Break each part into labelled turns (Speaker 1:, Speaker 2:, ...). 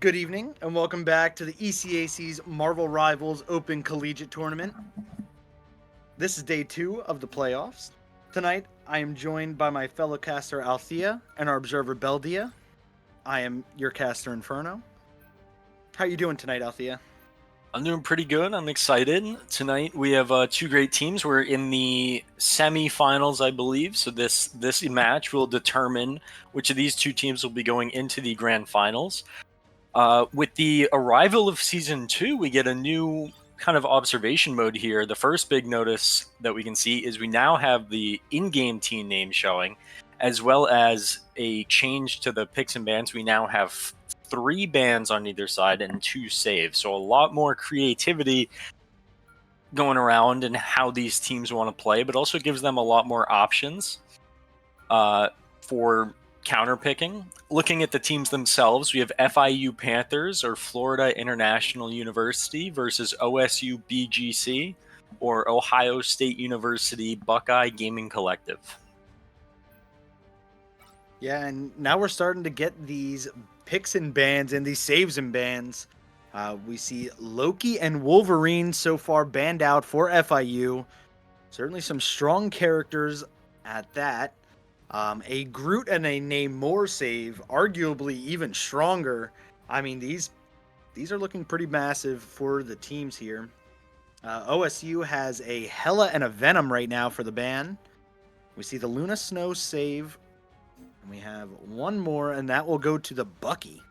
Speaker 1: Good evening, and welcome back to the ECAC's Marvel Rivals Open Collegiate Tournament. This is day 2 of the playoffs. Tonight, I am joined by my fellow caster Althea and our observer Beldia. I am your caster Inferno. How are you doing tonight, Althea?
Speaker 2: I'm doing pretty good. I'm excited. Tonight we have two great teams. We're in the semi-finals, I believe. So this match will determine which of these two teams will be going into the grand finals. With the arrival of Season 2, we get a new kind of observation mode here. The first big notice that we can see is we now have the in-game team name showing, as well as a change to the picks and bans. We now have 3 bans on either side and 2 saves. So a lot more creativity going around and how these teams want to play, but also gives them a lot more options for counterpicking. Looking at the teams themselves, we have FIU Panthers or Florida International University versus OSU BGC or Ohio State University Buckeye Gaming Collective.
Speaker 1: Yeah, and now we're starting to get these picks and bans and these saves and bans. We see Loki and Wolverine so far banned out for FIU. Certainly some strong characters at that. A Groot and a Namor save, arguably even stronger. I mean, these are looking pretty massive for the teams here. OSU has a Hela and a Venom right now for the ban. We see the Luna Snow save. And we have one more, and that will go to the Bucky.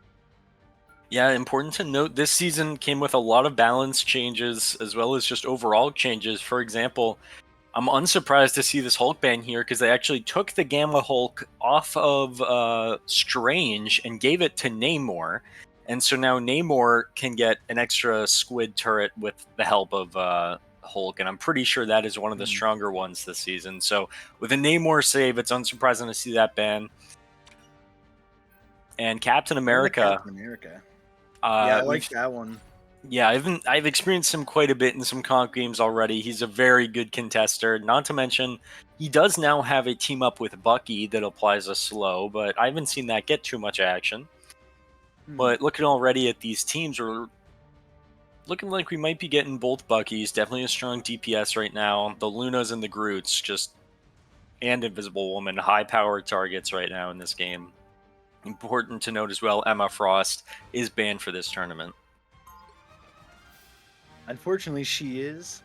Speaker 2: Yeah, important to note, this season came with a lot of balance changes as well as just overall changes. For example, I'm unsurprised to see this Hulk ban here because they actually took the Gamma Hulk off of Strange and gave it to Namor. And so now Namor can get an extra squid turret with the help of Hulk, and I'm pretty sure that is one of the stronger ones this season. So with a Namor save, it's unsurprising to see that ban. And Captain America.
Speaker 1: Yeah, I like that one.
Speaker 2: Yeah, I've experienced him quite a bit in some comp games already. He's a very good contester. Not to mention, he does now have a team up with Bucky that applies a slow, but I haven't seen that get too much action. But looking already at these teams, we're looking like we might be getting both Buckies. Definitely a strong DPS right now. The Lunas and the Groots, and Invisible Woman, high-powered targets right now in this game. Important to note as well, Emma Frost is banned for this tournament.
Speaker 1: Unfortunately, she is.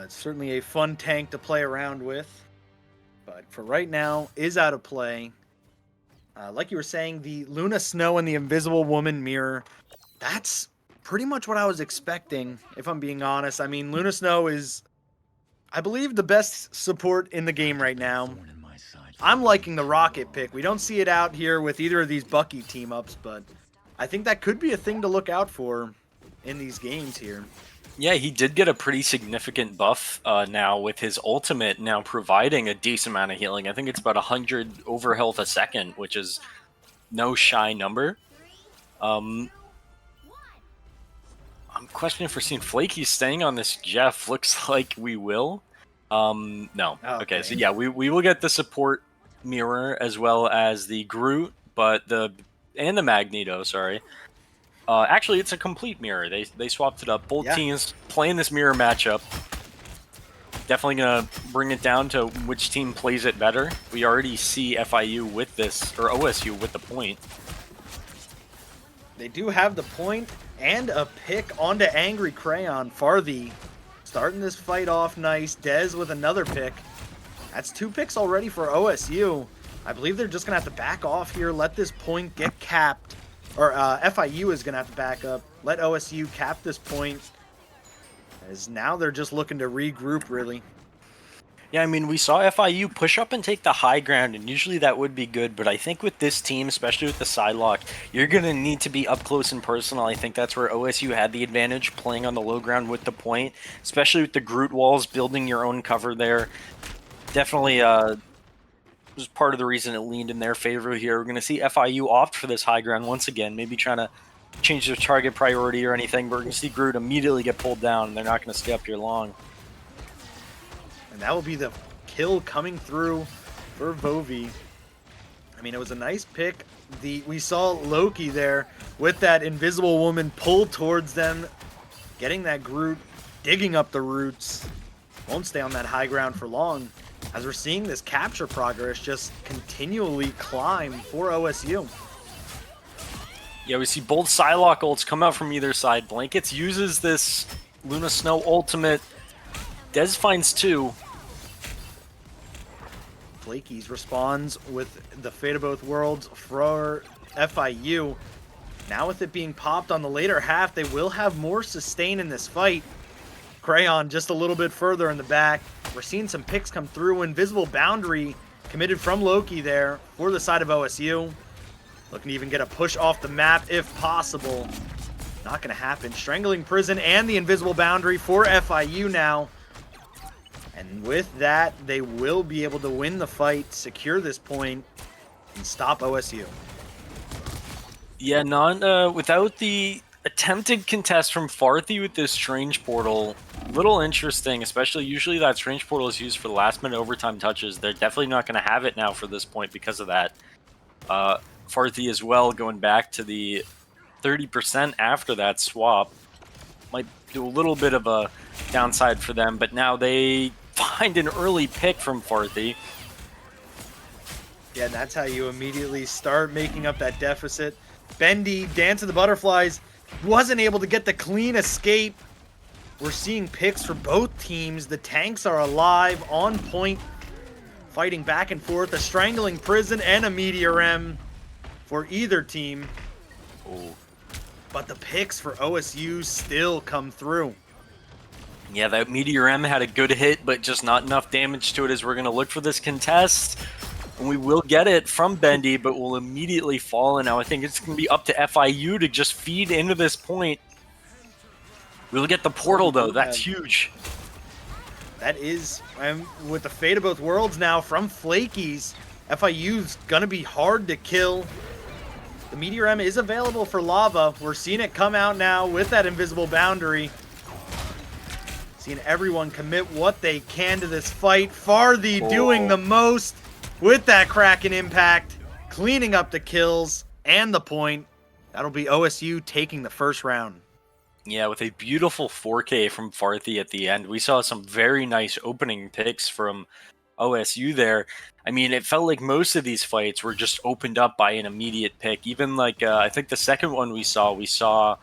Speaker 1: It's certainly a fun tank to play around with. But for right now, is out of play. Like you were saying, the Luna Snow and the Invisible Woman mirror, that's pretty much what I was expecting, if I'm being honest. I mean, Luna Snow is, I believe, the best support in the game right now. I'm liking the Rocket pick. We don't see it out here with either of these Bucky team-ups, but I think that could be a thing to look out for in these games here.
Speaker 2: Yeah, he did get a pretty significant buff now with his ultimate now providing a decent amount of healing. I think it's about 100 over health a second, which is no shy number. I'm questioning if we're seeing Flaky staying on this Jeff. Looks like we will. No. Okay, so yeah, we will get the support mirror as well as the Groot, and the Magneto, sorry. Actually, it's a complete mirror. They swapped it up. Both teams playing this mirror matchup. Definitely gonna bring it down to which team plays it better. We already see FIU with this, or OSU with the point.
Speaker 1: They do have the point and a pick onto Angry Crayon. Farthy starting this fight off nice. Dez with another pick. That's 2 picks already for OSU. I believe they're just going to have to back off here, let this point get capped. Or FIU is going to have to back up, let OSU cap this point. As now they're just looking to regroup, really.
Speaker 2: Yeah, I mean, we saw FIU push up and take the high ground, and usually that would be good, but I think with this team, especially with the side lock, you're going to need to be up close and personal. I think that's where OSU had the advantage, playing on the low ground with the point, especially with the Groot walls, building your own cover there. Definitely was part of the reason it leaned in their favor here. We're going to see FIU opt for this high ground once again, maybe trying to change their target priority or anything, but we're going to see Groot immediately get pulled down, and they're not going to stay up here long.
Speaker 1: And that will be the kill coming through for Vovi. I mean, it was a nice pick. We saw Loki there with that invisible woman pull towards them, getting that Groot, digging up the roots. Won't stay on that high ground for long, as we're seeing this capture progress just continually climb for OSU.
Speaker 2: Yeah, we see both Psylocke ults come out from either side. Blankets uses this Luna Snow ultimate. Dez finds 2.
Speaker 1: Flakies responds with the Fate of Both Worlds for FIU. Now with it being popped on the later half, they will have more sustain in this fight. Crayon just a little bit further in the back. We're seeing some picks come through. Invisible Boundary committed from Loki there for the side of OSU. Looking to even get a push off the map if possible. Not going to happen. Strangling Prison and the Invisible Boundary for FIU now. And with that, they will be able to win the fight, secure this point, and stop OSU.
Speaker 2: Yeah, without the attempted contest from Farthy with this Strange Portal. Little interesting, especially usually that Strange Portal is used for the last minute overtime touches. They're definitely not going to have it now for this point because of that. Farthy as well going back to the 30% after that swap. Might do a little bit of a downside for them, but now they find an early pick from Farthy.
Speaker 1: Yeah, and that's how you immediately start making up that deficit. Bendy, Dance of the Butterflies, wasn't able to get the clean escape. We're seeing picks for both teams. The tanks are alive, on point, fighting back and forth. A Strangling Prison and a Meteor M for either team.
Speaker 2: Ooh.
Speaker 1: But the picks for OSU still come through.
Speaker 2: Yeah, that Meteor M had a good hit, but just not enough damage to it as we're going to look for this contest. And we will get it from Bendy, but we'll immediately fall. And now I think it's going to be up to FIU to just feed into this point. We'll get the portal, though. That's huge.
Speaker 1: That is, with the Fate of Both Worlds now from Flakies, FIU's going to be hard to kill. The Meteor M is available for Lava. We're seeing it come out now with that Invisible Boundary. Seeing everyone commit what they can to this fight. Farthy doing the most with that Kraken impact, cleaning up the kills and the point. That'll be OSU taking the first round.
Speaker 2: Yeah, with a beautiful 4K from Farthy at the end. We saw some very nice opening picks from OSU there. I mean, it felt like most of these fights were just opened up by an immediate pick. Even like, I think the second one we saw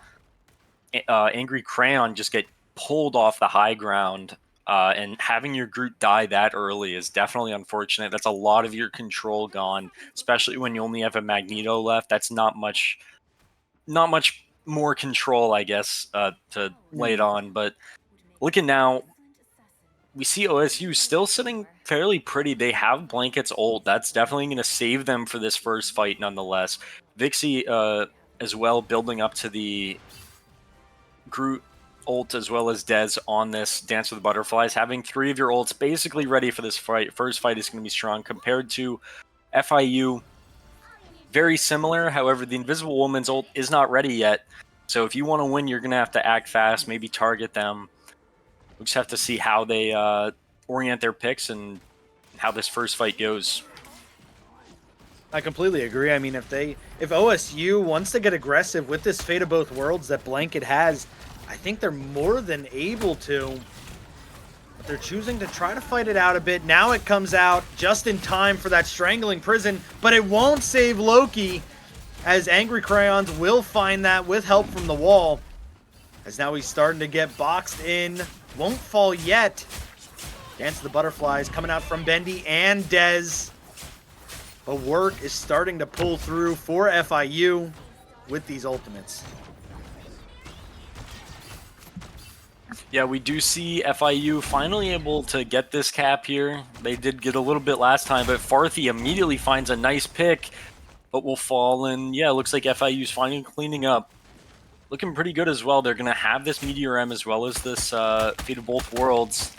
Speaker 2: Angry Crayon just get pulled off the high ground, and having your Groot die that early is definitely unfortunate. That's a lot of your control gone, especially when you only have a Magneto left. That's not much more control, I guess, to lay it on. But looking now, we see OSU still sitting fairly pretty. They have Blanket's ult. That's definitely going to save them for this first fight nonetheless. Vixie as well, building up to the Groot ult as well as Dez on this Dance with the Butterflies. Having 3 of your ults basically ready for this fight. First fight is going to be strong compared to FIU. Very similar. However, the Invisible Woman's ult is not ready yet. So if you want to win, you're going to have to act fast, maybe target them. We just have to see how they orient their picks and how this first fight goes.
Speaker 1: I completely agree. I mean, if OSU wants to get aggressive with this Fate of Both Worlds that Blanket has, I think they're more than able to. But they're choosing to try to fight it out a bit. Now it comes out just in time for that Strangling Prison, but it won't save Loki, as Angry Crayons will find that with help from the wall. As now he's starting to get boxed in. Won't fall yet. Dance of the Butterflies coming out from Bendy and Dez. But work is starting to pull through for FIU with these ultimates.
Speaker 2: Yeah, we do see FIU finally able to get this cap here. They did get a little bit last time, but Farthy immediately finds a nice pick, but will fall. And yeah, it looks like FIU's finally cleaning up. Looking pretty good as well. They're going to have this Meteor M as well as this Fate of Both Worlds.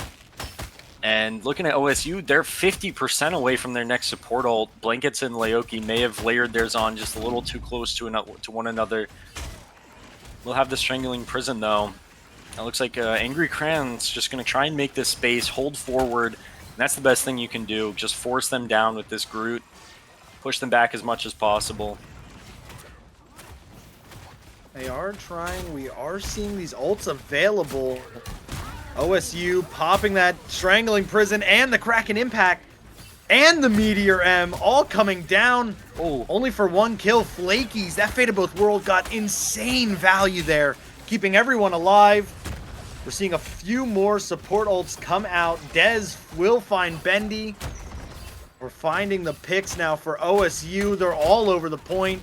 Speaker 2: And looking at OSU, they're 50% away from their next support ult. Blankets and Laoki may have layered theirs on just a little too close to one another. We'll have the Strangling Prison, though. It looks like Angry Crayon's just going to try and make this space, hold forward. And that's the best thing you can do. Just force them down with this Groot. push them back as much as possible.
Speaker 1: They are trying. We are seeing these ults available. OSU popping that Strangling Prison and the Kraken Impact and the Meteor M all coming down.
Speaker 2: Oh,
Speaker 1: Only for one kill. Flakies, that Fate of Both Worlds got insane value there, keeping everyone alive. We're seeing a few more support ults come out. Dez will find Bendy. We're finding the picks now for OSU. They're all over the point,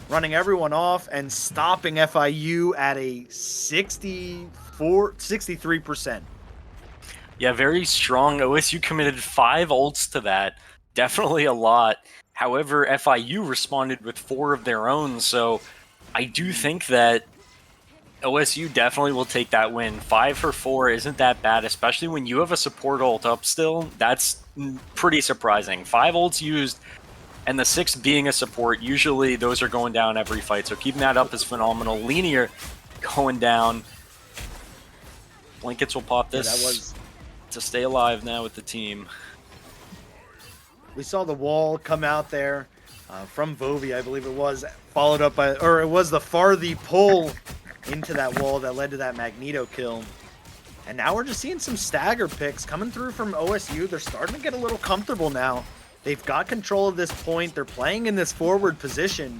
Speaker 1: running everyone off and stopping FIU at a 63%.
Speaker 2: yeah, very strong. OSU committed 5 ults to that. Definitely a lot. However, FIU responded with 4 of their own, so I do think that OSU definitely will take that win. 5 for 4 isn't that bad, especially when you have a support ult up still. That's pretty surprising. 5 ults used, and the 6th being a support. Usually those are going down every fight, so keeping that up is phenomenal. Linear going down. Blankets will pop this to stay alive now with the team.
Speaker 1: We saw the wall come out there from Vovi, I believe it was, followed up by, or it was the Farthy pull into that wall that led to that Magneto kill. And now we're just seeing some stagger picks coming through from OSU. They're starting to get a little comfortable now. They've got control of this point. They're playing in this forward position,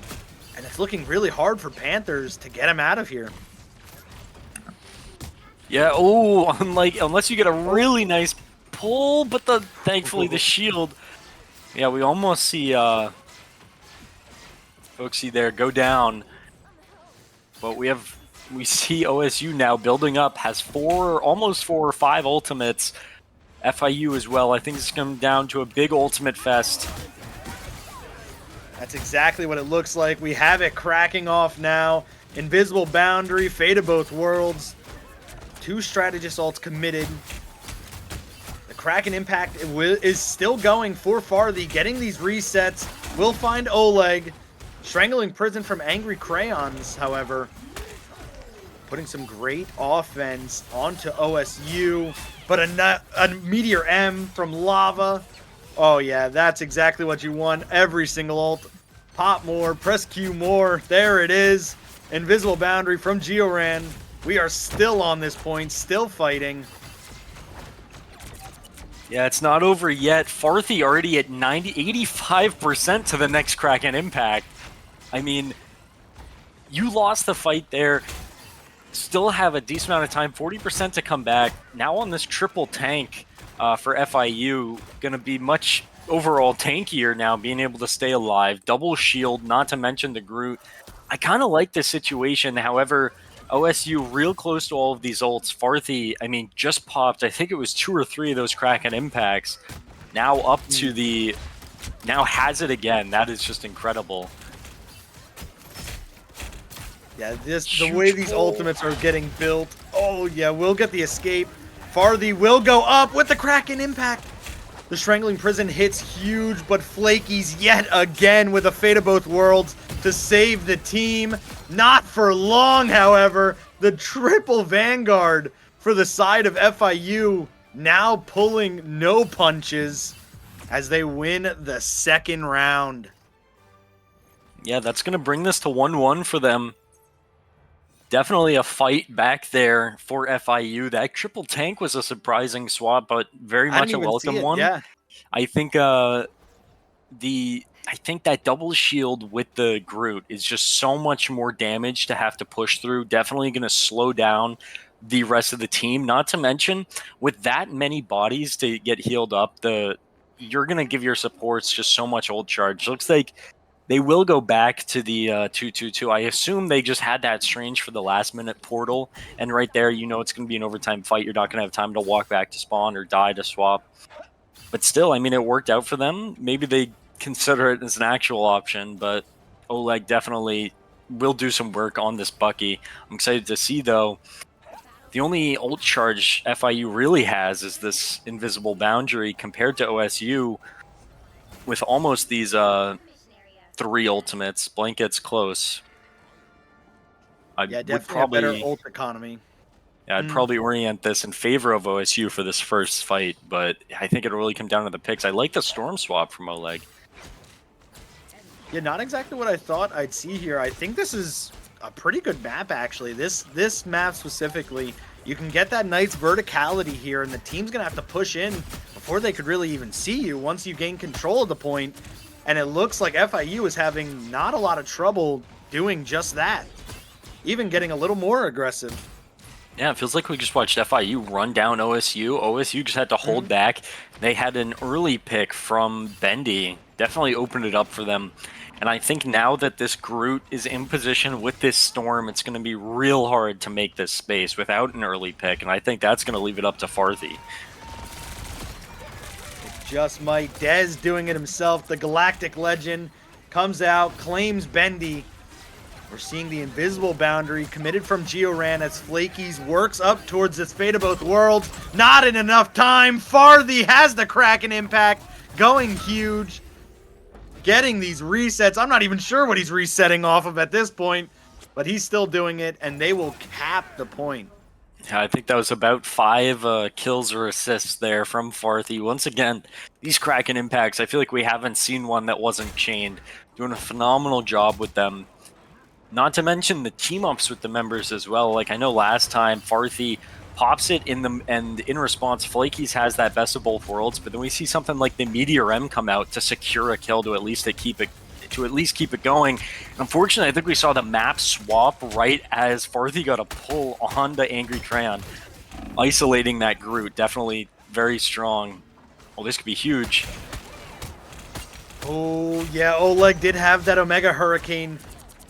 Speaker 1: and it's looking really hard for Panthers to get him out of here.
Speaker 2: Yeah, oh, unless you get a really nice pull, but thankfully the shield. Yeah, we almost see Folksy there go down. But we see OSU now building up, has almost 4 or 5 ultimates. FIU as well. I think it's come down to a big ultimate fest.
Speaker 1: That's exactly what it looks like. We have it cracking off now. Invisible Boundary, Fate of Both Worlds. 2 strategist ults committed. The Kraken Impact is still going for Farthy, getting these resets. We'll find Oleg. Strangling Prison from Angry Crayons, however, putting some great offense onto OSU. But a Meteor M from Lava. Oh yeah, that's exactly what you want. Every single ult. Pop more, press Q more. There it is. Invisible Boundary from Georan. We are still on this point, still fighting.
Speaker 2: Yeah, it's not over yet. Farthy already at 85% to the next Kraken Impact. I mean, you lost the fight there. Still have a decent amount of time, 40% to come back. Now on this triple tank for FIU, going to be much overall tankier now, being able to stay alive. Double shield, not to mention the Groot. I kind of like this situation. However, OSU real close to all of these ults. Farthy, I mean, just popped, I think it was 2 or 3 of those Kraken Impacts. Now up to the... Now has it again. That is just incredible.
Speaker 1: Yeah, the way these ultimates are getting built. Oh yeah, we'll get the escape. Farthy will go up with the Kraken Impact. The Strangling Prison hits huge, but Flaky's yet again with a Fate of Both Worlds to save the team. Not for long, however. The triple Vanguard for the side of FIU now pulling no punches as they win the second round.
Speaker 2: Yeah, that's going to bring this to 1-1 for them. Definitely a fight back there for FIU. That triple tank was a surprising swap, but very much a welcome one.
Speaker 1: Yeah.
Speaker 2: I think that double shield with the Groot is just so much more damage to have to push through. Definitely going to slow down the rest of the team. Not to mention, with that many bodies to get healed up, you're going to give your supports just so much ult charge. Looks like they will go back to the 2-2-2. I assume they just had that strange for the last minute portal, and right there, you know it's going to be an overtime fight. You're not going to have time to walk back to spawn or die to swap. But still, I mean, it worked out for them. Maybe they consider it as an actual option, but Oleg definitely will do some work on this Bucky. I'm excited to see, though. The only ult charge FIU really has is this Invisible Boundary compared to OSU with almost these 3 ultimates. Blanket's close.
Speaker 1: Yeah, definitely a better ult economy.
Speaker 2: Yeah, I'd probably orient this in favor of OSU for this first fight, but I think it'll really come down to the picks. I like the Storm swap from Oleg.
Speaker 1: Yeah, not exactly what I thought I'd see here. I think this is a pretty good map, actually. This map specifically, you can get that nice verticality here, and the team's going to have to push in before they could really even see you once you gain control of the point. And it looks like FIU is having not a lot of trouble doing just that, even getting a little more aggressive.
Speaker 2: Yeah, it feels like we just watched FIU run down OSU. OSU just had to hold back. They had an early pick from Bendy. Definitely opened it up for them. And I think now that this Groot is in position with this Storm, it's going to be real hard to make this space without an early pick. And I think that's going to leave it up to Farthy.
Speaker 1: Just might. Dez doing it himself. The Galactic Legend comes out, claims Bendy. We're seeing the invisible boundary committed from Georan as Flaky's works up towards this Fate of Both Worlds. Not in enough time. Farthy has the Kraken impact. Going huge. Getting these resets. I'm not even sure what he's resetting off of at this point, but he's still doing it, and they will cap the point.
Speaker 2: Yeah, I think that was about 5 kills or assists there from Farthy. Once again, these Kraken impacts, I feel like we haven't seen one that wasn't chained. Doing a phenomenal job with them. Not to mention the team-ups with the members as well. Like, I know last time, Farthy pops it in the, and in response, Flaky's has that best of both worlds, but then we see something like the Meteor M come out to secure a kill to at least keep it going. Unfortunately, I think we saw the map swap right as Farthy got a pull on the Angry Crayon, isolating that Groot. Definitely very strong. Well, this could be huge.
Speaker 1: Oh, yeah, Oleg did have that Omega Hurricane.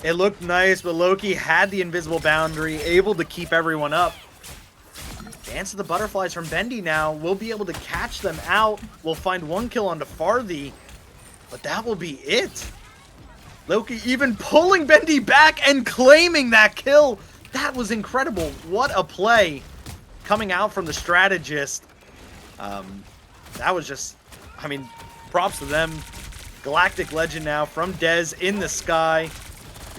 Speaker 1: It looked nice, but Loki had the invisible boundary, able to keep everyone up. Dance of the Butterflies from Bendy now. We'll be able to catch them out. We'll find one kill onto Farthy, but that will be it. Loki even pulling Bendy back and claiming that kill. That was incredible. What a play coming out from the strategist. That was just, I mean, props to them. Galactic Legend now from Dez in the sky.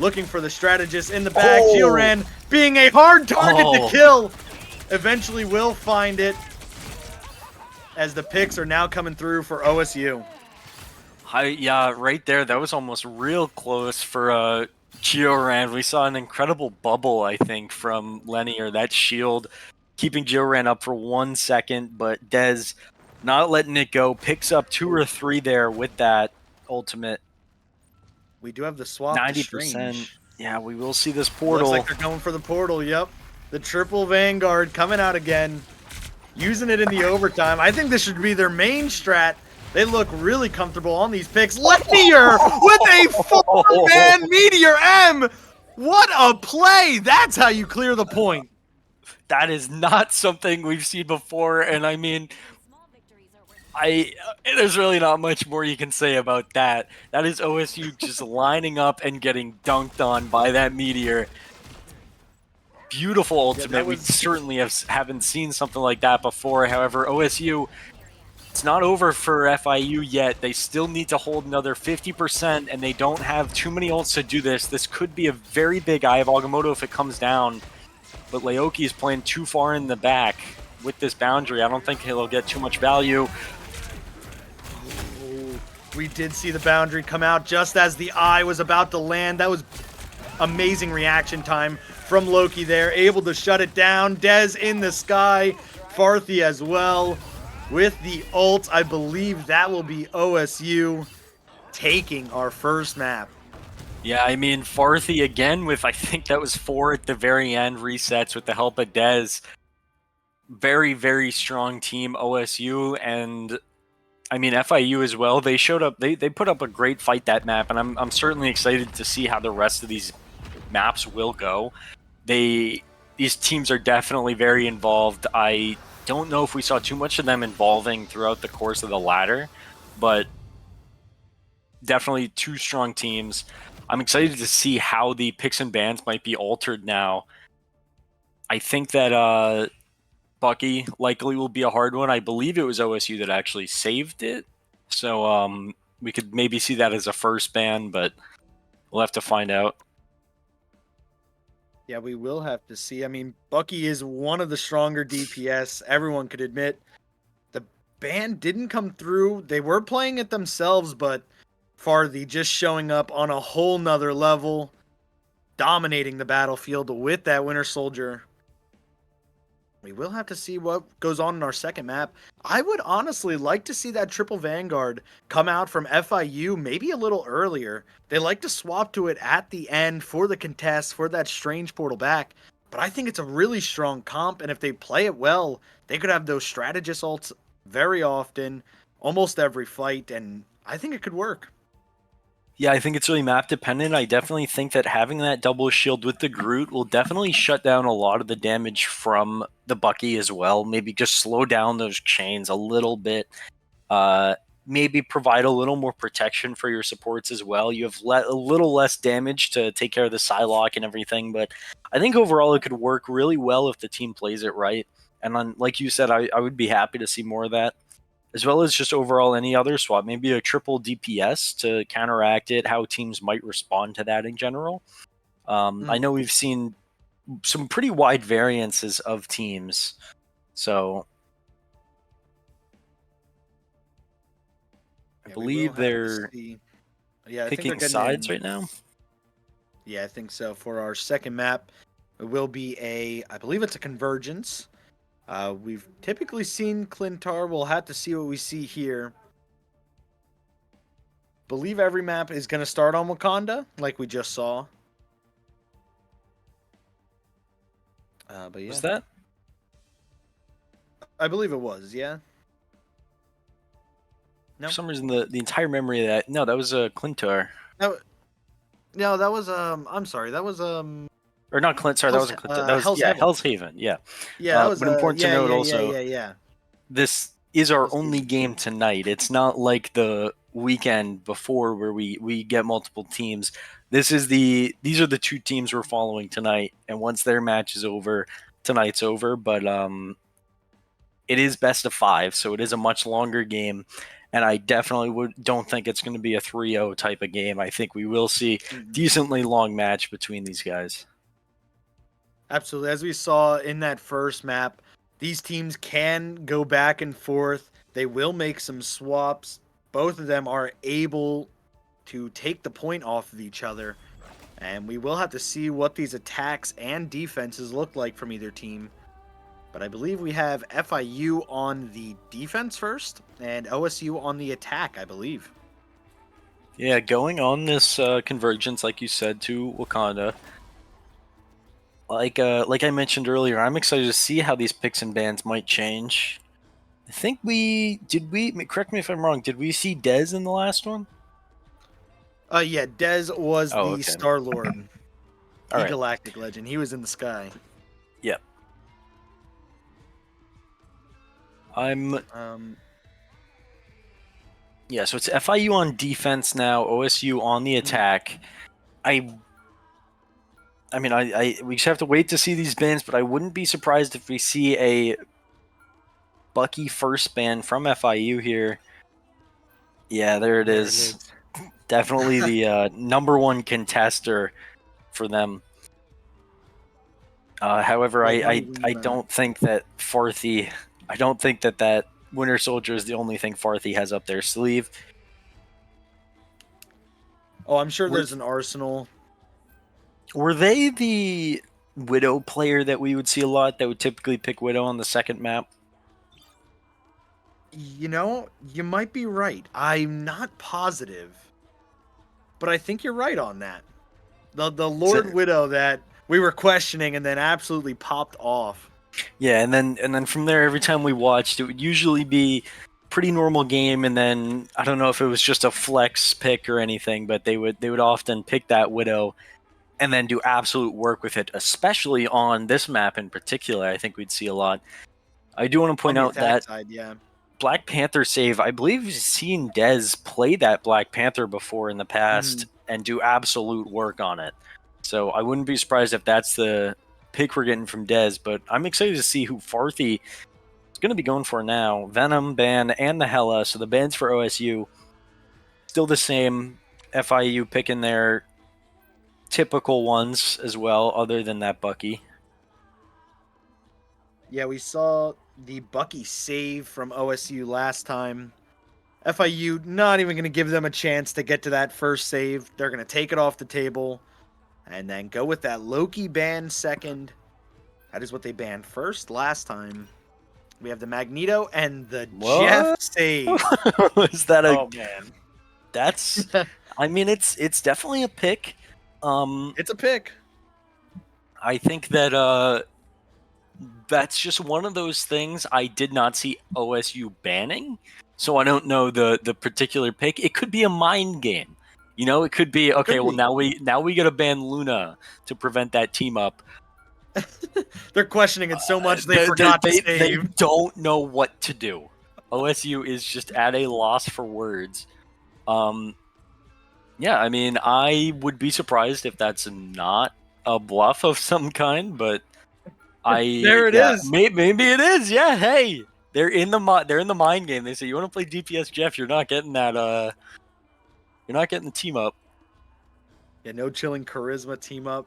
Speaker 1: Looking for the strategist in the back.
Speaker 2: Oh.
Speaker 1: Georan being a hard target to kill. Eventually will find it as the picks are now coming through for OSU.
Speaker 2: Yeah, right there. That was almost real close for Georan. We saw an incredible bubble, I think, from Lenny, or that shield, keeping Georan up for 1 second, but Dez not letting it go. Picks up 2 or 3 there with that ultimate.
Speaker 1: We do have the swap
Speaker 2: 90%.
Speaker 1: to Strange.
Speaker 2: Yeah, we will see this portal.
Speaker 1: Looks like they're going for the portal, yep. The triple Vanguard coming out again. Using it in the overtime. I think this should be their main strat. They look really comfortable on these picks. Meteor with a 4-man Meteor M! What a play! That's how you clear the point.
Speaker 2: That is not something we've seen before, and I mean, there's really not much more you can say about that. That is OSU just lining up and getting dunked on by that Meteor. Beautiful ultimate.
Speaker 1: Yeah,
Speaker 2: We certainly haven't seen something like that before. However, OSU, it's not over for FIU yet. They still need to hold another 50%, and they don't have too many ults to do this. This could be a very big Eye of Agamotto if it comes down, but Laoki is playing too far in the back with this boundary. I don't think he'll get too much value.
Speaker 1: We did see the boundary come out just as the eye was about to land. That was amazing reaction time from Loki there, able to shut it down. Dez in the sky, Farthy as well with the ult. I believe that will be OSU taking our first map.
Speaker 2: Yeah, I mean, Farthy again with, I think that was 4 at the very end, resets with the help of Dez. Very, very strong team, OSU, and I mean, FIU as well. They showed up, they put up a great fight that map, and I'm certainly excited to see how the rest of these maps will go. These teams are definitely very involved. I don't know if we saw too much of them involving throughout the course of the ladder, but definitely 2 strong teams. I'm excited to see how the picks and bans might be altered now. I think that Bucky likely will be a hard one. I believe it was OSU that actually saved it, so we could maybe see that as a first ban, but we'll have to find out.
Speaker 1: Yeah, we will have to see. I mean, Bucky is one of the stronger DPS. Everyone could admit the ban didn't come through. They were playing it themselves, but Farthy just showing up on a whole nother level, dominating the battlefield with that Winter Soldier. We will have to see what goes on in our second map. I would honestly like to see that triple Vanguard come out from FIU maybe a little earlier. They like to swap to it at the end for the contest, for that strange portal back. But I think it's a really strong comp, and if they play it well, they could have those strategist ults very often, almost every fight, and I think it could work.
Speaker 2: Yeah, I think it's really map dependent. I definitely think that having that double shield with the Groot will definitely shut down a lot of the damage from the Bucky as well. Maybe just slow down those chains a little bit. Maybe provide a little more protection for your supports as well. You have a little less damage to take care of the Psylocke and everything, but I think overall it could work really well if the team plays it right. And like you said, I would be happy to see more of that, as well as just overall any other swap, maybe a triple DPS to counteract it, how teams might respond to that in general. I know we've seen some pretty wide variances of teams, so I believe they're picking sides right now.
Speaker 1: Yeah, I think so. For our second map, it will be I believe it's a convergence. We've typically seen Clintar. We'll have to see what we see here. Believe every map is going to start on Wakanda, like we just saw. But yeah.
Speaker 2: Was that?
Speaker 1: I believe it was, yeah.
Speaker 2: No. For some reason, the entire memory of that. No, that was Clintar.
Speaker 1: No, that was I'm sorry, that was
Speaker 2: Or not Clint. Sorry, that wasn't Clintar. That was
Speaker 1: Hell's Haven.
Speaker 2: Hell's Haven. Yeah.
Speaker 1: Yeah, that was
Speaker 2: but important to note also.
Speaker 1: Yeah.
Speaker 2: This is our only game tonight. It's not like the weekend before where we get multiple teams. These are the two teams we're following tonight, and once their match is over, tonight's over. But it is best of 5, so it is a much longer game, and I definitely don't think it's going to be a 3-0 type of game. I think we will see decently long match between these guys.
Speaker 1: Absolutely. As we saw in that first map, these teams can go back and forth. They will make some swaps. Both of them are able to take the point off of each other. And we will have to see what these attacks and defenses look like from either team. But I believe we have FIU on the defense first and OSU on the attack, I believe.
Speaker 2: Yeah, going on this convergence, like you said, to Wakanda. Like I mentioned earlier, I'm excited to see how these picks and bans might change. I think correct me if I'm wrong, did we see Dez in the last one?
Speaker 1: Yeah, Dez was the Star-Lord.
Speaker 2: The
Speaker 1: galactic legend. He was in the sky.
Speaker 2: Yep. Yeah, so it's FIU on defense now, OSU on the attack. I mean, we just have to wait to see these bans, but I wouldn't be surprised if we see a Bucky first ban from FIU here. Yeah, there it is. Definitely the number one contester for them. However, I don't think that Farthy, I don't think that Winter Soldier is the only thing Farthy has up their sleeve.
Speaker 1: Oh, I'm sure there's an arsenal.
Speaker 2: Were they the Widow player that we would see a lot that would typically pick Widow on the second map?
Speaker 1: You know, you might be right. I'm not positive. But I think you're right on that. The Lord Widow that we were questioning and then absolutely popped off.
Speaker 2: Yeah, and then from there, every time we watched, it would usually be pretty normal game, and then I don't know if it was just a flex pick or anything, but they would often pick that Widow and then do absolute work with it, especially on this map in particular. I think we'd see a lot. I do want to point out that Black Panther save, I believe we've seen Dez play that Black Panther before in the past and do absolute work on it. So I wouldn't be surprised if that's the pick we're getting from Dez, but I'm excited to see who Farthy is going to be going for now. Venom ban and the Hela, so the bans for OSU still the same. FIU picking their typical ones as well, other than that Bucky.
Speaker 1: Yeah, we saw the Bucky save from OSU last time. FIU not even going to give them a chance to get to that first save. They're going to take it off the table and then go with that Loki ban second. That is what they banned first last time. We have the Magneto and the Jeff
Speaker 2: What?
Speaker 1: save.
Speaker 2: Is that a?
Speaker 1: Oh man,
Speaker 2: That's. I mean, it's definitely a pick.
Speaker 1: it's a pick.
Speaker 2: I think that that's just one of those things I did not see OSU banning, so I don't know the particular pick. It could be a mind game, you know. It could be okay. Well, now we got to ban Luna to prevent that team up.
Speaker 1: They're questioning it so much they forgot to save.
Speaker 2: They don't know what to do. OSU is just at a loss for words. Yeah, I mean, I would be surprised if that's not a bluff of some kind, but
Speaker 1: There it is.
Speaker 2: Maybe it is. Yeah, hey, they're in the mind game. They say you want to play DPS, Jeff. You're not getting that. You're not getting the team up.
Speaker 1: Yeah, no chilling charisma team up.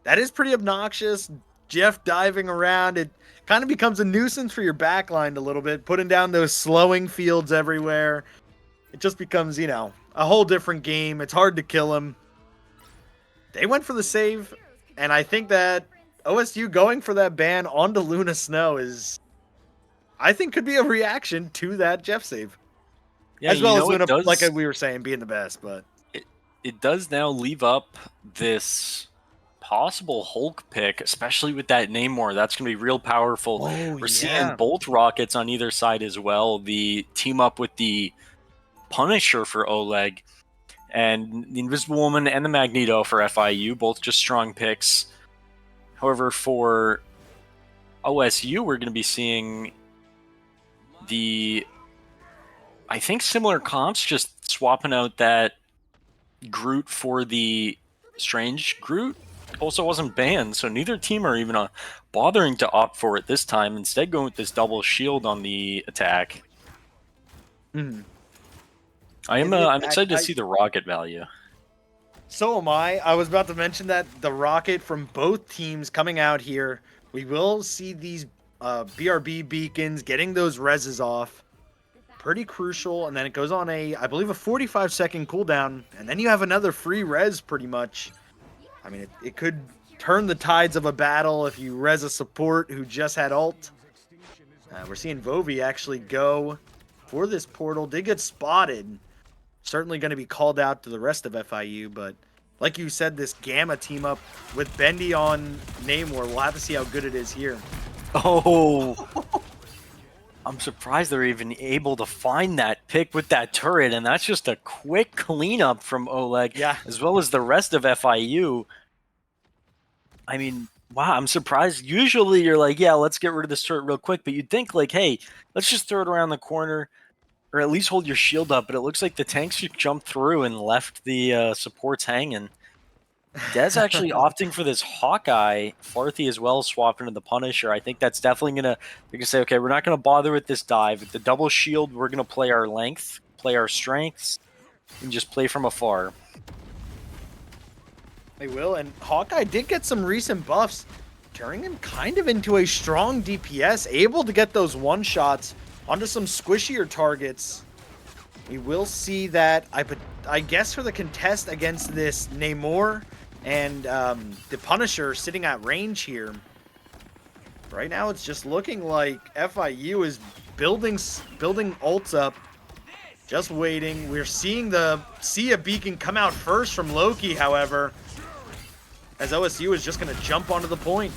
Speaker 1: That is pretty obnoxious. Jeff diving around. It kind of becomes a nuisance for your backline a little bit, putting down those slowing fields everywhere. It just becomes, a whole different game. It's hard to kill him. They went for the save, and I think that OSU going for that ban onto Luna Snow I think could be a reaction to that Jeff save.
Speaker 2: Yeah,
Speaker 1: as well as Luna, like we were saying, being the best, but
Speaker 2: it does now leave up this possible Hulk pick, especially with that Namor. That's going to be real powerful. We're seeing both rockets on either side as well. The team up with the Punisher for Oleg, and the Invisible Woman and the Magneto for FIU, both just strong picks. However, for OSU, we're going to be seeing I think similar comps, just swapping out that Groot for the Strange Groot. Also wasn't banned, so neither team are even bothering to opt for it this time. Instead, going with this double shield on the attack.
Speaker 1: Mm-hmm.
Speaker 2: I'm excited to see the rocket value.
Speaker 1: So am I. I was about to mention that the rocket from both teams coming out here. We will see these BRB beacons getting those reses off. Pretty crucial. And then it goes on I believe a 45-second cooldown. And then you have another free res pretty much. I mean, it could turn the tides of a battle if you res a support who just had ult. We're seeing Vovi actually go for this portal. Did get spotted. Certainly going to be called out to the rest of FIU, but like you said, this Gamma team up with Bendy on Namor, we'll have to see how good it is here.
Speaker 2: Oh, I'm surprised they're even able to find that pick with that turret, and that's just a quick cleanup from Oleg, as well as the rest of FIU. I mean, wow, I'm surprised. Usually you're like, yeah, let's get rid of this turret real quick, but you'd think like, hey, let's just throw it around the corner, or at least hold your shield up, but it looks like the tanks just jumped through and left the supports hanging. Dez actually opting for this Hawkeye. Farthy as well, swapping to the Punisher. I think that's definitely going to say, okay, we're not going to bother with this dive. With the double shield, we're going to play our length, play our strengths, and just play from afar.
Speaker 1: They will, and Hawkeye did get some recent buffs, turning him kind of into a strong DPS, able to get those one-shots onto some squishier targets. We will see that, I guess, for the contest against this Namor and the Punisher sitting at range here. Right now, it's just looking like FIU is building ults up, just waiting. We're seeing the Sia beacon come out first from Loki, however, as OSU is just going to jump onto the point.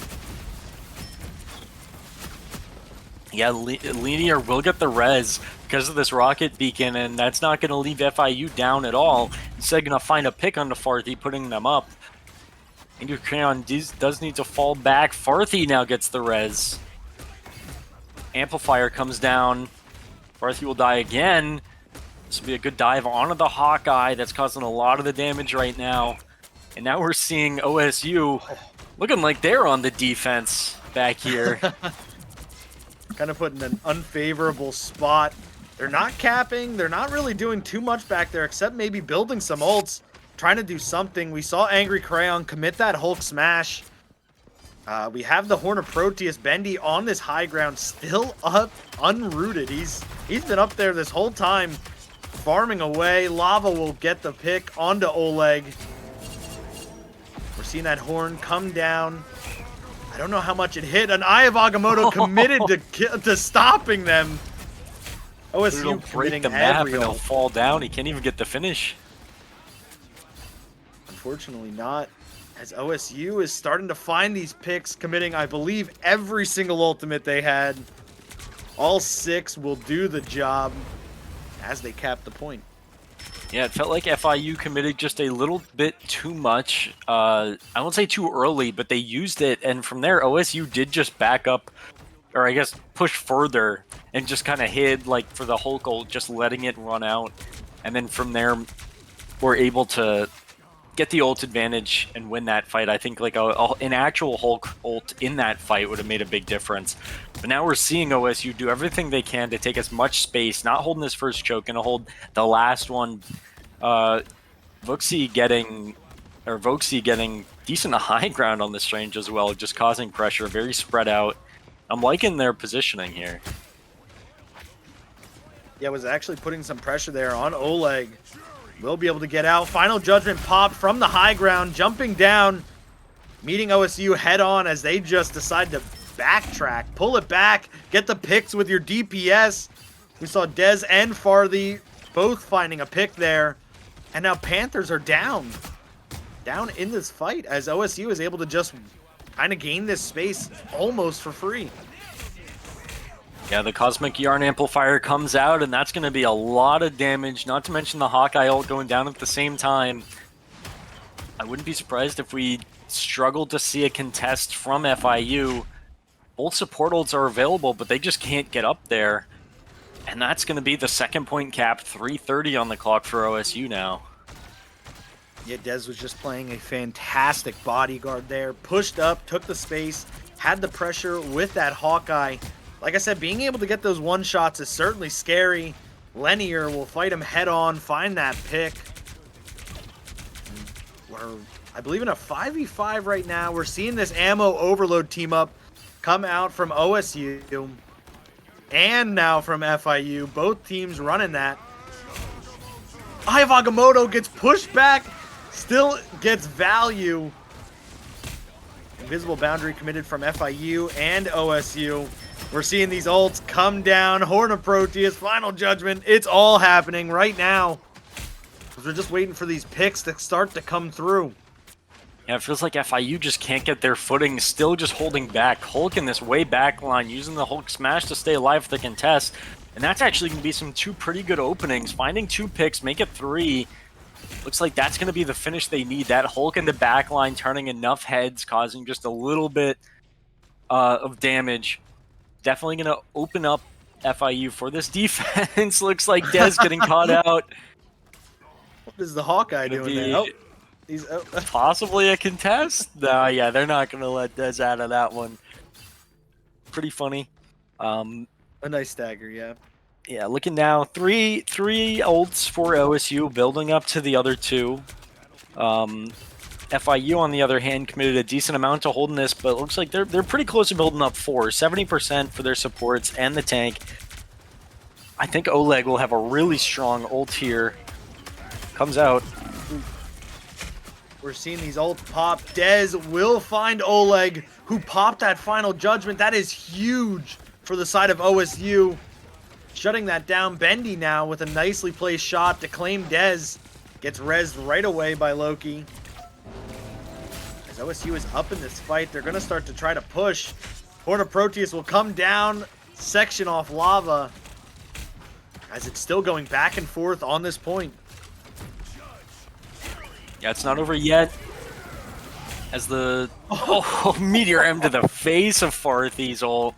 Speaker 2: Yeah, Linear will get the res because of this rocket beacon, and that's not going to leave FIU down at all. Instead, going to find a pick onto Farthy, putting them up. Andrew Crayon does need to fall back. Farthy now gets the res. Amplifier comes down. Farthy will die again. This will be a good dive onto the Hawkeye. That's causing a lot of the damage right now. And now we're seeing OSU looking like they're on the defense back here.
Speaker 1: Kind of put in an unfavorable spot. They're not capping. They're not really doing too much back there, except maybe building some ults, trying to do something. We saw Angry Crayon commit that Hulk smash. We have the Horn of Proteus, Bendy, on this high ground, still up, unrooted. He's been up there this whole time, farming away. Lava will get the pick onto Oleg. We're seeing that horn come down. I don't know how much it hit. An Eye of Agamotto committed to stopping them. OSU
Speaker 2: It'll break the map and he'll fall down. He can't even get the finish.
Speaker 1: Unfortunately not. As OSU is starting to find these picks, committing, I believe, every single ultimate they had. All 6 will do the job as they cap the point.
Speaker 2: Yeah, it felt like FIU committed just a little bit too much. I won't say too early, but they used it, and from there, OSU did just back up, or I guess push further, and just kind of hid, like, for the Hulk ult, just letting it run out. And then from there, we're able to get the ult advantage and win that fight. I think like an actual Hulk ult in that fight would have made a big difference. But now we're seeing OSU do everything they can to take as much space, not holding this first choke, and to hold the last one. Voxy getting decent high ground on this range as well, just causing pressure, very spread out. I'm liking their positioning here.
Speaker 1: Yeah, was actually putting some pressure there on Oleg. Will be able to get out. Final Judgment popped from the high ground, jumping down, meeting OSU head on as they just decide to backtrack, pull it back, get the picks with your DPS. We saw Dez and Farthy both finding a pick there, and now Panthers are down in this fight as OSU is able to just kind of gain this space almost for free.
Speaker 2: Yeah, the Cosmic Yarn Amplifier comes out, and that's going to be a lot of damage, not to mention the Hawkeye ult going down at the same time. I wouldn't be surprised if we struggled to see a contest from FIU. Both support ults are available, but they just can't get up there. And that's going to be the second point cap, 3:30 on the clock for OSU now.
Speaker 1: Yeah, Dez was just playing a fantastic bodyguard there. Pushed up, took the space, had the pressure with that Hawkeye. Like I said, being able to get those one shots is certainly scary. Lenier will fight him head on, find that pick. We're, I believe, in a 5v5 right now. We're seeing this ammo overload team up come out from OSU and now from FIU. Both teams running that. Eye of Agamotto gets pushed back, still gets value. Invisible Boundary committed from FIU and OSU. We're seeing these ults come down. Horn of Proteus, Final Judgment. It's all happening right now. We're just waiting for these picks to start to come through.
Speaker 2: Yeah, it feels like FIU just can't get their footing, still just holding back. Hulk in this way back line, using the Hulk smash to stay alive for the contest. And that's actually going to be some 2 pretty good openings. Finding 2 picks, make it 3. Looks like that's going to be the finish they need. That Hulk in the back line turning enough heads, causing just a little bit of damage. Definitely going to open up FIU for this defense. Looks like Dez getting caught out.
Speaker 1: What is the Hawkeye doing there? Oh, he's
Speaker 2: possibly a contest? No, yeah, they're not going to let Dez out of that one. Pretty funny.
Speaker 1: A nice stagger, yeah.
Speaker 2: Yeah, looking now, three ults for OSU, building up to the other 2. FIU, on the other hand, committed a decent amount to holding this, but it looks like they're pretty close to building up 4. 70% for their supports and the tank. I think Oleg will have a really strong ult here. Comes out.
Speaker 1: We're seeing these ults pop. Dez will find Oleg, who popped that Final Judgment. That is huge for the side of OSU. Shutting that down. Bendy now with a nicely placed shot to claim Dez. Gets rezzed right away by Loki. As OSU is up in this fight, they're going to start to try to push. Horn of Proteus will come down, section off Lava, as it's still going back and forth on this point.
Speaker 2: Yeah, it's not over yet. As the Meteor M to the face of Farthy's ult.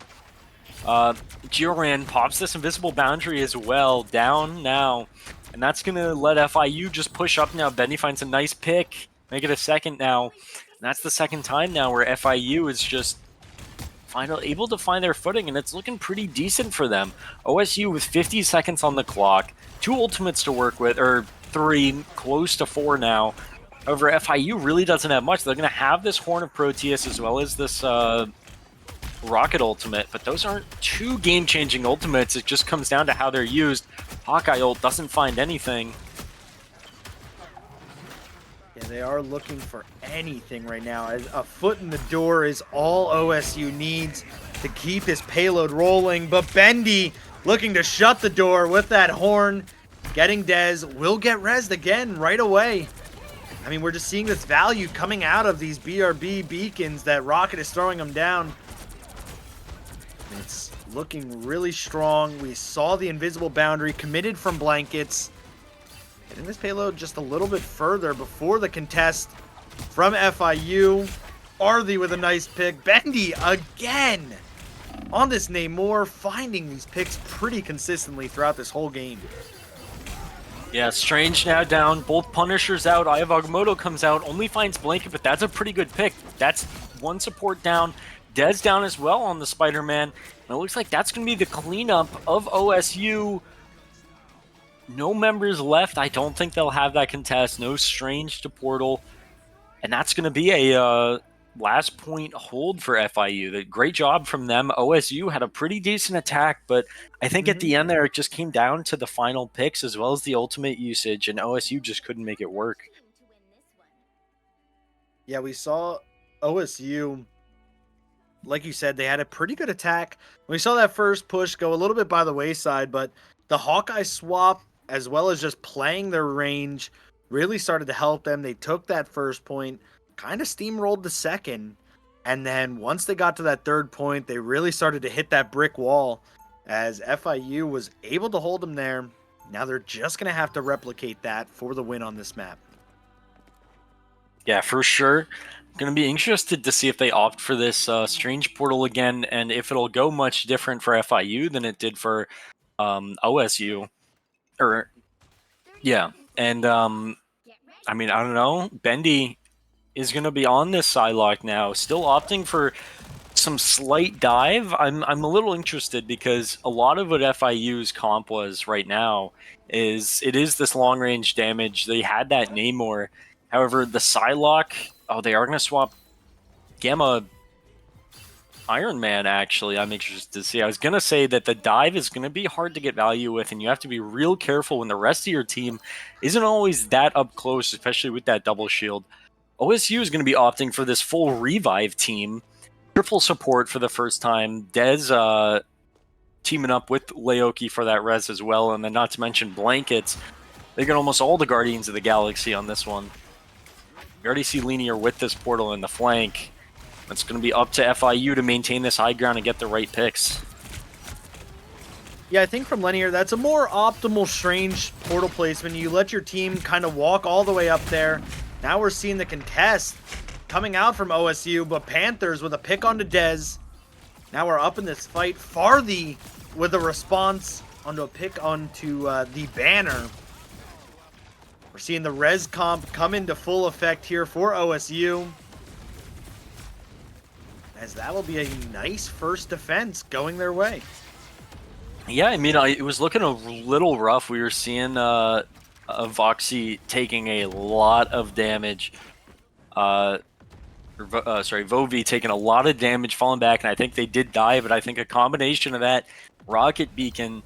Speaker 2: Gioran pops this Invisible Boundary as well, down now. And that's going to let FIU just push up now. Bendy finds a nice pick, make it a second now. And that's the second time now where FIU is just finally able to find their footing, and it's looking pretty decent for them. OSU with 50 seconds on the clock, 2 ultimates to work with, or 3, close to 4 now. However, FIU really doesn't have much. They're going to have this Horn of Proteus as well as this Rocket ultimate, but those aren't two game-changing ultimates. It just comes down to how they're used. Hawkeye ult doesn't find anything.
Speaker 1: Yeah, they are looking for anything right now. As a foot in the door is all OSU needs to keep this payload rolling. But Bendy looking to shut the door with that horn. Getting Dez will get rezzed again right away. I mean, we're just seeing this value coming out of these BRB beacons that Rocket is throwing them down. It's looking really strong. We saw the invisible boundary committed from Blankets. Getting this payload just a little bit further before the contest from FIU. Arthy with a nice pick. Bendy again on this Namor, finding these picks pretty consistently throughout this whole game.
Speaker 2: Yeah, Strange now down, both Punishers out, Eye of Agamotto comes out, only finds Blanket, but that's a pretty good pick. That's one support down, Dez down as well on the Spider-Man, and it looks like that's going to be the cleanup of OSU. No members left, I don't think they'll have that contest, no Strange to Portal, and that's going to be a last point hold for FIU. Great job from them. OSU had a pretty decent attack, but I think at the end there, it just came down to the final picks as well as the ultimate usage, and OSU just couldn't make it work.
Speaker 1: Yeah, we saw OSU, like you said, they had a pretty good attack. We saw that first push go a little bit by the wayside, but the Hawkeye swap, as well as just playing their range, really started to help them. They took that first point, kind of steamrolled the second, and then once they got to that third point, they really started to hit that brick wall as FIU was able to hold them there. Now they're just going to have to replicate that for the win on this map.
Speaker 2: Yeah, for sure. Going to be interested to see if they opt for this Strange Portal again, and if it'll go much different for FIU than it did for OSU. Yeah, and I mean, I don't know. Bendy is going to be on this Psylocke now, still opting for some slight dive. I'm a little interested because a lot of what FIU's comp was right now is this long range damage. They had that Namor. However, the Psylocke, they are going to swap Gamma Iron Man, actually. I'm interested to see. I was going to say that the dive is going to be hard to get value with, and you have to be real careful when the rest of your team isn't always that up close, especially with that double shield. OSU is going to be opting for this full revive team. Triple support for the first time. Dez teaming up with Leoki for that res as well, and then not to mention Blankets. They get almost all the Guardians of the Galaxy on this one. You already see Linear with this portal in the flank. It's going to be up to FIU to maintain this high ground and get the right picks.
Speaker 1: Yeah, I think from Linear, that's a more optimal Strange portal placement. You let your team kind of walk all the way up there. Now we're seeing the contest coming out from OSU, but Panthers with a pick onto Dez. Now we're up in this fight. Farthy with a response onto a pick onto the banner. We're seeing the res comp come into full effect here for OSU, as that will be a nice first defense going their way.
Speaker 2: Yeah, I mean, it was looking a little rough. We were seeing Voxy taking a lot of damage. Vovi taking a lot of damage, falling back, and I think they did die, but I think a combination of that rocket beacon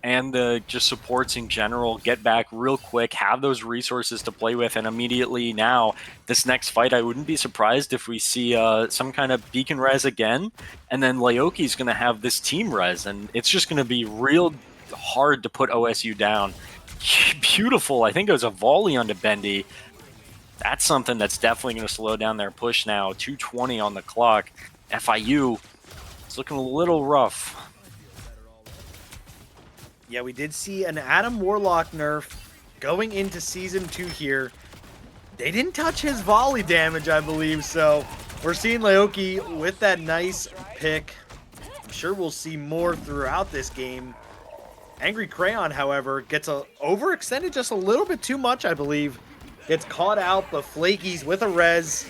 Speaker 2: and the just supports in general get back real quick, have those resources to play with, and immediately now, this next fight, I wouldn't be surprised if we see some kind of beacon res again, and then Leoki's going to have this team res, and it's just going to be real hard to put OSU down. Beautiful. I think it was a volley onto Bendy. That's something that's definitely going to slow down their push now. 2:20 on the clock. FIU is looking a little rough.
Speaker 1: Yeah, we did see an Adam Warlock nerf going into Season 2 here. They didn't touch his volley damage, I believe, so we're seeing Leoki with that nice pick. I'm sure we'll see more throughout this game. Angry Crayon, however, gets overextended just a little bit too much, I believe. Gets caught out, but Flaky's with a res.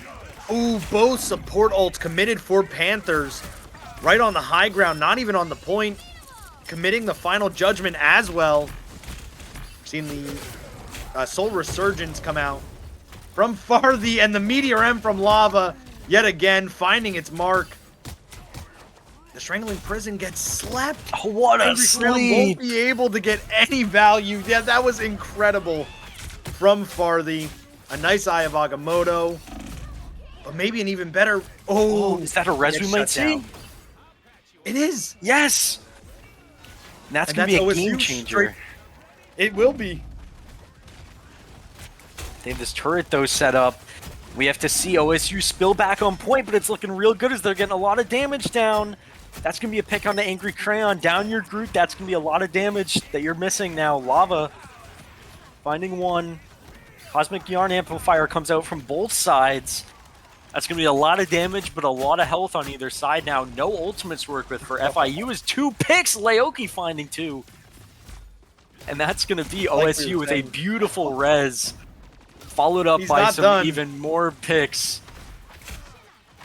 Speaker 1: Ooh, both support ults committed for Panthers. Right on the high ground, not even on the point. Committing the final judgment as well. Seeing the Soul Resurgence come out from Farthy, and the Meteor M from Lava yet again finding its mark. The Strangling Prison gets slept.
Speaker 2: Oh, what a
Speaker 1: Angry Crayon
Speaker 2: sleep!
Speaker 1: won't be able to get any value. Yeah, that was incredible from Farthy. A nice Eye of Agamotto. But maybe an even better...
Speaker 2: Oh, is that a res we might see?
Speaker 1: It is.
Speaker 2: Yes! And that's going to be a game changer.
Speaker 1: It will be.
Speaker 2: They have this turret, though, set up. We have to see OSU spill back on point, but it's looking real good as they're getting a lot of damage down. That's going to be a pick on the Angry Crayon. Down your Groot, that's going to be a lot of damage that you're missing now. Lava finding one. Cosmic Yarn Amplifier comes out from both sides. That's going to be a lot of damage, but a lot of health on either side now. No ultimates to work with for FIU is 2 picks. Laoki finding 2. And that's going to be OSU with a beautiful res. Followed up by some even more picks.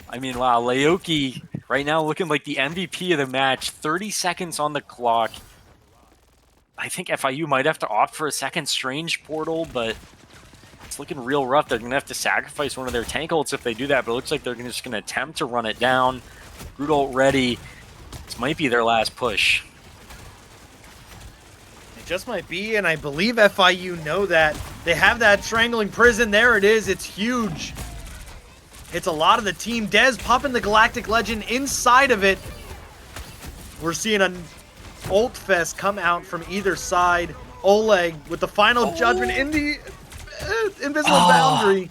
Speaker 2: I mean, wow, Laoki right now looking like the MVP of the match. 30 seconds on the clock. I think FIU might have to opt for a second Strange Portal, but it's looking real rough. They're going to have to sacrifice one of their tank ults if they do that, but it looks like they're just going to attempt to run it down. Groot ult ready. This might be their last push.
Speaker 1: It just might be, and I believe FIU know that. They have that Strangling Prison. There it is. It's huge. It's a lot of the team. Dez popping the Galactic Legend inside of it. We're seeing an ult fest come out from either side. Oleg with the final judgment in the invisible boundary.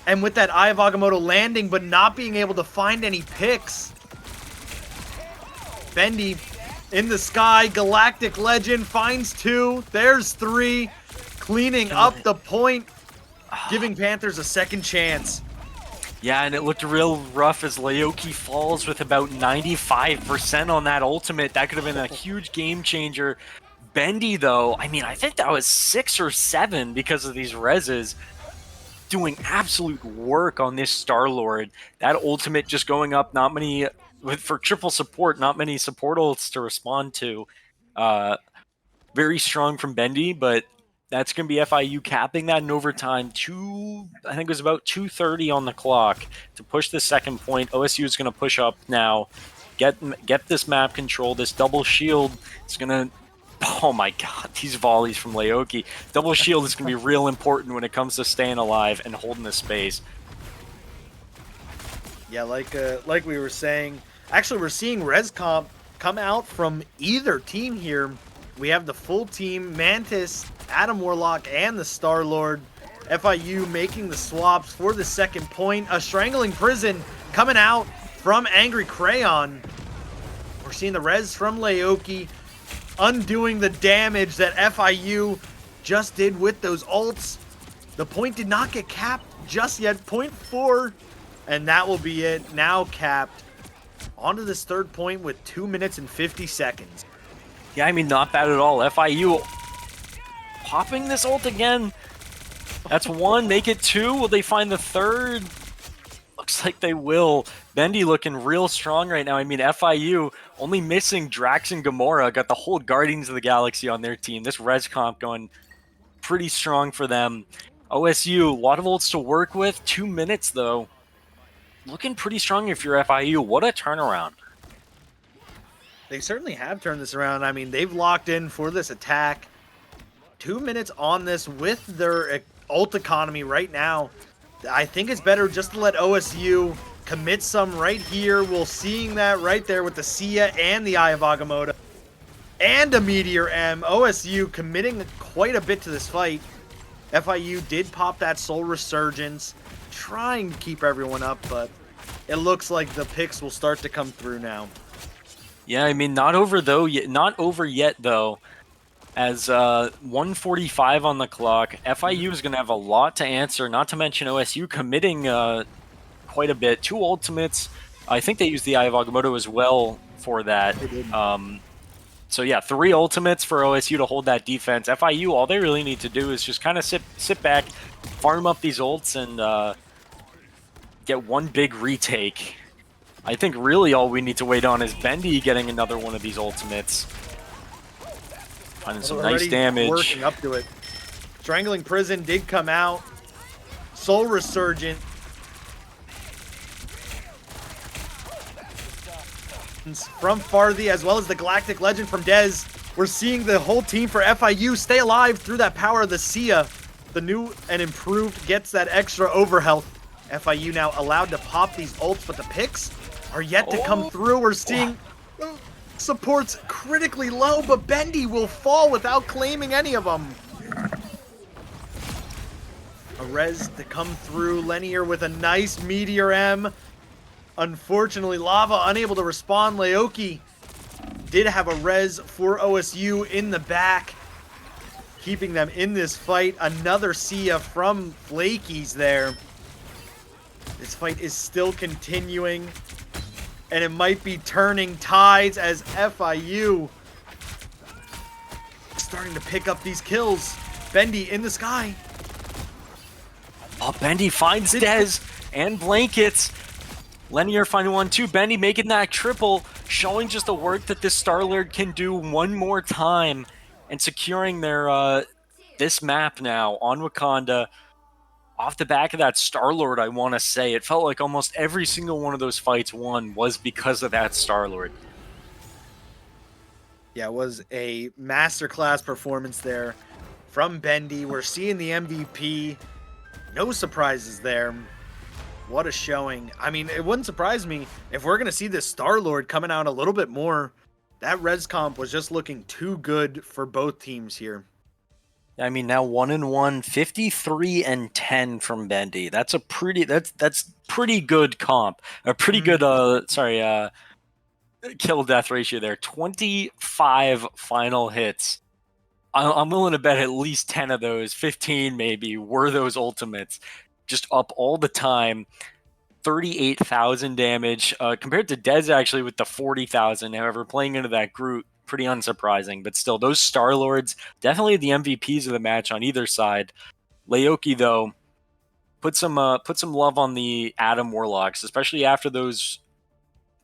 Speaker 1: And with that Eye of Agamotto landing, but not being able to find any picks. Bendy in the sky. Galactic Legend finds 2. There's 3. Cleaning up the point, giving Panthers a second chance.
Speaker 2: Yeah, and it looked real rough as Laoki falls with about 95% on that ultimate. That could have been a huge game changer. Bendy, though, I mean, I think that was 6 or 7 because of these reses. Doing absolute work on this Star-Lord. That ultimate just going up, not many, for triple support, not many support ults to respond to. Very strong from Bendy, but that's going to be FIU capping that in overtime. I think it was about 2:30 on the clock to push the second point. OSU is going to push up now, get this map control, this double shield. It's going to, oh my god, these volleys from Laoki. Double shield is going to be real important when it comes to staying alive and holding the space.
Speaker 1: Yeah, like we were saying, actually we're seeing res comp come out from either team here. We have the full team, Mantis, Adam Warlock, and the Star-Lord. FIU making the swaps for the second point. A Strangling Prison coming out from Angry Crayon. We're seeing the res from Laoki undoing the damage that FIU just did with those ults. The point did not get capped just yet. Point 4. And that will be it. Now capped. On to this third point with 2 minutes and 50 seconds.
Speaker 2: Yeah, I mean, not bad at all. FIU popping this ult again. That's 1. Make it 2. Will they find the third? Looks like they will. Bendy looking real strong right now. I mean, FIU only missing Drax and Gamora. Got the whole Guardians of the Galaxy on their team. This res comp going pretty strong for them. OSU, a lot of ults to work with. 2 minutes, though. Looking pretty strong if you're FIU. What a turnaround.
Speaker 1: They certainly have turned this around. I mean, they've locked in for this attack. 2 minutes on this with their ult economy right now. I think it's better just to let OSU commit some right here. We're seeing that right there with the Sia and the Eye of Agamotto. And a Meteor M. OSU committing quite a bit to this fight. FIU did pop that Soul Resurgence, trying to keep everyone up, but it looks like the picks will start to come through now.
Speaker 2: Yeah, I mean, not over yet though. As 1:45 on the clock, FIU is going to have a lot to answer. Not to mention OSU committing quite a bit. 2 ultimates. I think they used the Eye of Agamotto as well for that. So yeah, 3 ultimates for OSU to hold that defense. FIU, all they really need to do is just kind of sit back, farm up these ults, and get one big retake. I think really all we need to wait on is Bendy getting another one of these ultimates. Finding some nice damage.
Speaker 1: Working up to it. Strangling Prison did come out. Soul Resurgent. from Farthy, as well as the Galactic Legend from Dez. We're seeing the whole team for FIU stay alive through that power of the Sia. The new and improved gets that extra overhealth. FIU now allowed to pop these ults, but the picks are yet to come through. We're seeing supports critically low, but Bendy will fall without claiming any of them. A res to come through. Linear with a nice Meteor M. Unfortunately, Lava unable to respond. Leoki did have a res for OSU in the back, keeping them in this fight. Another Sia from Flakies there. This fight is still continuing, and it might be turning tides as FIU starting to pick up these kills. Bendy in the sky.
Speaker 2: Oh, Bendy finds Dez and Blankets. Linear finding one too. Bendy making that triple, showing just the work that this Star-Lord can do one more time and securing their this map now on Wakanda. Off the back of that Star-Lord, I want to say, it felt like almost every single one of those fights won was because of that Star-Lord.
Speaker 1: Yeah, it was a masterclass performance there from Bendy. We're seeing the MVP. No surprises there. What a showing. I mean, it wouldn't surprise me if we're going to see this Star-Lord coming out a little bit more. That res comp was just looking too good for both teams here.
Speaker 2: I mean, now 1-1, 53-10 from Bendy. That's a pretty pretty good comp. A pretty good kill death ratio there. 25 final hits. I'm willing to bet at least 10 of those, 15 maybe, were those ultimates. Just up all the time. 38,000 damage compared to Dez actually with the 40,000. However, playing into that group, pretty unsurprising. But still, those Star-Lords, definitely the MVPs of the match on either side. Leoki, though, put some love on the Adam Warlocks, especially after those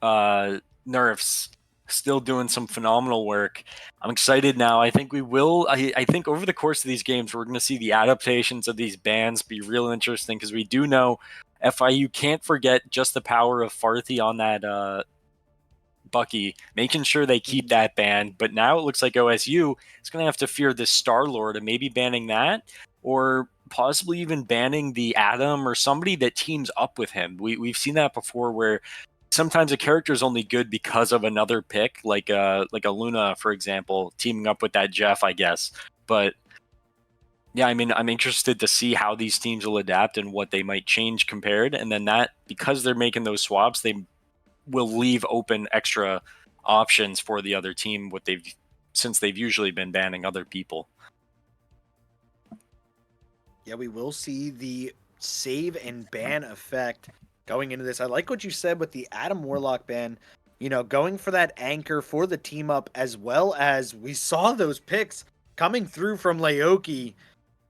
Speaker 2: nerfs. Still doing some phenomenal work. I'm excited now. I think we will. I think over the course of these games, we're going to see the adaptations of these bans be real interesting because we do know FIU can't forget just the power of Farthy on that Bucky, making sure they keep that ban. But now it looks like OSU is going to have to fear this Star-Lord and maybe banning that, or possibly even banning the Atom or somebody that teams up with him. We've seen that before where sometimes a character is only good because of another pick, like a Luna, for example, teaming up with that Jeff, I guess. But yeah, I mean, I'm interested to see how these teams will adapt and what they might change compared. And then that, because they're making those swaps, they will leave open extra options for the other team, since they've usually been banning other people.
Speaker 1: Yeah, we will see the save and ban effect going into this. I like what you said with the Adam Warlock ban, going for that anchor for the team up, as well as we saw those picks coming through from Leoki.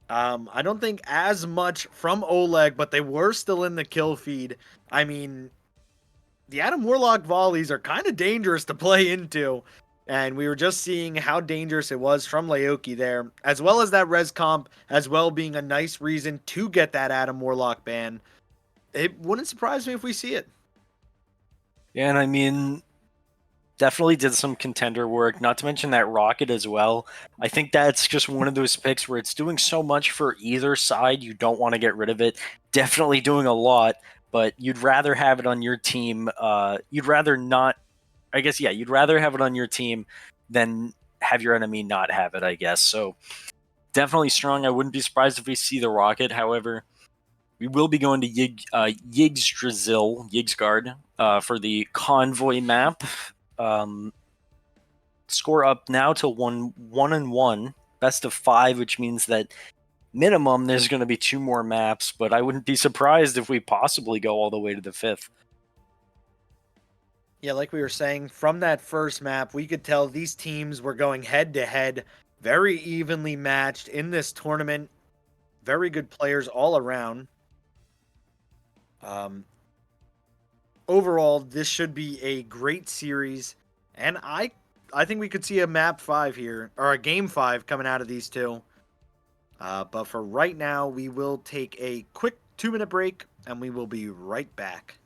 Speaker 1: I don't think as much from Oleg, but they were still in the kill feed. I mean, the Adam Warlock volleys are kind of dangerous to play into, and we were just seeing how dangerous it was from Leoki there, as well as that res comp, as well being a nice reason to get that Adam Warlock ban. It wouldn't surprise me if we see it.
Speaker 2: Yeah, and I mean, definitely did some contender work, not to mention that Rocket as well. I think that's just one of those picks where it's doing so much for either side, you don't want to get rid of it. Definitely doing a lot, but you'd rather have it on your team. You'd rather not, I guess, yeah, you'd rather have it on your team than have your enemy not have it, I guess. So definitely strong. I wouldn't be surprised if we see the Rocket. However, we will be going to Yigsgard for the Convoy map. Score up now to 1-1, best of 5, which means that minimum there's going to be 2 more maps, but I wouldn't be surprised if we possibly go all the way to the 5th.
Speaker 1: Yeah, like we were saying, from that first map, we could tell these teams were going head to head, very evenly matched in this tournament. Very good players all around. Overall, this should be a great series, and I think we could see a map 5 here, or a game 5 coming out of these two. But for right now, we will take a quick 2-minute break, and we will be right back.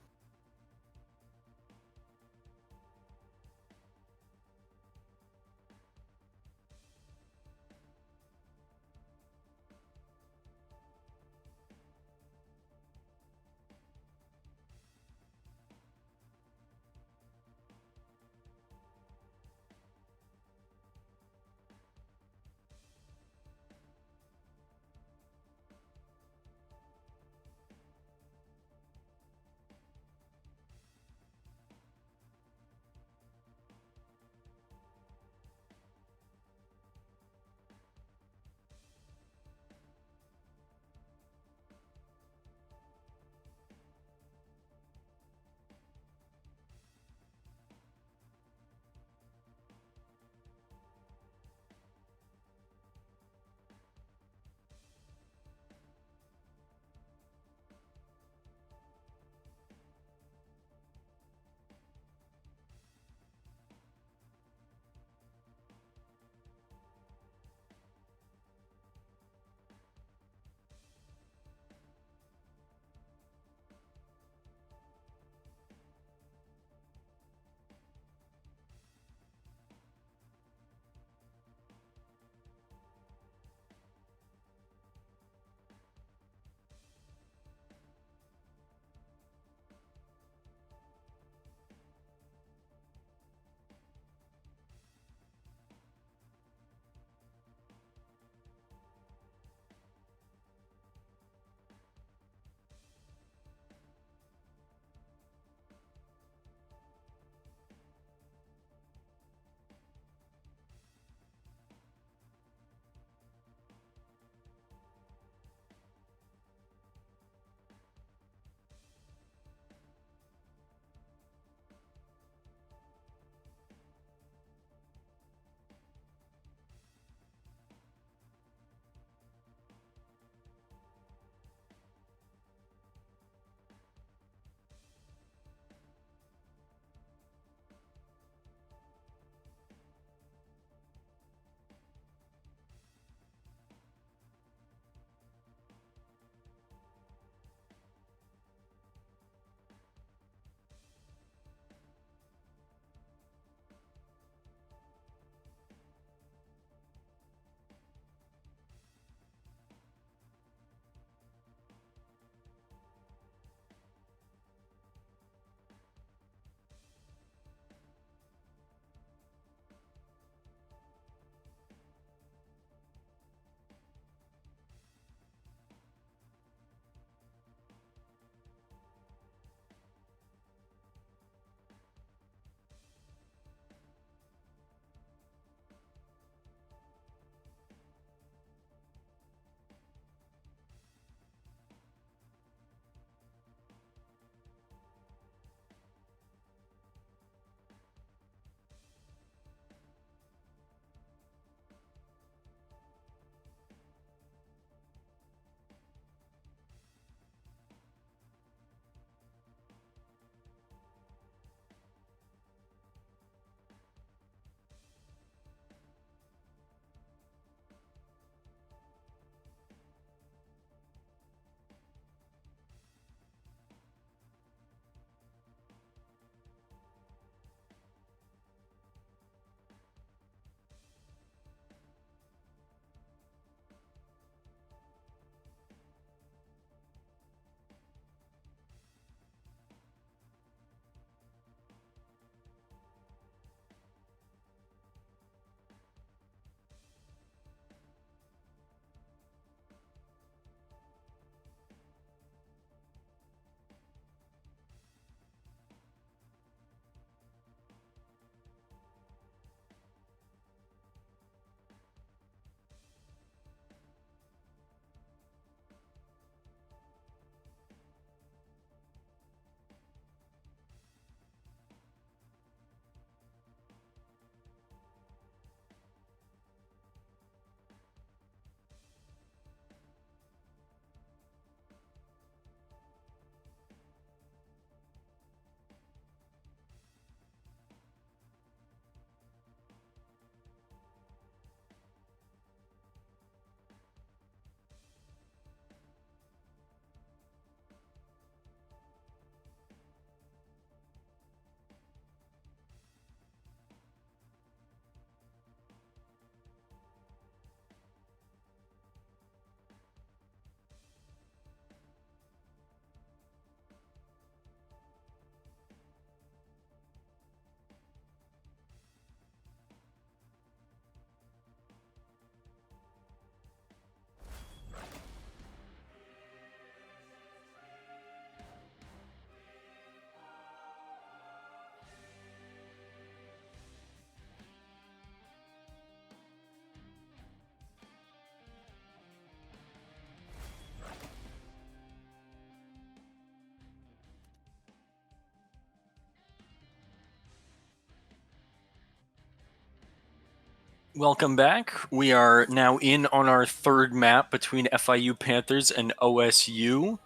Speaker 2: Welcome back. We are now in on our third map between FIU Panthers and OSU.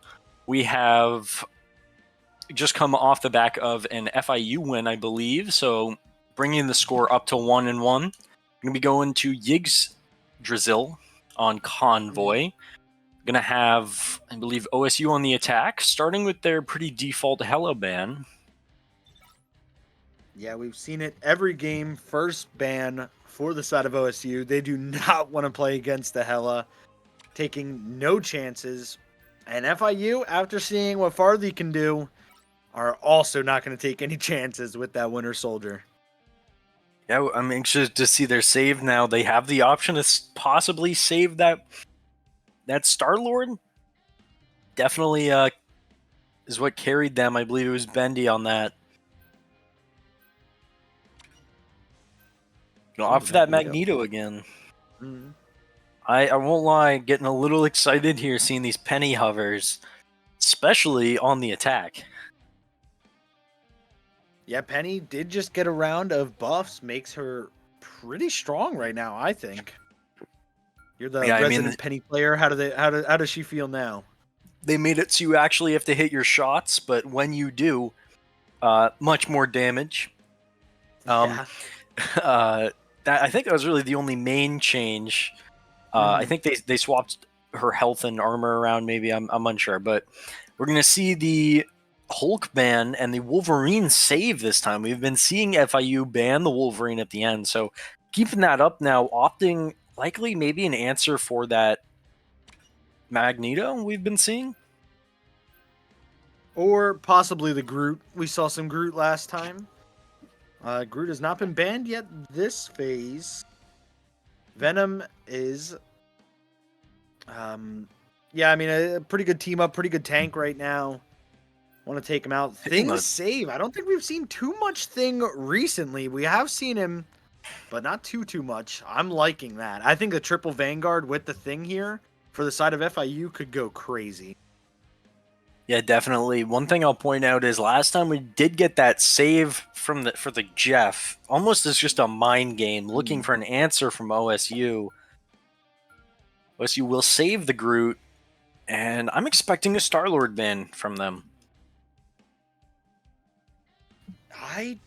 Speaker 2: We have just come off the back of an FIU win, I believe, so bringing the score up to 1-1. Going to be going to Yigs Drizzle on Convoy. Going to have, I believe, OSU on the attack, starting with their pretty default Hello ban.
Speaker 1: Yeah, we've seen it every game. First ban for the side of OSU. They do not want to play against the Hella, taking no chances. And FIU, after seeing what Farley can do, are also not going to take any chances with that Winter Soldier.
Speaker 2: Yeah, I'm anxious to see their save now. They have the option to possibly save that Star-Lord. Definitely is what carried them. I believe it was Bendy on that. Off for that Magneto again.
Speaker 1: Mm-hmm.
Speaker 2: I won't lie, getting a little excited here seeing these penny hovers, especially on the attack.
Speaker 1: Yeah, Penny did just get a round of buffs, makes her pretty strong right now, I think. You're the resident Penny player. How does she feel now?
Speaker 2: They made it so you actually have to hit your shots, but when you do, much more damage.
Speaker 1: Yeah.
Speaker 2: I think that was really the only main change. I think they swapped her health and armor around. Maybe I'm unsure, but we're gonna see the Hulk ban and the Wolverine save this time. We've been seeing FIU ban the Wolverine at the end, so keeping that up now, opting likely maybe an answer for that Magneto we've been seeing,
Speaker 1: or possibly the Groot. We saw some Groot last time. Groot has not been banned yet this phase. Venom is, yeah, I mean, a pretty good team up, pretty good tank right now. Want to take him out. Thing save. I don't think we've seen too much Thing recently. We have seen him, but not too much. I'm liking that. I think the triple Vanguard with the Thing here for the side of FIU could go crazy.
Speaker 2: Yeah, definitely. One thing I'll point out is last time we did get that save for the Jeff, almost as just a mind game, looking for an answer from OSU. OSU will save the Groot, and I'm expecting a Star-Lord ban from them.
Speaker 1: I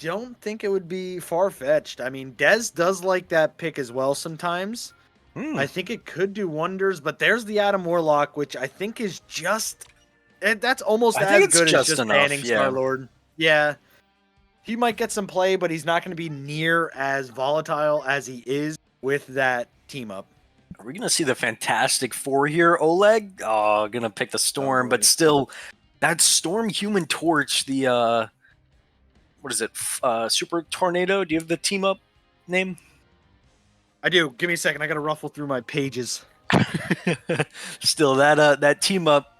Speaker 1: don't think it would be far-fetched. I mean, Dez does like that pick as well sometimes. I think it could do wonders, but there's the Adam Warlock, which I think is just... That's almost as good as just banning Star-Lord. Yeah. He might get some play, but he's not going to be near as volatile as he is with that team-up.
Speaker 2: Are we going to see the Fantastic Four here, Oleg? Oh, going to pick the Storm, but still, that Storm Human Torch, the... what is it? Super Tornado? Do you have the team-up name?
Speaker 1: I do. Give me a second. I got to ruffle through my pages.
Speaker 2: Still, that team-up,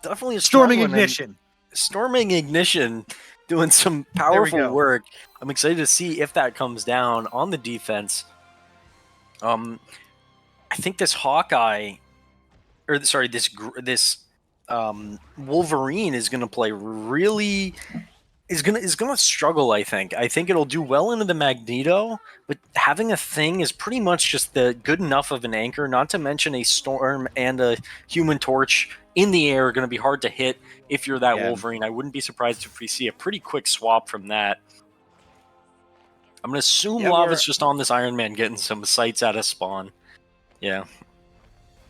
Speaker 2: definitely a
Speaker 1: Storming Ignition.
Speaker 2: Storming Ignition, doing some powerful work. I'm excited to see if that comes down on the defense. I think this Hawkeye, or sorry, this Wolverine is going to play really. Is gonna struggle. I think it'll do well into the Magneto, but having a Thing is pretty much just the good enough of an anchor. Not to mention a Storm and a Human Torch in the air are going to be hard to hit if you're that Wolverine. I wouldn't be surprised if we see a pretty quick swap from that. I'm gonna assume Lava's just on this Iron Man getting some sights out of spawn. Yeah,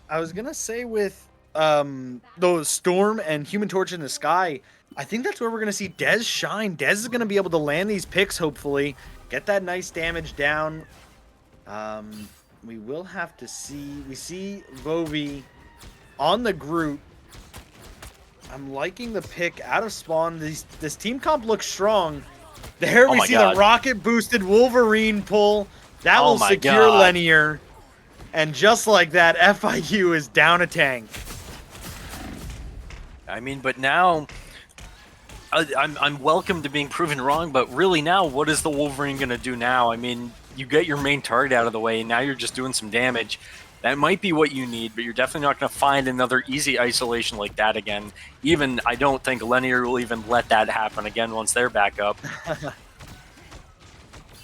Speaker 1: I was gonna say with those Storm and Human Torch in the sky. I think that's where we're going to see Dez shine. Dez is going to be able to land these picks, hopefully. Get that nice damage down. We will have to see. We see Vovi on the Groot. I'm liking the pick out of spawn. This team comp looks strong. There we see the rocket-boosted Wolverine pull. That will secure Linear. And just like that, FIU is down a tank.
Speaker 2: I mean, but now... I'm welcome to being proven wrong, but really now, what is the Wolverine going to do now? I mean, you get your main target out of the way, and now you're just doing some damage. That might be what you need, but you're definitely not going to find another easy isolation like that again. Even, I don't think Linear will even let that happen again once they're back up.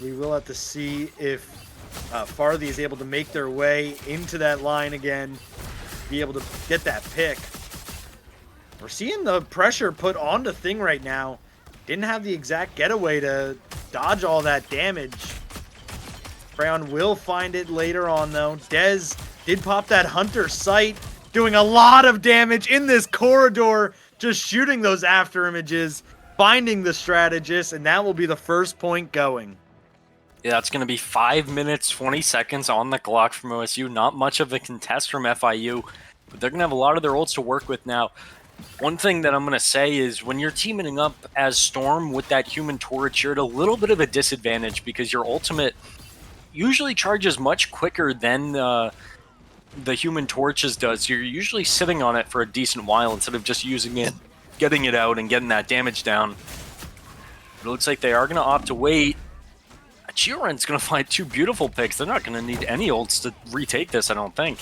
Speaker 1: We will have to see if Farthy is able to make their way into that line again, be able to get that pick. We're seeing the pressure put onto Thing right now. Didn't have the exact getaway to dodge all that damage. Freyon will find it later on, though. Dez did pop that Hunter sight, doing a lot of damage in this corridor, just shooting those after images, finding the strategist, and that will be the first point going.
Speaker 2: Yeah, it's going to be 5 minutes, 20 seconds on the clock from OSU. Not much of a contest from FIU, but they're going to have a lot of their ults to work with now. One thing that I'm going to say is when you're teaming up as Storm with that Human Torch, you're at a little bit of a disadvantage because your ultimate usually charges much quicker than the Human Torches does. You're usually sitting on it for a decent while instead of just using it, getting it out, and getting that damage down. But it looks like they are going to opt to wait. Gioren's going to find 2 beautiful picks. They're not going to need any ults to retake this, I don't think.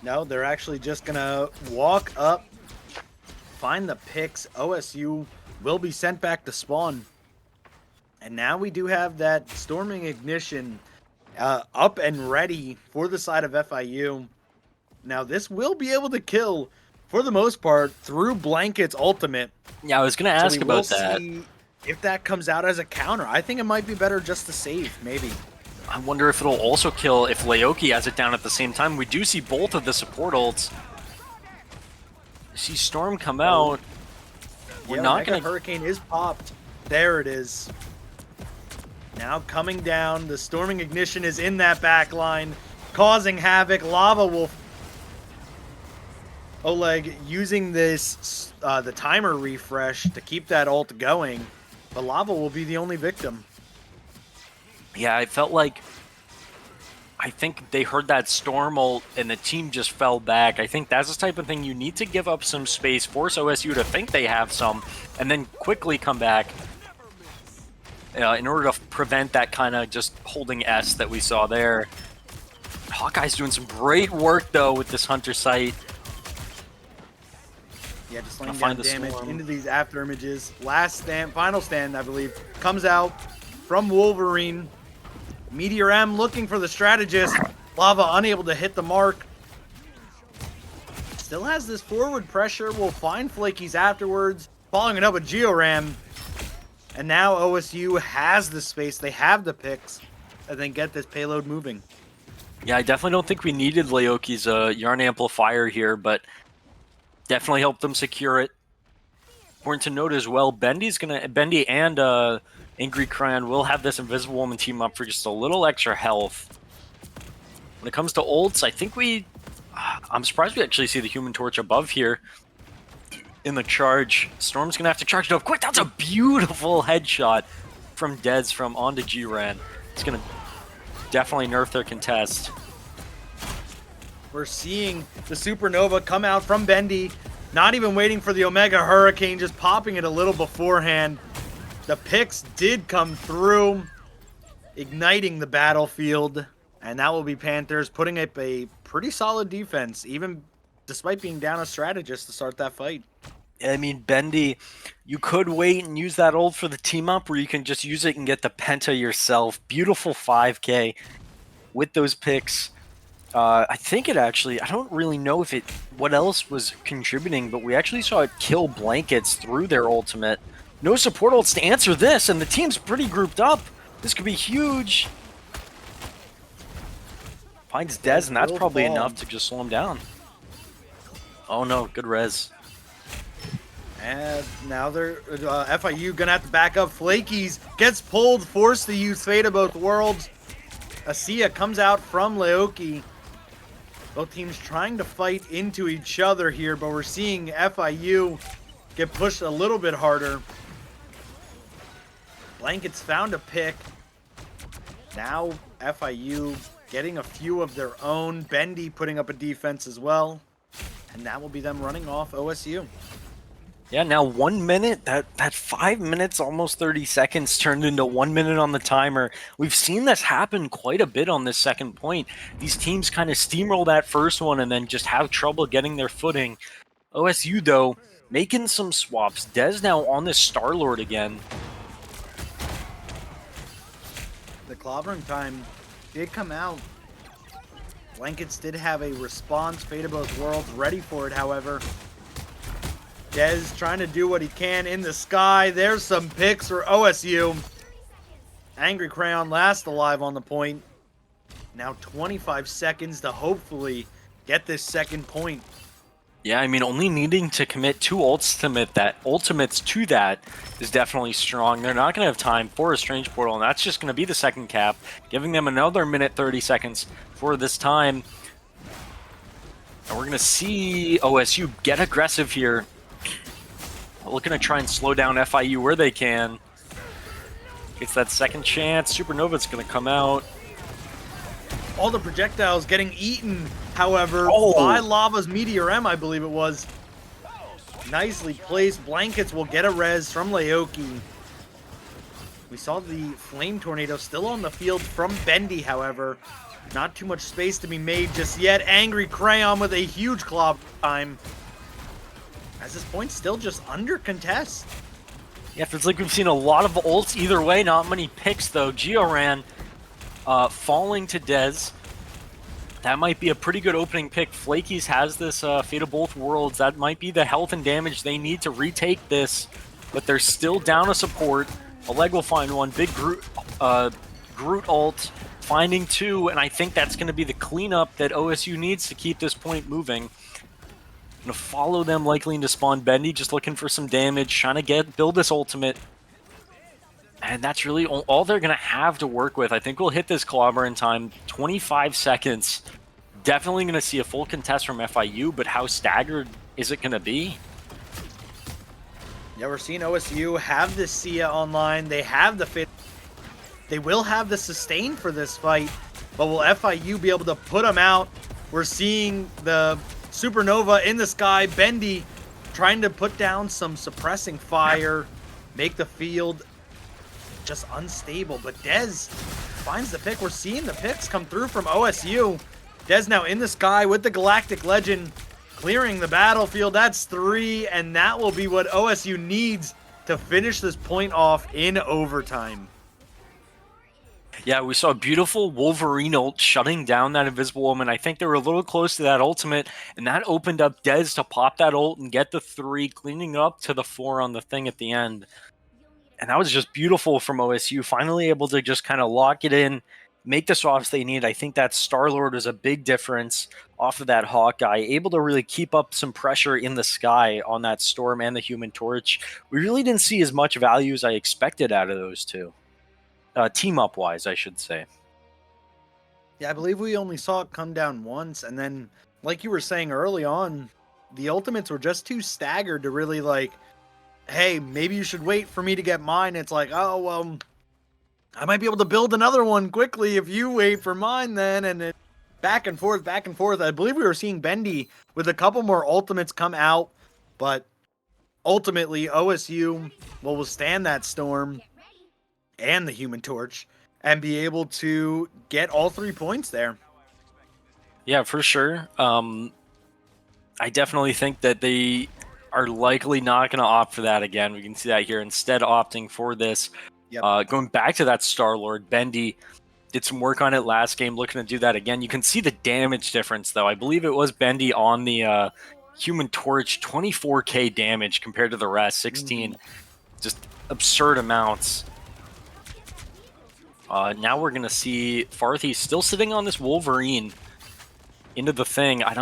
Speaker 1: No, they're actually just going to walk up, find the picks. OSU will be sent back to spawn. And now we do have that Storming Ignition up and ready for the side of FIU. Now, this will be able to kill, for the most part, through Blanket's ultimate.
Speaker 2: Yeah, I was going to ask about that.
Speaker 1: See if that comes out as a counter. I think it might be better just to save, maybe.
Speaker 2: I wonder if it'll also kill if Leoki has it down at the same time. We do see both of the support ults. I see Storm come out. We're not going to...
Speaker 1: Hurricane is popped. There it is. Now coming down. The Storming Ignition is in that back line, causing havoc. Lava will... Oleg using this, the timer refresh to keep that ult going. But Lava will be the only victim.
Speaker 2: Yeah, I felt like... I think they heard that Storm ult and the team just fell back. I think that's the type of thing you need to give up some space, force OSU to think they have some, and then quickly come back in order to prevent that kind of just holding S that we saw there. Hawkeye's doing some great work, though, with this Hunter sight.
Speaker 1: Yeah, just laying down damage into these after images. Last stand, final stand, I believe, comes out from Wolverine. Meteor M looking for the strategist. Lava unable to hit the mark. Still has this forward pressure. Will find Flakies afterwards. Following it up with Georam. And now OSU has the space. They have the picks. And then get this payload moving.
Speaker 2: Yeah, I definitely don't think we needed Leoki's Yarn Amplifier here, but definitely helped them secure it. Important to note as well, Bendy and Angry Crayon will have this Invisible Woman team up for just a little extra health. When it comes to ults, I think I'm surprised we actually see the Human Torch above here in the charge. Storm's gonna have to charge it up quick. That's a beautiful headshot from Dez from onto G-Ran. It's gonna definitely nerf their contest.
Speaker 1: We're seeing the Supernova come out from Bendy. Not even waiting for the Omega Hurricane, just popping it a little beforehand. The picks did come through, igniting the battlefield. And that will be Panthers putting up a pretty solid defense, even despite being down a strategist to start that fight.
Speaker 2: I mean, Bendy, you could wait and use that ult for the team up, or you can just use it and get the Penta yourself. Beautiful 5K with those picks. I think it actually, I don't really know if what else was contributing, but we actually saw it kill Blankets through their ultimate. No support ults to answer this, and the team's pretty grouped up. This could be huge. Finds Dez, and that's probably enough to just slow him down. Oh no, good res.
Speaker 1: And now they're FIU gonna have to back up. Flakies gets pulled, forced to use Fate of Both Worlds. Asia comes out from Leoki. Both teams trying to fight into each other here, but we're seeing FIU get pushed a little bit harder. Blankets found a pick. Now FIU getting a few of their own. Bendy putting up a defense as well. And that will be them running off OSU.
Speaker 2: Yeah, now 1 minute, that 5 minutes, almost 30 seconds turned into 1 minute on the timer. We've seen this happen quite a bit on this second point. These teams kind of steamroll that first one and then just have trouble getting their footing. OSU, though, making some swaps. Dez now on this Star-Lord again.
Speaker 1: The clobbering time did come out. Blankets did have a response. Fate of Both Worlds ready for it, however. Dez trying to do what he can in the sky. There's some picks for OSU. Angry Crayon last alive on the point. Now 25 seconds to hopefully get this second point.
Speaker 2: Yeah, I mean, only needing to commit 2 ultimates to that is definitely strong. They're not going to have time for a Strange Portal, and that's just going to be the second cap, giving them another minute 30 seconds for this time. And we're going to see OSU get aggressive here. Looking to try and slow down FIU where they can. Gets that second chance. Supernova's going to come out.
Speaker 1: All the projectiles getting eaten, however, by Lava's Meteor M, I believe it was. Nicely placed. Blankets will get a res from Laoki. We saw the Flame Tornado still on the field from Bendy, however. Not too much space to be made just yet. Angry Crayon with a huge claw time. As this point still just under contest.
Speaker 2: Yeah, it feels like we've seen a lot of ults either way. Not many picks, though. Georan falling to Dez. That might be a pretty good opening pick. Flakies has this Fate of Both Worlds. That might be the health and damage they need to retake this. But they're still down a support. Oleg will find one. Big Groot ult. Finding 2. And I think that's going to be the cleanup that OSU needs to keep this point moving. Gonna follow them likely into spawn. Bendy just looking for some damage. Trying to build this ultimate. And that's really all they're going to have to work with. I think we'll hit this clobber in time. 25 seconds. Definitely going to see a full contest from FIU, but how staggered is it going to be?
Speaker 1: Yeah, we're seeing OSU have the Sia online. They have the fit. They will have the sustain for this fight, but will FIU be able to put them out? We're seeing the Supernova in the sky. Bendy trying to put down some suppressing fire, make the field just unstable, but Dez finds the pick. We're seeing the picks come through from OSU. Dez now in the sky with the Galactic Legend, clearing the battlefield. That's 3, and that will be what OSU needs to finish this point off in overtime.
Speaker 2: Yeah, we saw a beautiful Wolverine ult shutting down that Invisible Woman. I think they were a little close to that ultimate, and that opened up Dez to pop that ult and get the 3, cleaning up to the 4 on the thing at the end. And that was just beautiful from OSU, finally able to just kind of lock it in, make the swaps they need. I think that Star-Lord was a big difference off of that Hawkeye, able to really keep up some pressure in the sky on that Storm and the Human Torch. We really didn't see as much value as I expected out of those two. Team-up wise, I should say.
Speaker 1: Yeah, I believe we only saw it come down once, and then, like you were saying early on, the ultimates were just too staggered to really, like, hey, maybe you should wait for me to get mine. It's like, oh, well, I might be able to build another one quickly if you wait for mine then. And it back and forth, back and forth. I believe we were seeing Bendy with a couple more ultimates come out, but ultimately OSU will withstand that storm and the Human Torch and be able to get all 3 points there.
Speaker 2: Yeah, for sure. I definitely think that they are likely not going to opt for that again. We can see that here. Instead, opting for this. Yep. Going back to that Star-Lord, Bendy did some work on it last game, looking to do that again. You can see the damage difference, though. I believe it was Bendy on the Human Torch, 24k damage compared to the rest, 16. Just absurd amounts. Now we're going to see Farthy still sitting on this Wolverine into the thing. I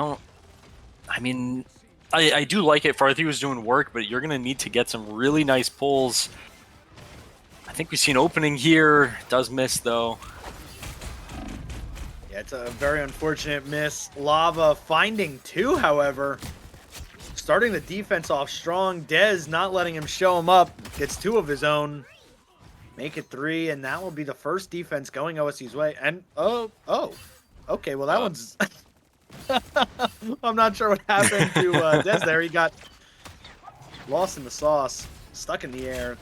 Speaker 2: do like it. Farthy was doing work, but you're going to need to get some really nice pulls. I think we see an opening here. Does miss, though.
Speaker 1: Yeah, it's a very unfortunate miss. Lava finding 2, however. Starting the defense off strong. Dez not letting him show him up. Gets 2 of his own. Make it 3, and that will be the first defense going OSU's way. And, okay, well, that one's... I'm not sure what happened to Dez there. He got lost in the sauce, stuck in the air.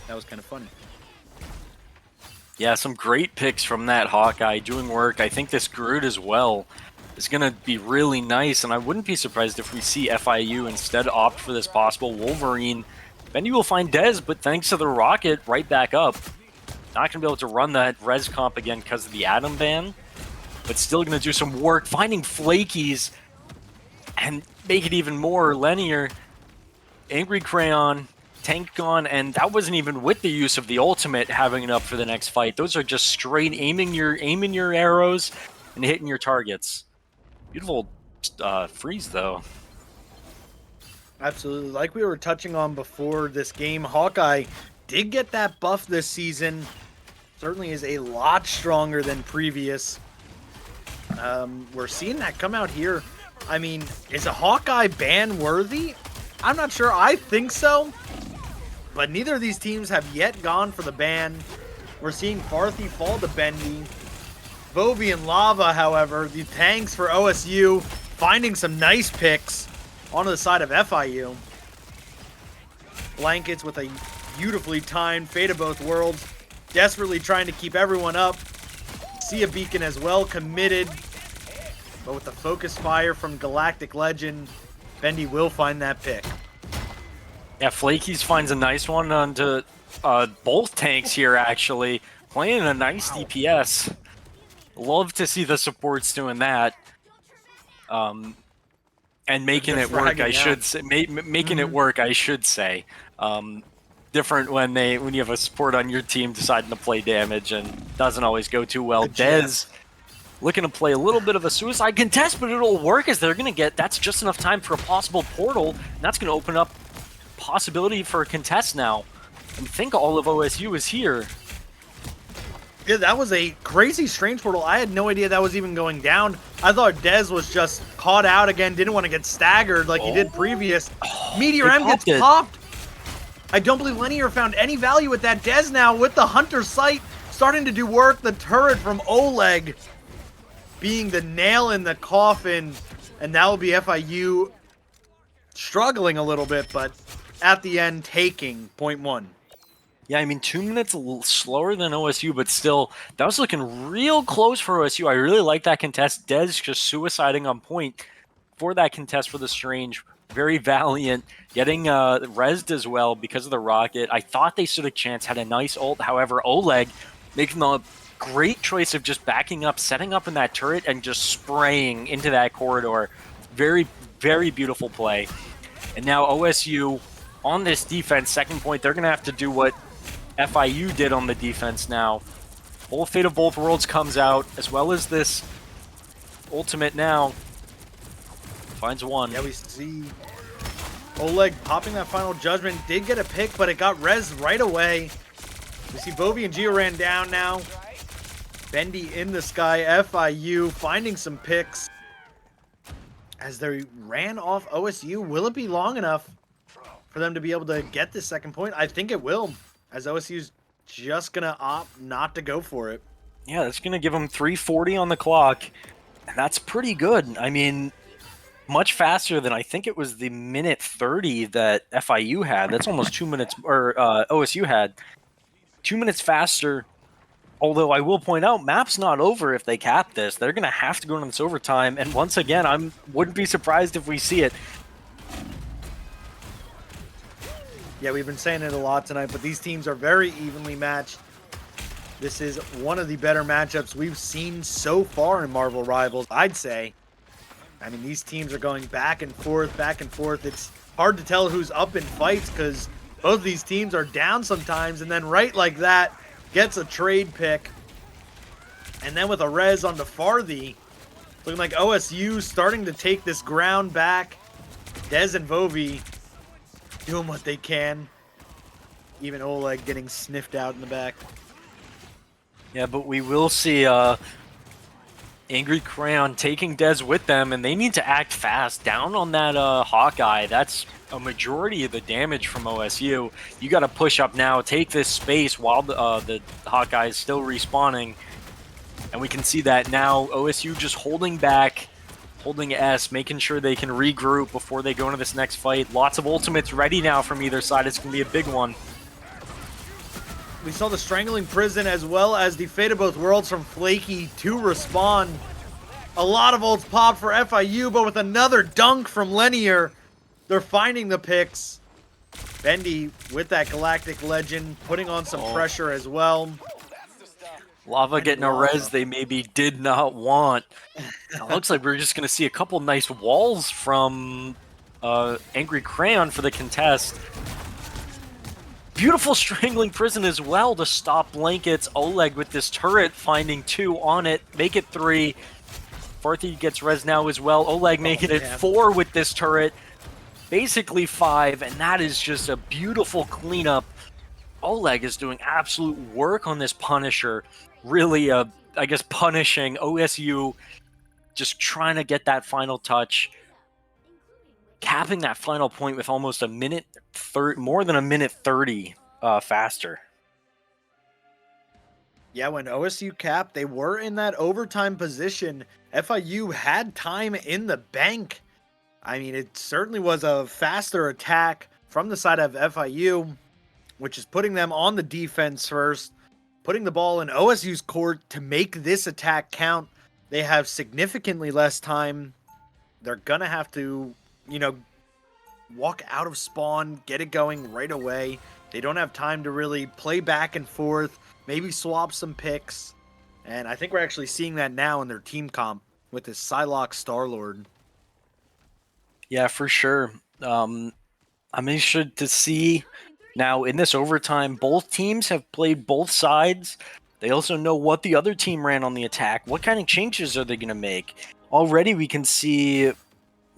Speaker 1: That was kind of funny.
Speaker 2: Yeah, some great picks from that Hawkeye doing work. I think this Groot as well is going to be really nice, and I wouldn't be surprised if we see FIU instead opt for this possible Wolverine. Bendy will find Dez, but thanks to the rocket, right back up. Not going to be able to run that res comp again because of the Atom ban, but still going to do some work, finding Flakies and make it even more linear. Angry Crayon, tank gone, and that wasn't even with the use of the ultimate having it up for the next fight. Those are just straight aiming your arrows and hitting your targets. Beautiful freeze though.
Speaker 1: Absolutely. Like we were touching on before this game, Hawkeye did get that buff this season. Certainly is a lot stronger than previous. We're seeing that come out here. I mean, is a Hawkeye ban worthy? I'm not sure. I think so. But neither of these teams have yet gone for the ban. We're seeing Farthy fall to Bendy. Vovi and Lava, however, the tanks for OSU finding some nice picks onto the side of FIU. Blankets with a beautifully timed Fate of Both Worlds, desperately trying to keep everyone up. See a Beacon as well, committed. But with the focus fire from Galactic Legend, Bendy will find that pick.
Speaker 2: Yeah, Flakies finds a nice one onto both tanks here, actually. Playing a nice DPS. Love to see the supports doing that. And making it work, I should say. Making it work, I should say. Different when you have a support on your team deciding to play damage and doesn't always go too well. Dez looking to play a little bit of a suicide contest, but it'll work as they're going to get, that's just enough time for a possible portal, and that's going to open up possibility for a contest now. And think all of OSU is here.
Speaker 1: Yeah, that was a crazy strange portal. I had no idea that was even going down. I thought Dez was just caught out again, didn't want to get staggered like he did previous. Meteor M gets popped. I don't believe Linear found any value with that. Dez now with the Hunter Sight starting to do work. The turret from Oleg being the nail in the coffin. And that will be FIU struggling a little bit, but at the end taking .1.
Speaker 2: Yeah, I mean, 2 minutes a little slower than OSU, but still, that was looking real close for OSU. I really like that contest. Dez just suiciding on point for that contest for the Strange. Very valiant, getting rezzed as well because of the rocket. I thought they stood a chance, had a nice ult. However, Oleg making the great choice of just backing up, setting up in that turret, and just spraying into that corridor. Very, very beautiful play. And now OSU on this defense, second point, they're going to have to do what FIU did on the defense now. Full Fate of Both Worlds comes out, as well as this ultimate now. Finds one.
Speaker 1: Yeah, we see Oleg popping that final judgment. Did get a pick, but it got res right away. We see Vovi and Gio ran down now. Bendy in the sky. FIU finding some picks as they ran off OSU. Will it be long enough for them to be able to get this second point? I think it will, as OSU's just going to opt not to go for it.
Speaker 2: Yeah, that's going to give them 3:40 on the clock, and that's pretty good. I mean, much faster than I think it was the minute 30 that FIU had. That's almost 2 minutes, or OSU had. 2 minutes faster, although I will point out, map's not over if they cap this. They're going to have to go into this overtime, and once again, I wouldn't be surprised if we see it.
Speaker 1: Yeah, we've been saying it a lot tonight, but these teams are very evenly matched. This is one of the better matchups we've seen so far in Marvel Rivals, I'd say. I mean, these teams are going back and forth, back and forth. It's hard to tell who's up in fights because both of these teams are down sometimes, and then right like that, gets a trade pick. And then with a res on the Farthy, looking like OSU starting to take this ground back. Dez and Vovi doing what they can. Even Oleg getting sniffed out in the back.
Speaker 2: Yeah, but we will see Angry Crayon taking Dez with them, and they need to act fast. Down on that Hawkeye, that's a majority of the damage from OSU. You got to push up now, take this space while the Hawkeye is still respawning. And we can see that now, OSU just holding back, holding S, making sure they can regroup before they go into this next fight. Lots of ultimates ready now from either side. It's going to be a big one.
Speaker 1: We saw the Strangling Prison as well as the Fate of Both Worlds from Flaky to respond. A lot of ults pop for FIU, but with another dunk from Linear, they're finding the picks. Bendy with that Galactic Legend, putting on some pressure as well.
Speaker 2: Lava
Speaker 1: And
Speaker 2: getting a res
Speaker 1: Lava.
Speaker 2: they maybe did not want. It looks like we're just going to see a couple nice walls from Angry Crayon for the contest. Beautiful strangling prison as well to stop Blankets. Oleg with this turret finding 2 on it. Make it 3. Farthy gets res now as well. Oleg making it 4 with this turret. Basically 5, and that is just a beautiful cleanup. Oleg is doing absolute work on this Punisher. Really, I guess, punishing OSU, just trying to get that final touch. Capping that final point with almost more than a minute 30 faster.
Speaker 1: Yeah, when OSU capped, they were in that overtime position. FIU had time in the bank. I mean, it certainly was a faster attack from the side of FIU, which is putting them on the defense first, putting the ball in OSU's court to make this attack count. They have significantly less time. They're going to have to, walk out of spawn, get it going right away. They don't have time to really play back and forth, maybe swap some picks. And I think we're actually seeing that now in their team comp with this Psylocke Star-Lord.
Speaker 2: Yeah, for sure. I'm interested to see now in this overtime, both teams have played both sides. They also know what the other team ran on the attack. What kind of changes are they going to make? Already we can see,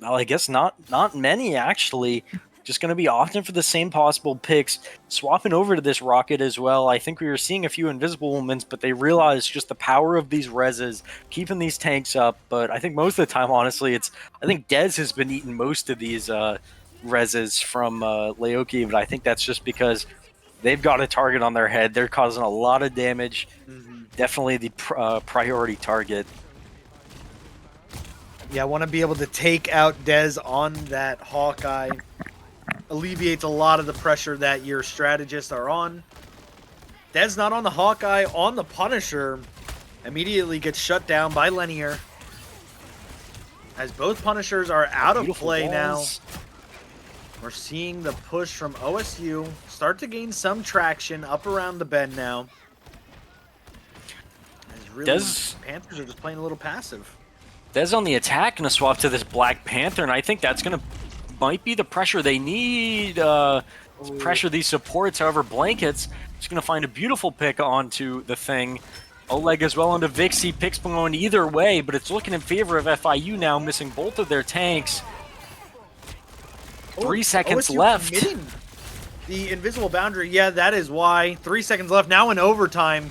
Speaker 2: well, I guess not many actually. Just going to be often for the same possible picks. Swapping over to this rocket as well. I think we were seeing a few invisible moments, but they realized just the power of these reses, keeping these tanks up. But I think most of the time, honestly, I think Dez has been eating most of these reses from Leoki, but I think that's just because they've got a target on their head. They're causing a lot of damage. Definitely the priority target.
Speaker 1: Yeah, I want to be able to take out Dez on that Hawkeye. Alleviates a lot of the pressure that your strategists are on. Dez not on the Hawkeye, on the Punisher. Immediately gets shut down by Linear. As both Punishers are out of play now. We're seeing the push from OSU start to gain some traction up around the bend now. Panthers are just playing a little passive.
Speaker 2: Dez on the attack, going to swap to this Black Panther, and I think that's might be the pressure they need to pressure these supports. However, Blankets is going to find a beautiful pick onto the thing. Oleg as well onto Vixie. Picks going either way, but it's looking in favor of FIU now, missing both of their tanks. 3 seconds left.
Speaker 1: The invisible boundary, yeah, that is why. 3 seconds left, now in overtime.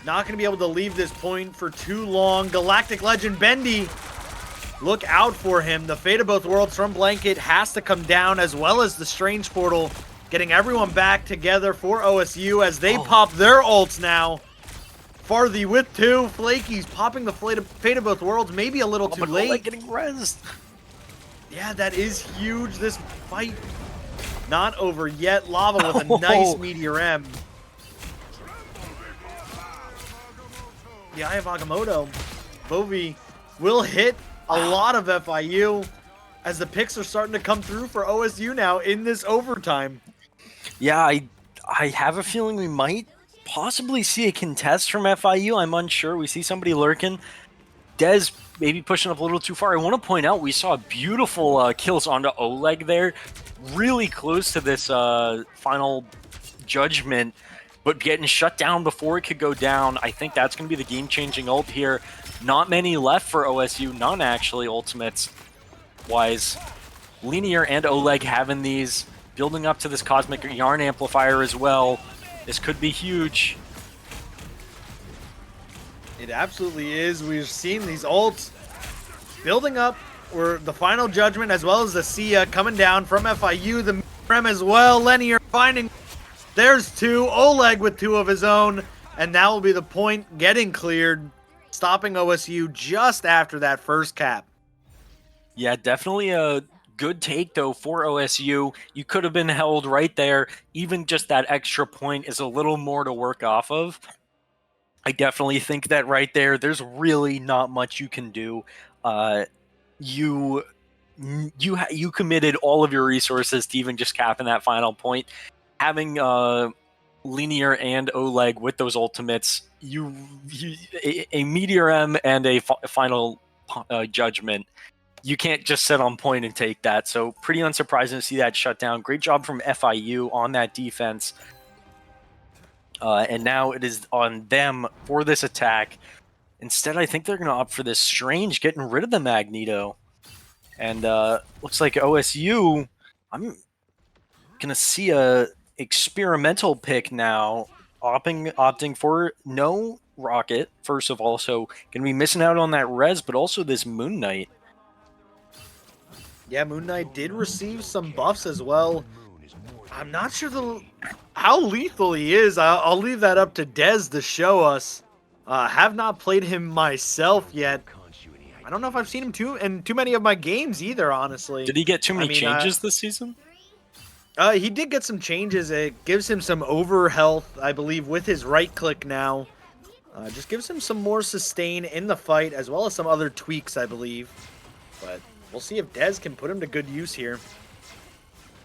Speaker 1: Not going to be able to leave this point for too long. Galactic Legend Bendy, look out for him. The Fate of Both Worlds from Blanket has to come down, as well as the Strange Portal, getting everyone back together for OSU as they pop their ults now. Farthy with 2. Flaky's popping the Fate of Both Worlds, maybe a little too late.
Speaker 2: Getting rezzed.
Speaker 1: Yeah, that is huge. This fight not over yet. Lava with a nice Meteor M. The Eye of Agamotto. Bovi will hit a lot of FIU as the picks are starting to come through for OSU now in this overtime.
Speaker 2: Yeah, I have a feeling we might possibly see a contest from FIU. I'm unsure. We see somebody lurking. Dez maybe pushing up a little too far. I want to point out we saw beautiful kills onto Oleg there. Really close to this final judgment, but getting shut down before it could go down. I think that's going to be the game-changing ult here. Not many left for OSU. None, actually, ultimates-wise. Linear and Oleg having these, building up to this Cosmic Yarn Amplifier as well. This could be huge.
Speaker 1: It absolutely is. We've seen these ults building up. We're the final judgment as well as the Sia coming down from FIU. The Rem as well. Linear finding. There's 2. Oleg with 2 of his own. And that will be the point getting cleared. Stopping OSU just after that first cap.
Speaker 2: Yeah, definitely a good take, though, for OSU. You could have been held right there. Even just that extra point is a little more to work off of. I definitely think that right there, there's really not much you can do. You committed all of your resources to even just capping that final point. Having linear and Oleg with those ultimates, a Meteor M and a final judgment. You can't just sit on point and take that. So pretty unsurprising to see that shut down. Great job from FIU on that defense. And now it is on them for this attack. Instead, I think they're going to opt for this Strange, getting rid of the Magneto. And looks like OSU, I'm going to see a experimental pick now, opting for no Rocket, first of all. So going to be missing out on that res, but also this Moon Knight.
Speaker 1: Yeah, Moon Knight did receive some buffs as well. I'm not sure how lethal he is. I'll leave that up to Dez to show us. Have not played him myself yet. I don't know if I've seen him in too many of my games either, honestly.
Speaker 2: Did he get too many changes this season?
Speaker 1: He did get some changes. It gives him some over health, I believe, with his right click now. Just gives him some more sustain in the fight, as well as some other tweaks, I believe. But we'll see if Dez can put him to good use here.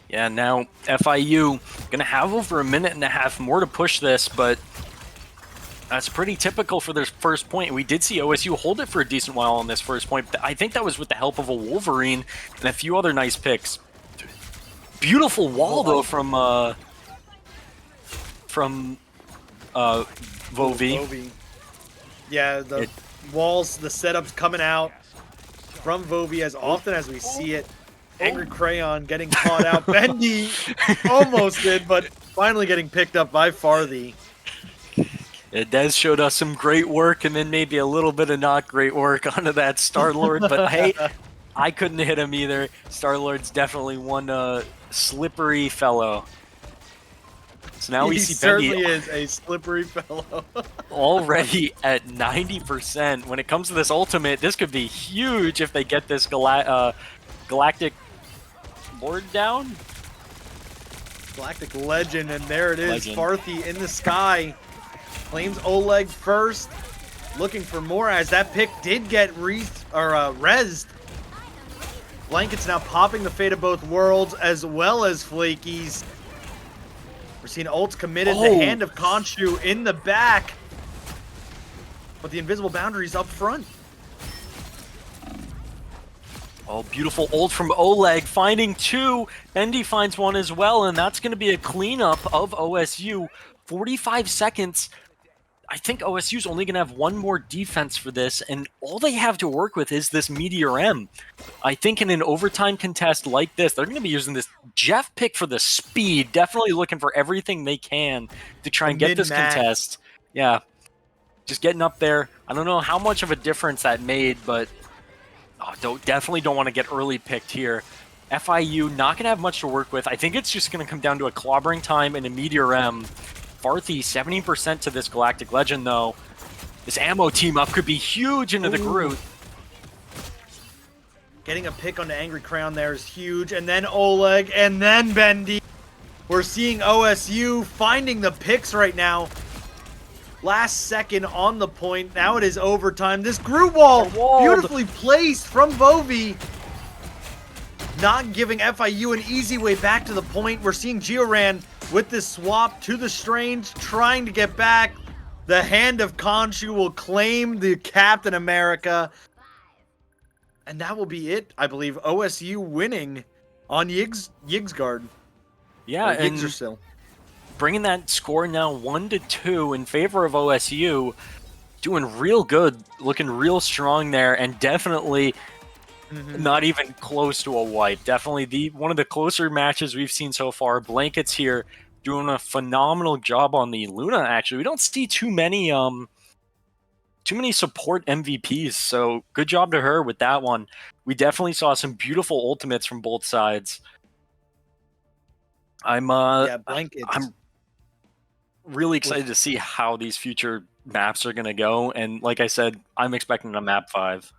Speaker 2: Yeah, now FIU going to have over a minute and a half more to push this, but that's pretty typical for their first point. We did see OSU hold it for a decent while on this first point. I think that was with the help of a Wolverine and a few other nice picks. Beautiful wall, though, from Vovi.
Speaker 1: Yeah, the walls, the setups coming out from Vovi as often as we see it. Angry Crayon getting caught out. Bendy almost did, but finally getting picked up by Farthy.
Speaker 2: Dez showed us some great work and then maybe a little bit of not great work onto that Star-Lord, but hey, I couldn't hit him either. Star-Lord's definitely one slippery fellow. So now we see Bendy.
Speaker 1: He certainly is a slippery fellow.
Speaker 2: Already at 90%. When it comes to this ultimate, this could be huge if they get this Galactic Lord down.
Speaker 1: Galactic Legend, and there it is.
Speaker 2: Legend.
Speaker 1: Farthy in the sky. Claims Oleg first. Looking for more as that pick did get rezzed. Blanket's now popping the Fate of Both Worlds as well as Flakies. We're seeing ults committed. The Hand of Khonshu in the back. But the invisible boundary's up front.
Speaker 2: Oh, beautiful ult from Oleg, finding two. Bendy finds one as well, and that's going to be a cleanup of OSU. 45 seconds. I think OSU's only going to have one more defense for this, and all they have to work with is this Meteor M. I think in an overtime contest like this, they're going to be using this Jeff pick for the speed, definitely looking for everything they can to try and get this contest. Yeah, just getting up there. I don't know how much of a difference that made, but definitely don't want to get early picked here. FIU not going to have much to work with. I think it's just going to come down to a clobbering time and a Meteor M. Farthy, 70% to this Galactic Legend, though. This ammo team-up could be huge into the Groot.
Speaker 1: Getting a pick on the Angry Crayon there is huge. And then Oleg, and then Bendy. We're seeing OSU finding the picks right now. Last second on the point. Now it is overtime. This Groot wall, beautifully placed from Vovi. Not giving FIU an easy way back to the point. We're seeing Gioran with this swap to the Strange, trying to get back. The Hand of Khonshu will claim the Captain America. And that will be it, I believe. OSU winning on Yggdrasil.
Speaker 2: Yeah, and bringing that score now 1-2 in favor of OSU. Doing real good, looking real strong there, and definitely not even close to a wipe. Definitely one of the closer matches we've seen so far. Blankets here doing a phenomenal job on the Luna, actually. We don't see too many support MVPs, so good job to her with that one. We definitely saw some beautiful ultimates from both sides. I'm really excited to see how these future maps are going to go, and like I said, I'm expecting a map 5.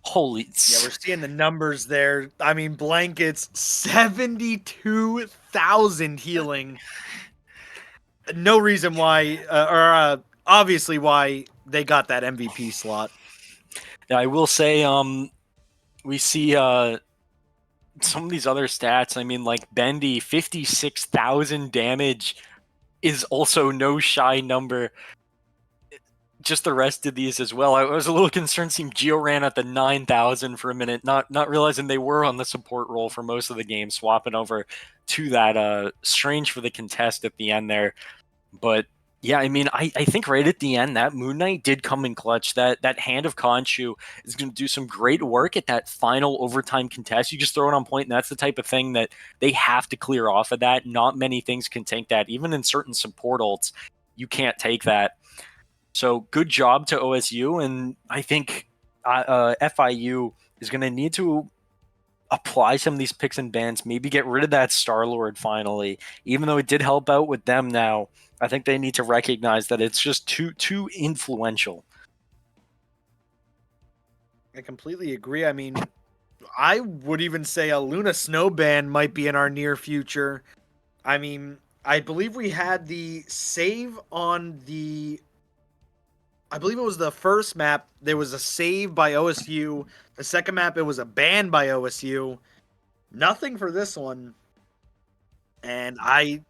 Speaker 2: Holy...
Speaker 1: Yeah, we're seeing the numbers there. I mean, Blankets, 72,000 healing. No reason why, obviously why they got that MVP slot.
Speaker 2: Yeah, I will say, we see some of these other stats. I mean, like Bendy, 56,000 damage is also no shy number. Just the rest of these as well. I was a little concerned seeing Geo ran at the 9,000 for a minute, not realizing they were on the support role for most of the game, swapping over to that strange for the contest at the end there. But yeah, I mean, I think right at the end, that Moon Knight did come in clutch. That hand of Khonshu is going to do some great work at that final overtime contest. You just throw it on point, and that's the type of thing that they have to clear off of that. Not many things can take that. Even in certain support ults, you can't take that. So good job to OSU, and I think FIU is going to need to apply some of these picks and bans, maybe get rid of that Star-Lord finally. Even though it did help out with them now, I think they need to recognize that it's just too influential.
Speaker 1: I completely agree. I mean, I would even say a Luna Snow ban might be in our near future. I mean, I believe we had the save on I believe it was the first map. There was a save by OSU. The second map, it was a ban by OSU. Nothing for this one. And I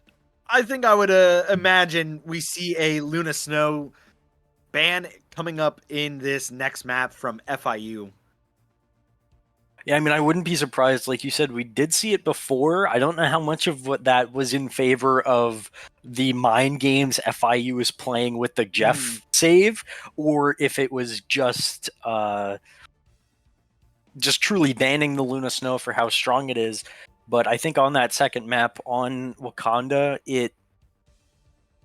Speaker 1: think I would imagine we see a Luna Snow ban coming up in this next map from FIU.
Speaker 2: Yeah, I mean, I wouldn't be surprised. Like you said, we did see it before. I don't know how much of what that was in favor of the mind games FIU was playing with the Jeff save, or if it was just truly banning the Luna Snow for how strong it is. But I think on that second map on Wakanda,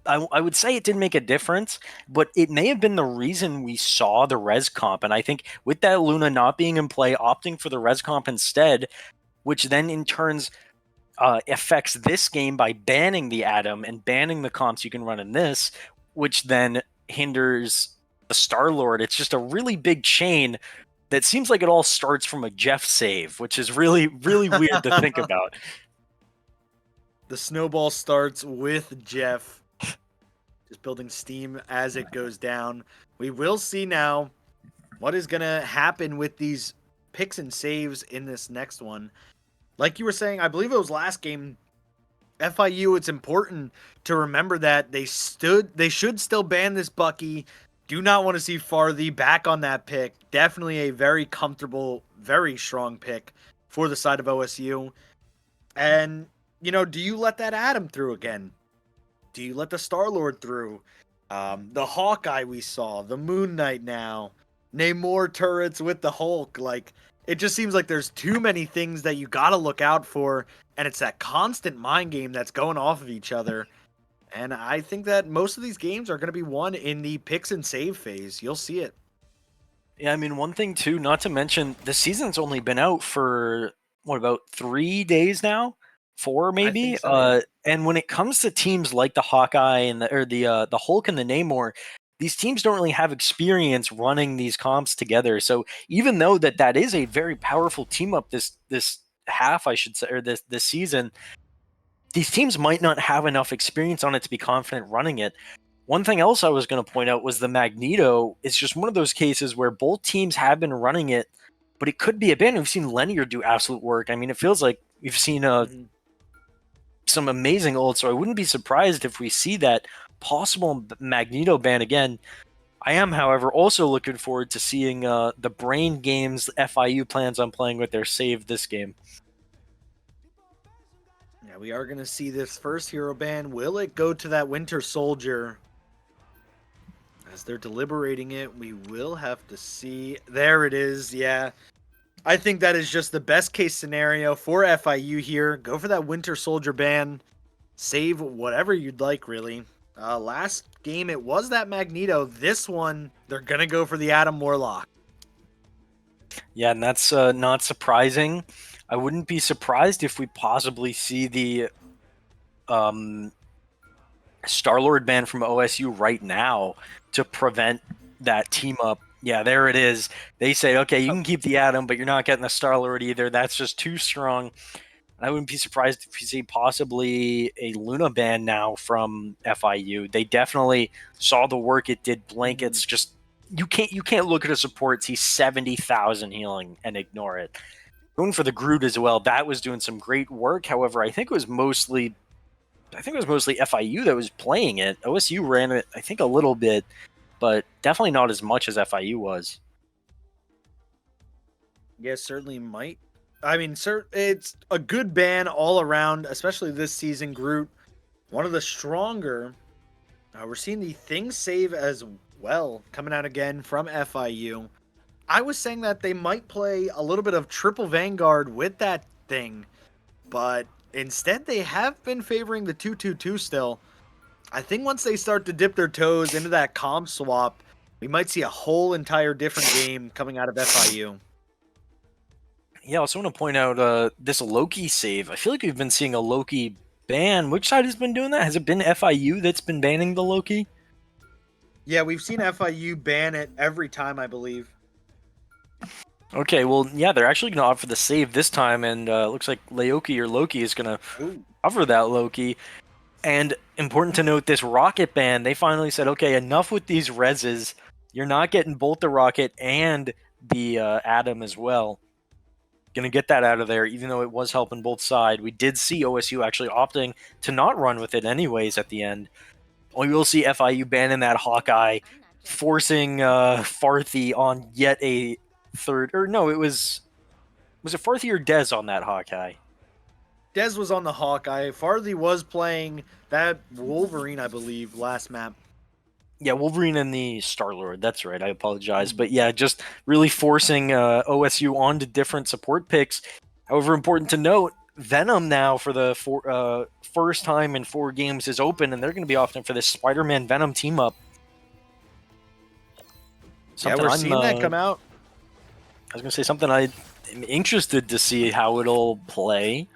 Speaker 2: I would say it didn't make a difference, but it may have been the reason we saw the res comp. And I think with that Luna not being in play, opting for the res comp instead, which then in turns affects this game by banning the Atom and banning the comps you can run in this, which then hinders the Star-Lord. It's just a really big chain that seems like it all starts from a Jeff save, which is really, really weird to think about.
Speaker 1: The snowball starts with Jeff. Just building steam as it goes down. We will see now what is going to happen with these picks and saves in this next one. Like you were saying, I believe it was last game, FIU, it's important to remember that they should still ban this Bucky. Do not want to see Farthey back on that pick. Definitely a very comfortable, very strong pick for the side of OSU. And, do you let that Atom through again? Do you let the Star-Lord through? The Hawkeye we saw, the Moon Knight now, name more turrets with the Hulk. Like, it just seems like there's too many things that you got to look out for, and it's that constant mind game that's going off of each other. And I think that most of these games are going to be won in the picks and save phase. You'll see it.
Speaker 2: Yeah, I mean, one thing too, not to mention, the season's only been out for about 3 days now, 4 maybe.
Speaker 1: I think so, yeah.
Speaker 2: And when it comes to teams like the Hawkeye and the Hulk and the Namor, these teams don't really have experience running these comps together. So even though that is a very powerful team up this half, I should say, or this season, these teams might not have enough experience on it to be confident running it. One thing else I was going to point out was the Magneto is just one of those cases where both teams have been running it, but it could be a ban. We've seen Linear do absolute work. I mean, it feels like we've seen some amazing ults, so I wouldn't be surprised if we see that possible Magneto ban again. I am, however, also looking forward to seeing the Brain Games FIU plans on playing with their save this game.
Speaker 1: Yeah, we are going to see this first hero ban. Will it go to that Winter Soldier? As they're deliberating it, we will have to see. There it is. Yeah. I think that is just the best case scenario for FIU here. Go for that Winter Soldier ban. Save whatever you'd like, really. Last game, it was that Magneto. This one, they're going to go for the Adam Warlock.
Speaker 2: Yeah, and that's not surprising. I wouldn't be surprised if we possibly see the Star-Lord ban from OSU right now to prevent that team up. Yeah, there it is. They say, okay, you can keep the Atom, but you're not getting the Star-Lord either. That's just too strong. I wouldn't be surprised if you see possibly a Luna ban now from FIU. They definitely saw the work it did. Blankets just you can't look at a support, see 70,000 healing and ignore it. Going for the Groot as well, that was doing some great work. However, I think it was mostly I think it was mostly FIU that was playing it. OSU ran it, I think, a little bit, but definitely not as much as FIU was.
Speaker 1: Yes, certainly might. I mean, it's a good ban all around, especially this season. Groot, one of the stronger. We're seeing the thing save as well coming out again from FIU. I was saying that they might play a little bit of triple Vanguard with that thing, but instead they have been favoring the 2-2-2 still. I think once they start to dip their toes into that comp swap, we might see a whole entire different game coming out of FIU.
Speaker 2: Yeah, I also want to point out this Loki save. I feel like we've been seeing a Loki ban. Which side has been doing that? Has it been FIU that's been banning the Loki?
Speaker 1: Yeah, we've seen FIU ban it every time, I believe.
Speaker 2: Okay, well, yeah, they're actually going to opt for the save this time, and looks like Laoki or Loki is going to cover that Loki. And important to note, this rocket ban, they finally said, okay, enough with these reses. You're not getting both the rocket and the Atom as well. Gonna get that out of there, even though it was helping both sides. We did see OSU actually opting to not run with it anyways at the end. We will see FIU banning that Hawkeye, forcing Farthy on yet a third. Or no, it was it Farthy or Dez on that Hawkeye?
Speaker 1: Dez was on the Hawkeye. Farley was playing that Wolverine, I believe, last map.
Speaker 2: Yeah, Wolverine and the Star-Lord. That's right. I apologize. But yeah, just really forcing OSU onto different support picks. However, important to note, Venom now for the first time in 4 games is open, and they're going to be opting for this Spider-Man Venom team up.
Speaker 1: Yeah, we're seeing that come out.
Speaker 2: I was going to say something I'm interested to see how it'll play.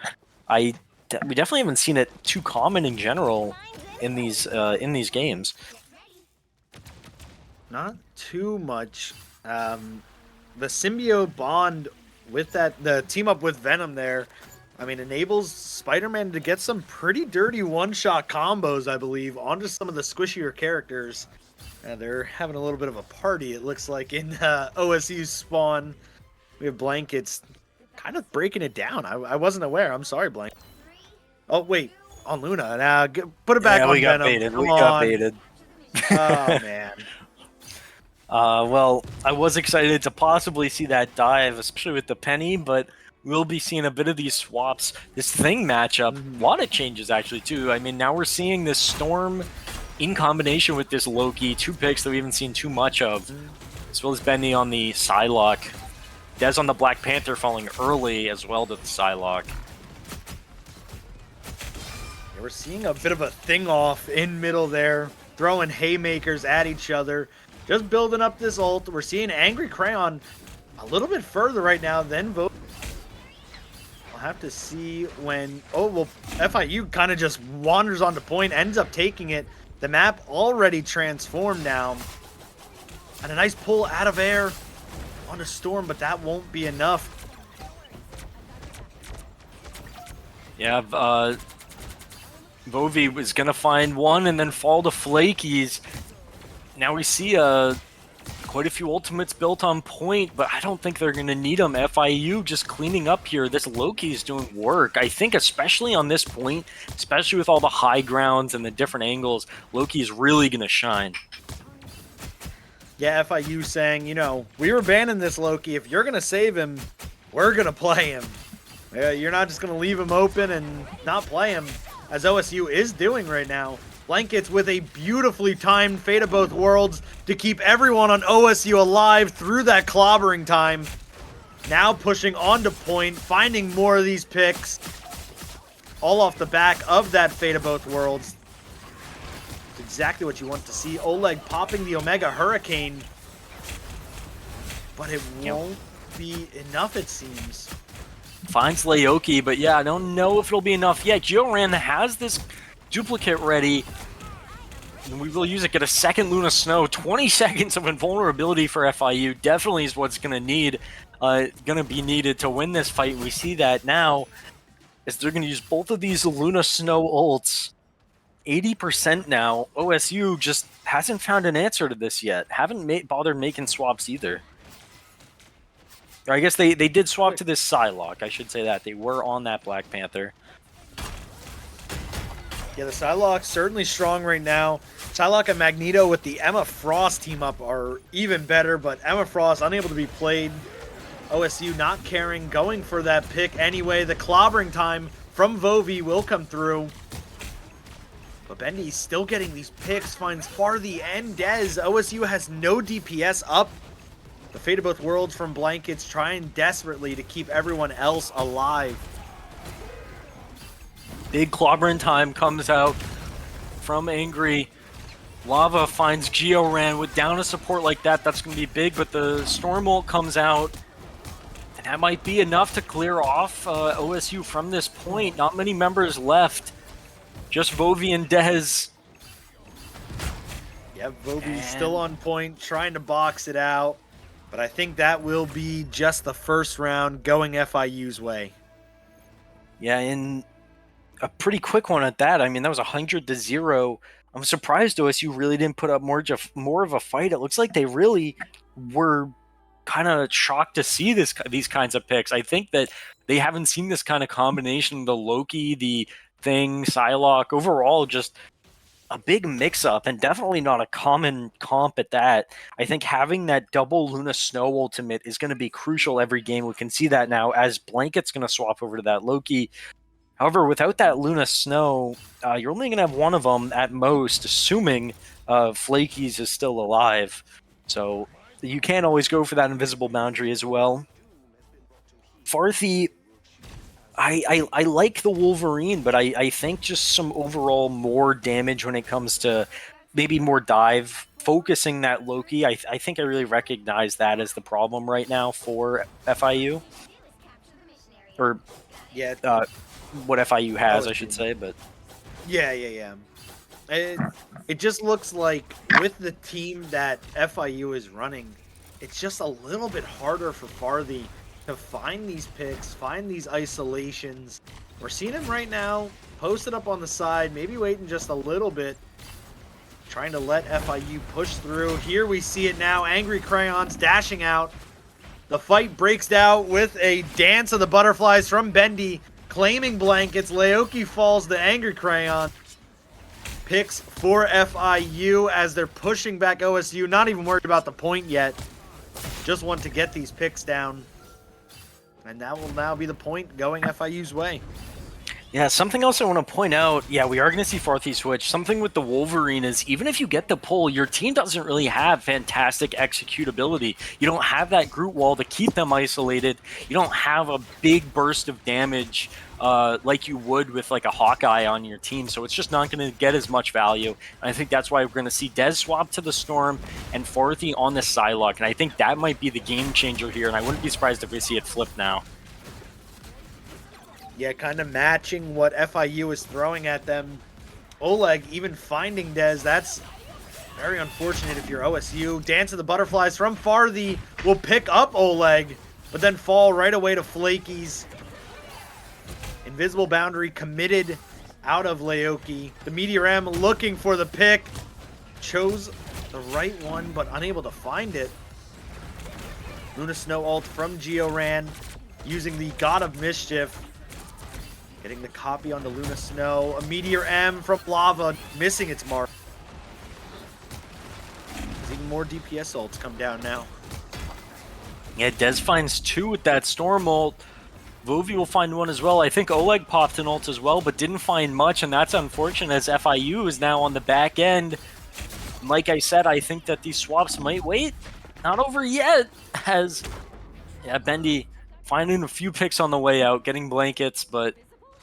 Speaker 2: We definitely haven't seen it too common in general in these games.
Speaker 1: Not too much. The symbiote bond with the team up with Venom there, I mean, enables Spider-Man to get some pretty dirty one-shot combos, I believe, onto some of the squishier characters. They're having a little bit of a party, it looks like, in OSU's spawn. We have Blankets kind of breaking it down. I wasn't aware. I'm sorry, Blank. Oh, wait. On Luna. Now, put it back on Venom.
Speaker 2: We got baited.
Speaker 1: Oh, man.
Speaker 2: Well, I was excited to possibly see that dive, especially with the penny, but we'll be seeing a bit of these swaps. This thing matchup, a lot of changes actually too. I mean, now we're seeing this Storm in combination with this Loki, 2 picks that we haven't seen too much of, as well as Benny on the Psylocke. Dez on the Black Panther falling early as well to the Psylocke.
Speaker 1: Yeah, we're seeing a bit of a thing off in middle there, throwing haymakers at each other. Just building up this ult. We're seeing Angry Crayon a little bit further right now than Vote. We'll have to see when... Oh, well, FIU kind of just wanders onto point, ends up taking it. The map already transformed now. And a nice pull out of air onto Storm, but that won't be enough.
Speaker 2: Yeah, Vovi was going to find one and then fall to Flakies. Now we see quite a few ultimates built on point, but I don't think they're going to need them. FIU just cleaning up here. This Loki is doing work. I think especially on this point, especially with all the high grounds and the different angles, Loki is really going to shine.
Speaker 1: Yeah, FIU saying, you know, we were banning this Loki. If you're going to save him, we're going to play him. You're not just going to leave him open and not play him, as OSU is doing right now. Blankets with a beautifully timed Fate of Both Worlds to keep everyone on OSU alive through that clobbering time. Now pushing on to point, finding more of these picks. All off the back of that Fate of Both Worlds. It's exactly what you want to see. Oleg popping the Omega Hurricane. But it won't be enough, it seems.
Speaker 2: Finds Laoki, but yeah, I don't know if it'll be enough yet. Georan has this duplicate ready, and we will use it. Get a second Luna Snow. 20 seconds of invulnerability for FIU definitely is what's going to be needed to win this fight. We see that now as they're going to use both of these Luna Snow ults. 80% now. OSU just hasn't found an answer to this yet. Haven't bothered making swaps either. Or I guess they did swap to this Psylocke. I should say that. They were on that Black Panther.
Speaker 1: Yeah, the Psylocke's certainly strong right now. Psylocke and Magneto with the Emma Frost team up are even better, but Emma Frost unable to be played. OSU not caring, going for that pick anyway. The clobbering time from Vovi will come through. But Bendy still getting these picks, finds Farthy and Dez. OSU has no DPS up. The Fate of Both Worlds from Blankets trying desperately to keep everyone else alive.
Speaker 2: Big clobbering time comes out from Angry. Lava finds Georan with down a support like that. That's going to be big, but the Storm ult comes out. And that might be enough to clear off OSU from this point. Not many members left. Just Vovi and Dez.
Speaker 1: Yep, Vovi's still on point, trying to box it out. But I think that will be just the first round going FIU's way.
Speaker 2: Yeah, in a pretty quick one at that. I mean, that was 100-0. I'm surprised OSU really didn't put up more of a fight. It looks like they really were kind of shocked to see these kinds of picks. I think that they haven't seen this kind of combination, the Loki, the Thing, Psylocke, overall just a big mix-up and definitely not a common comp at that. I think having that double Luna Snow ultimate is going to be crucial every game. We can see that now as Blanket's going to swap over to that Loki. However, without that Luna Snow, you're only going to have one of them at most, assuming Flakies is still alive. So you can't always go for that invisible boundary as well. Farthy, I like the Wolverine, but I think just some overall more damage when it comes to maybe more dive. Focusing that Loki, I think I really recognize that as the problem right now for FIU. Or
Speaker 1: Yeah.
Speaker 2: What FIU has, I should say, but...
Speaker 1: Yeah. It just looks like with the team that FIU is running, it's just a little bit harder for Farthy to find these picks, find these isolations. We're seeing him right now, posted up on the side, maybe waiting just a little bit, trying to let FIU push through. Here we see it now, Angry Crayons dashing out. The fight breaks out with a dance of the butterflies from Bendy, claiming Blankets. Laoki falls to Angry Crayon. Picks for FIU as they're pushing back OSU, not even worried about the point yet. Just want to get these picks down. And that will now be the point going FIU's way.
Speaker 2: Yeah, something else I want to point out, yeah, we are going to see Farthy switch. Something with the Wolverine is even if you get the pull, your team doesn't really have fantastic executability. You don't have that Groot wall to keep them isolated. You don't have a big burst of damage like you would with like a Hawkeye on your team. So it's just not going to get as much value. And I think that's why we're going to see Dez swap to the Storm and Farthy on the Psylocke. And I think that might be the game changer here. And I wouldn't be surprised if we see it flip now.
Speaker 1: Yeah, kind of matching what FIU is throwing at them. Oleg even finding Dez. That's very unfortunate if you're OSU. Dance of the Butterflies from Farthy will pick up Oleg, but then fall right away to Flakies. Invisible Boundary committed out of Laoki. The Meteor M looking for the pick. Chose the right one, but unable to find it. Luna Snow ult from Georan, using the God of Mischief. Getting the copy onto Luna Snow. A Meteor M from Lava, missing its mark. There's even more DPS ults come down now.
Speaker 2: Yeah, Dez finds two with that Storm ult. Vovi will find one as well. I think Oleg popped an ult as well, but didn't find much, and that's unfortunate as FIU is now on the back end. Like I said, I think that these swaps might wait. Not over yet, as Bendy finding a few picks on the way out, getting Blankets, but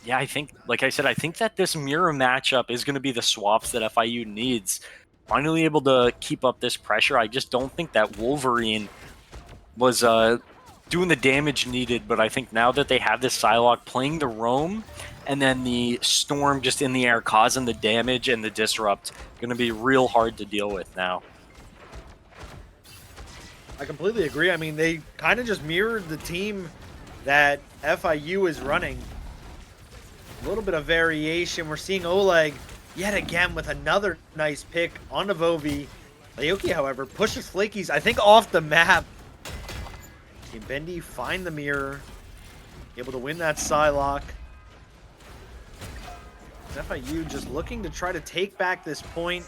Speaker 2: yeah, I think, like I said, I think that this mirror matchup is going to be the swaps that FIU needs. Finally able to keep up this pressure. I just don't think that Wolverine was doing the damage needed, but I think now that they have this Psylocke playing the roam, and then the Storm just in the air causing the damage and the disrupt, going to be real hard to deal with now.
Speaker 1: I completely agree. I mean, they kind of just mirrored the team that FIU is running. A little bit of variation. We're seeing Oleg yet again with another nice pick onto Vovi. Laoki, however, pushes Flakies, I think, off the map. Can Bendy find the mirror? Able to win that Psylocke. FIU just looking to try to take back this point.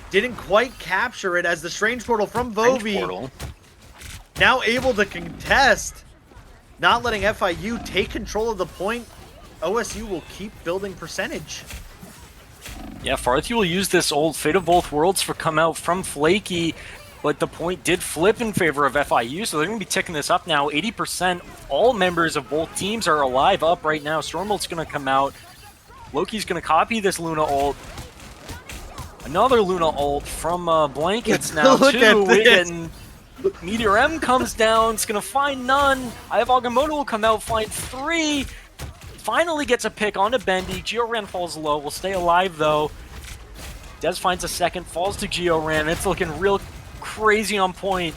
Speaker 1: Didn't quite capture it as the Strange Portal from Vovi now able to contest, not letting FIU take control of the point. OSU will keep building percentage.
Speaker 2: Yeah, Farthy will use this old Fate of Both Worlds for come out from Flaky, but the point did flip in favor of FIU, so they're going to be ticking this up now. 80%, all members of both teams are alive up right now. Stormbolt's going to come out. Loki's going to copy this Luna ult. Another Luna ult from Blankets now, too. We're getting... Meteor M comes down, it's going to find none. I have Agamotto will come out, find 3. Finally gets a pick onto Bendy. Georan falls low, will stay alive though. Dez finds a second, falls to Georan. It's looking real crazy on point.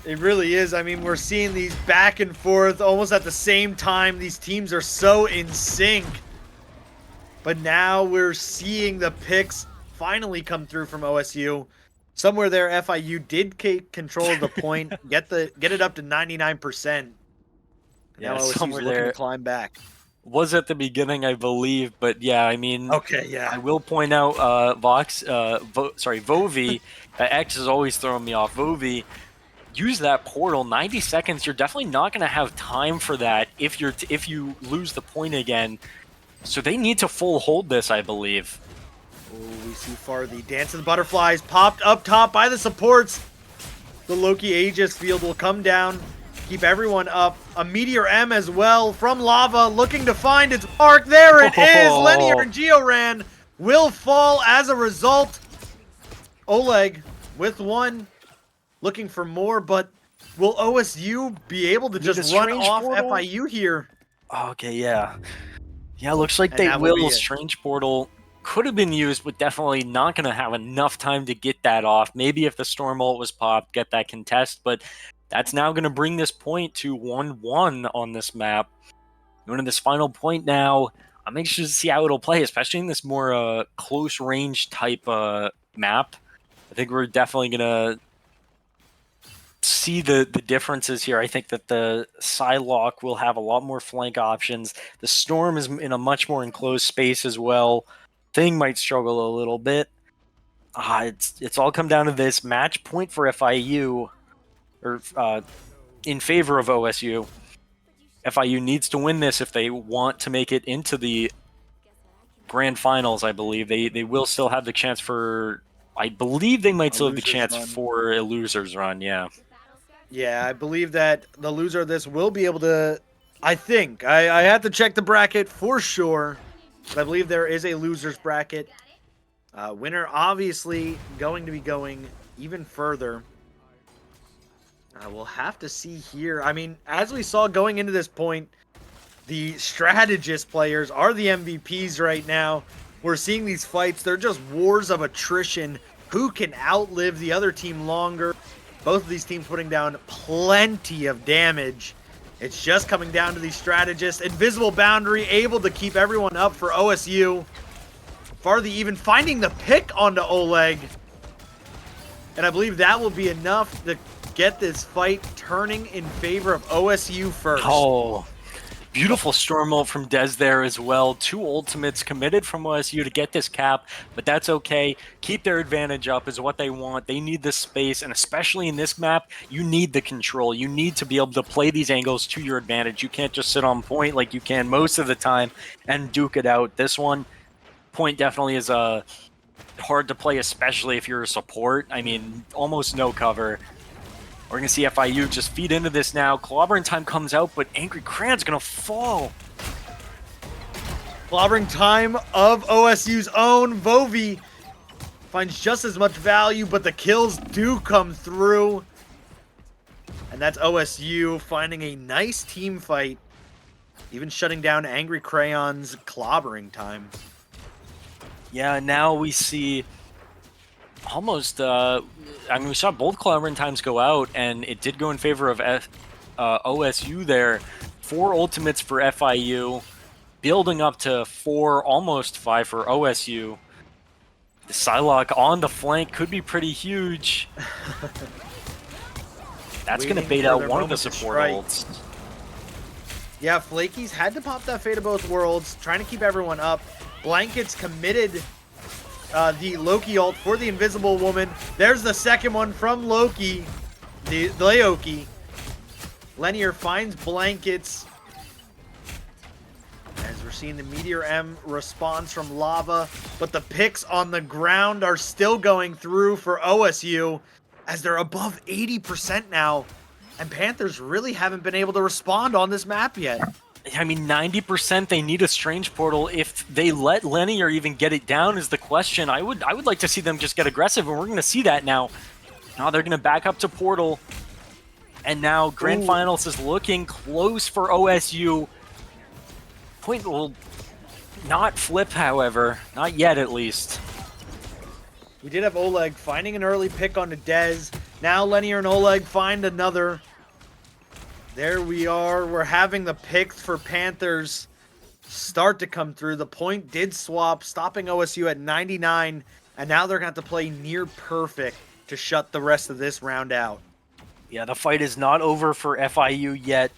Speaker 1: It really is. I mean, we're seeing these back and forth almost at the same time. These teams are so in sync. But now we're seeing the picks finally come through from OSU. Somewhere there, FIU did take control of the point, get it up to 99%.
Speaker 2: Yeah,
Speaker 1: now OSU's looking to climb back.
Speaker 2: Was at the beginning, I believe, but yeah, I mean,
Speaker 1: okay, yeah.
Speaker 2: I will point out, Vovi. X is always throwing me off. Vovi, use that portal. 90 seconds. You're definitely not going to have time for that if you lose the point again. So they need to full hold this, I believe.
Speaker 1: Oh, we see Farthy. Dance of the Butterflies popped up top by the supports. The Loki Aegis field will come down, keep everyone up. A Meteor M as well from Lava, looking to find its mark. There it is. Linear and Georan will fall as a result. Oleg with 1, looking for more, but will OSU be able to just run off portal? FIU here?
Speaker 2: Okay, yeah. Yeah, looks like they will. Strange Portal could have been used, but definitely not going to have enough time to get that off. Maybe if the Storm ult was popped, get that contest, but that's now going to bring this point to 1-1 on this map. Going to this final point now. I'm anxious to see how it'll play, especially in this more close range type map. I think we're definitely going to see the differences here. I think that the Psylocke will have a lot more flank options. The Storm is in a much more enclosed space as well. Thing might struggle a little bit. It's all come down to this match point for FIU, or in favor of OSU. FIU needs to win this if they want to make it into the grand finals. I believe they will still have the chance for. I believe they might still have the chance for a losers run. Yeah.
Speaker 1: Yeah, I believe that the loser of this will be able to. I think I have to check the bracket for sure. But I believe there is a loser's bracket. Winner obviously going to be going even further. We'll have to see here. I mean, as we saw going into this point, the strategist players are the MVPs right now. We're seeing these fights. They're just wars of attrition. Who can outlive the other team longer? Both of these teams putting down plenty of damage. It's just coming down to these strategists. Invisible Boundary able to keep everyone up for OSU. Farthy even finding the pick onto Oleg. And I believe that will be enough to get this fight turning in favor of OSU first.
Speaker 2: Oh, beautiful Storm ult from Dez there as well. 2 ultimates committed from OSU to get this cap, but that's okay. Keep their advantage up is what they want. They need this space, and especially in this map, you need the control. You need to be able to play these angles to your advantage. You can't just sit on point like you can most of the time and duke it out. This one, point definitely is hard to play, especially if you're a support. I mean, almost no cover. We're going to see FIU just feed into this now. Clobbering time comes out, but Angry Cran's going to fall.
Speaker 1: Clobbering time of OSU's own. Vovi finds just as much value, but the kills do come through. And that's OSU finding a nice team fight, even shutting down Angry Crayon's clobbering time.
Speaker 2: Yeah, now we see almost, I mean, we saw both clobbering times go out, and it did go in favor of OSU there. 4 ultimates for FIU, building up to 4, almost 5 for OSU. The Psylocke on the flank could be pretty huge. That's going to bait out one of the support ults.
Speaker 1: Yeah, Flaky's had to pop that Fate of Both Worlds, trying to keep everyone up. Blankets committed the Loki ult for the Invisible Woman. There's the second one from Loki, the Leoki. Lenier finds Blankets. As we're seeing the Meteor M response from Lava, but the picks on the ground are still going through for OSU as they're above 80% now. And Panthers really haven't been able to respond on this map yet.
Speaker 2: I mean, 90% they need a Strange Portal. If they let Lenny or even get it down is the question. I would like to see them just get aggressive, and we're going to see that now. Now they're going to back up to Portal. And now Grand Finals is looking close for OSU. Point will not flip, however. Not yet, at least.
Speaker 1: We did have Oleg finding an early pick onto Dez. Now Lenier and Oleg find another. There we are. We're having the picks for Panthers start to come through. The point did swap, stopping OSU at 99. And now they're going to have to play near perfect to shut the rest of this round out.
Speaker 2: Yeah, the fight is not over for FIU yet.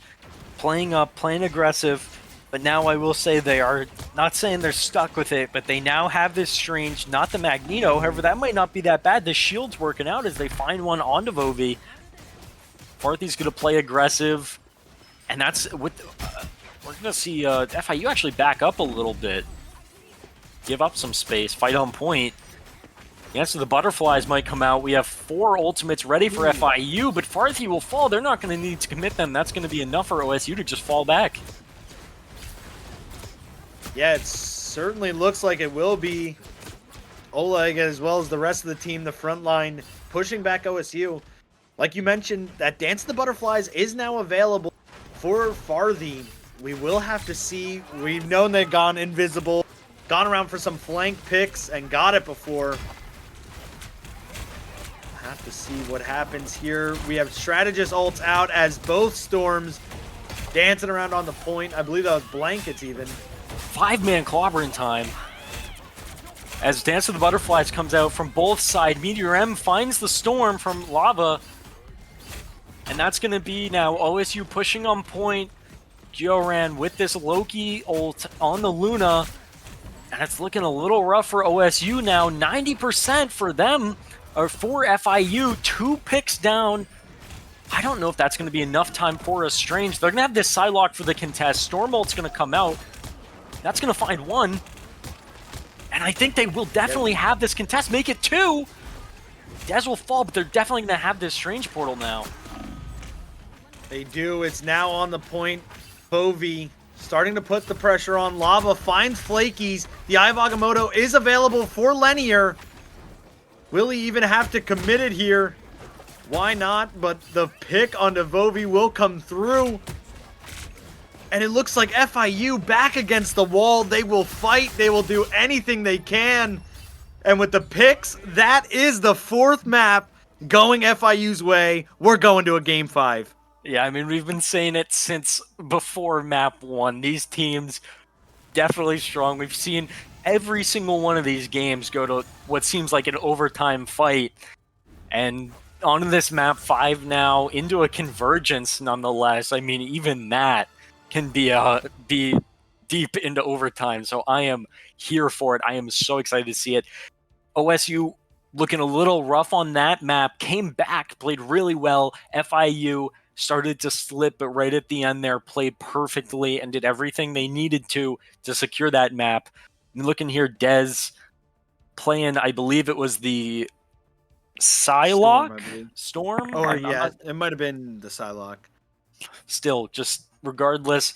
Speaker 2: Playing up, playing aggressive. But now I will say they are, not saying they're stuck with it, but they now have this Strange, not the Magneto. However, that might not be that bad. The shield's working out as they find one onto Vovi. Farthy's going to play aggressive. And that's with, we're going to see FIU actually back up a little bit. Give up some space, fight on point. Yes, so the butterflies might come out. We have 4 ultimates ready for FIU, but Farthy will fall. They're not going to need to commit them. That's going to be enough for OSU to just fall back.
Speaker 1: Yeah, it certainly looks like it will be. Oleg, as well as the rest of the team, the front line, pushing back OSU. Like you mentioned, that Dance of the Butterflies is now available for Farthy. We will have to see. We've known they've gone invisible, gone around for some flank picks, and got it before. Have to see what happens here. We have Strategist ults out as both Storms dancing around on the point. I believe that was Blankets even.
Speaker 2: 5-man clobbering time. As Dance of the Butterflies comes out from both sides, Meteor M finds the Storm from Lava. And that's going to be now OSU pushing on point. Gioran with this Loki ult on the Luna. And it's looking a little rough for OSU now. 90% for them, or for FIU. 2 picks down. I don't know if that's going to be enough time for a Strange. They're going to have this Psylocke for the contest. Storm ult's going to come out. That's going to find 1. And I think they will definitely have this contest. Make it 2. Dez will fall, but they're definitely going to have this Strange Portal now.
Speaker 1: They do. It's now on the point. Vovi starting to put the pressure on. Lava finds Flakies. The Eye of Agamotto is available for Lenier. Will he even have to commit it here? Why not? But the pick onto Vovi will come through. And it looks like FIU back against the wall. They will fight. They will do anything they can. And with the picks, that is the 4th map going FIU's way. We're going to a Game 5.
Speaker 2: Yeah, I mean, we've been saying it since before map 1. These teams definitely strong. We've seen every single one of these games go to what seems like an overtime fight. And on this map 5 now, into a convergence nonetheless. I mean, even that can be deep into overtime. So I am here for it. I am so excited to see it. OSU looking a little rough on that map, came back, played really well. FIU started to slip, but right at the end there, played perfectly and did everything they needed to secure that map. And looking here, Dez playing, I believe it was the Psylocke? Storm?
Speaker 1: Oh, yeah, it might have been the Psylocke.
Speaker 2: Still, just regardless,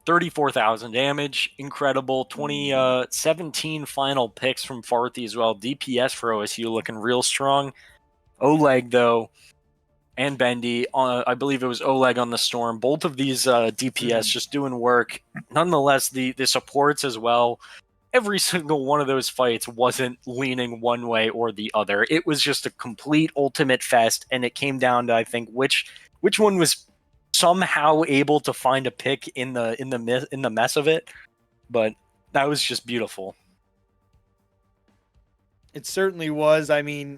Speaker 2: 34,000 damage, incredible. 2017 final picks from Farthy as well. DPS for OSU looking real strong. Oleg, though, and Bendy, I believe it was Oleg on the Storm. Both of these DPS just doing work. Nonetheless, the supports as well. Every single one of those fights wasn't leaning one way or the other. It was just a complete ultimate fest, and it came down to, I think, which one was somehow able to find a pick in the mess of it. But that was just beautiful.
Speaker 1: It certainly was. I mean,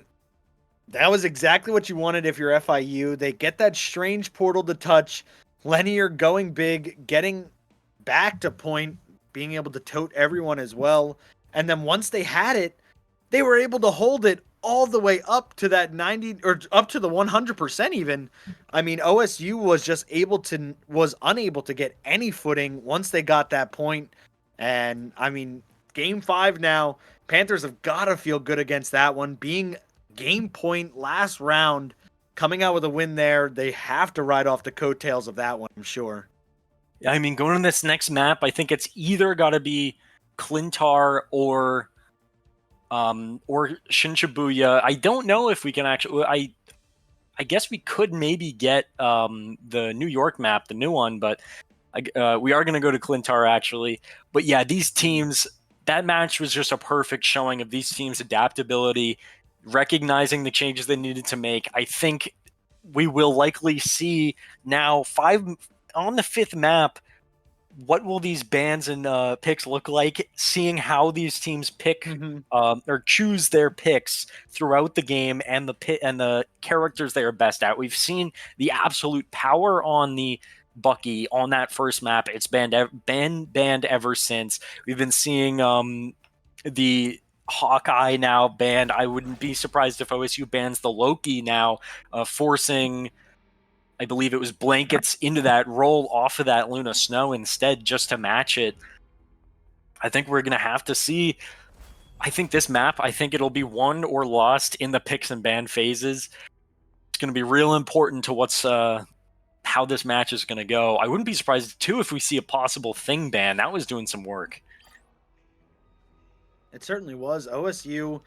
Speaker 1: that was exactly what you wanted if you're FIU. They get that Strange Portal to touch. Lenier going big, getting back to point, being able to tote everyone as well. And then once they had it, they were able to hold it all the way up to that 90 or up to the 100% even. I mean, OSU was unable to get any footing once they got that point. And I mean, game 5 now, Panthers have got to feel good against that one. Being game point last round, coming out with a win there, they have to ride off the coattails of that one, I'm sure.
Speaker 2: I mean, going to this next map, I think it's either got to be Clintar or Shinshibuya. I don't know if we can actually. I guess we could maybe get the New York map, the new one, but we are going to go to Clintar actually. But yeah, these teams. That match was just a perfect showing of these teams' adaptability, recognizing the changes they needed to make. I think we will likely see now on the 5th map. What will these bans and picks look like? Seeing how these teams pick or choose their picks throughout the game and the characters they are best at. We've seen the absolute power on the Bucky on that first map. It's banned ever since. We've been seeing the Hawkeye now banned. I wouldn't be surprised if OSU bans the Loki now, forcing, I believe it was Blankets into that roll off of that Luna Snow instead just to match it. I think we're going to have to see. I think this map, it'll be won or lost in the picks and ban phases. It's going to be real important to what's how this match is going to go. I wouldn't be surprised too if we see a possible thing ban. That was doing some work.
Speaker 1: It certainly was. OSU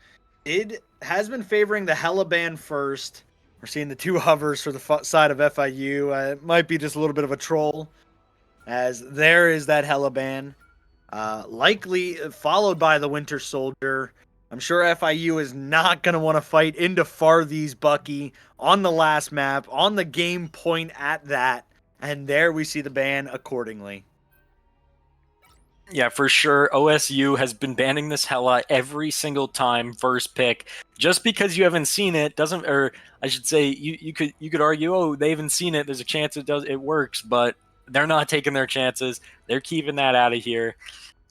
Speaker 1: has been favoring the Hella ban first. We're seeing the 2 hovers for the side of FIU. It might be just a little bit of a troll, as there is that Hella ban. Likely followed by the Winter Soldier. I'm sure FIU is not going to want to fight into Farthy's Bucky on the last map, on the game point at that. And there we see the ban accordingly.
Speaker 2: Yeah, for sure. OSU has been banning this Hella every single time first pick. Just because you haven't seen it doesn't, or I should say, you could argue, oh, they haven't seen it. There's a chance it works, but they're not taking their chances. They're keeping that out of here.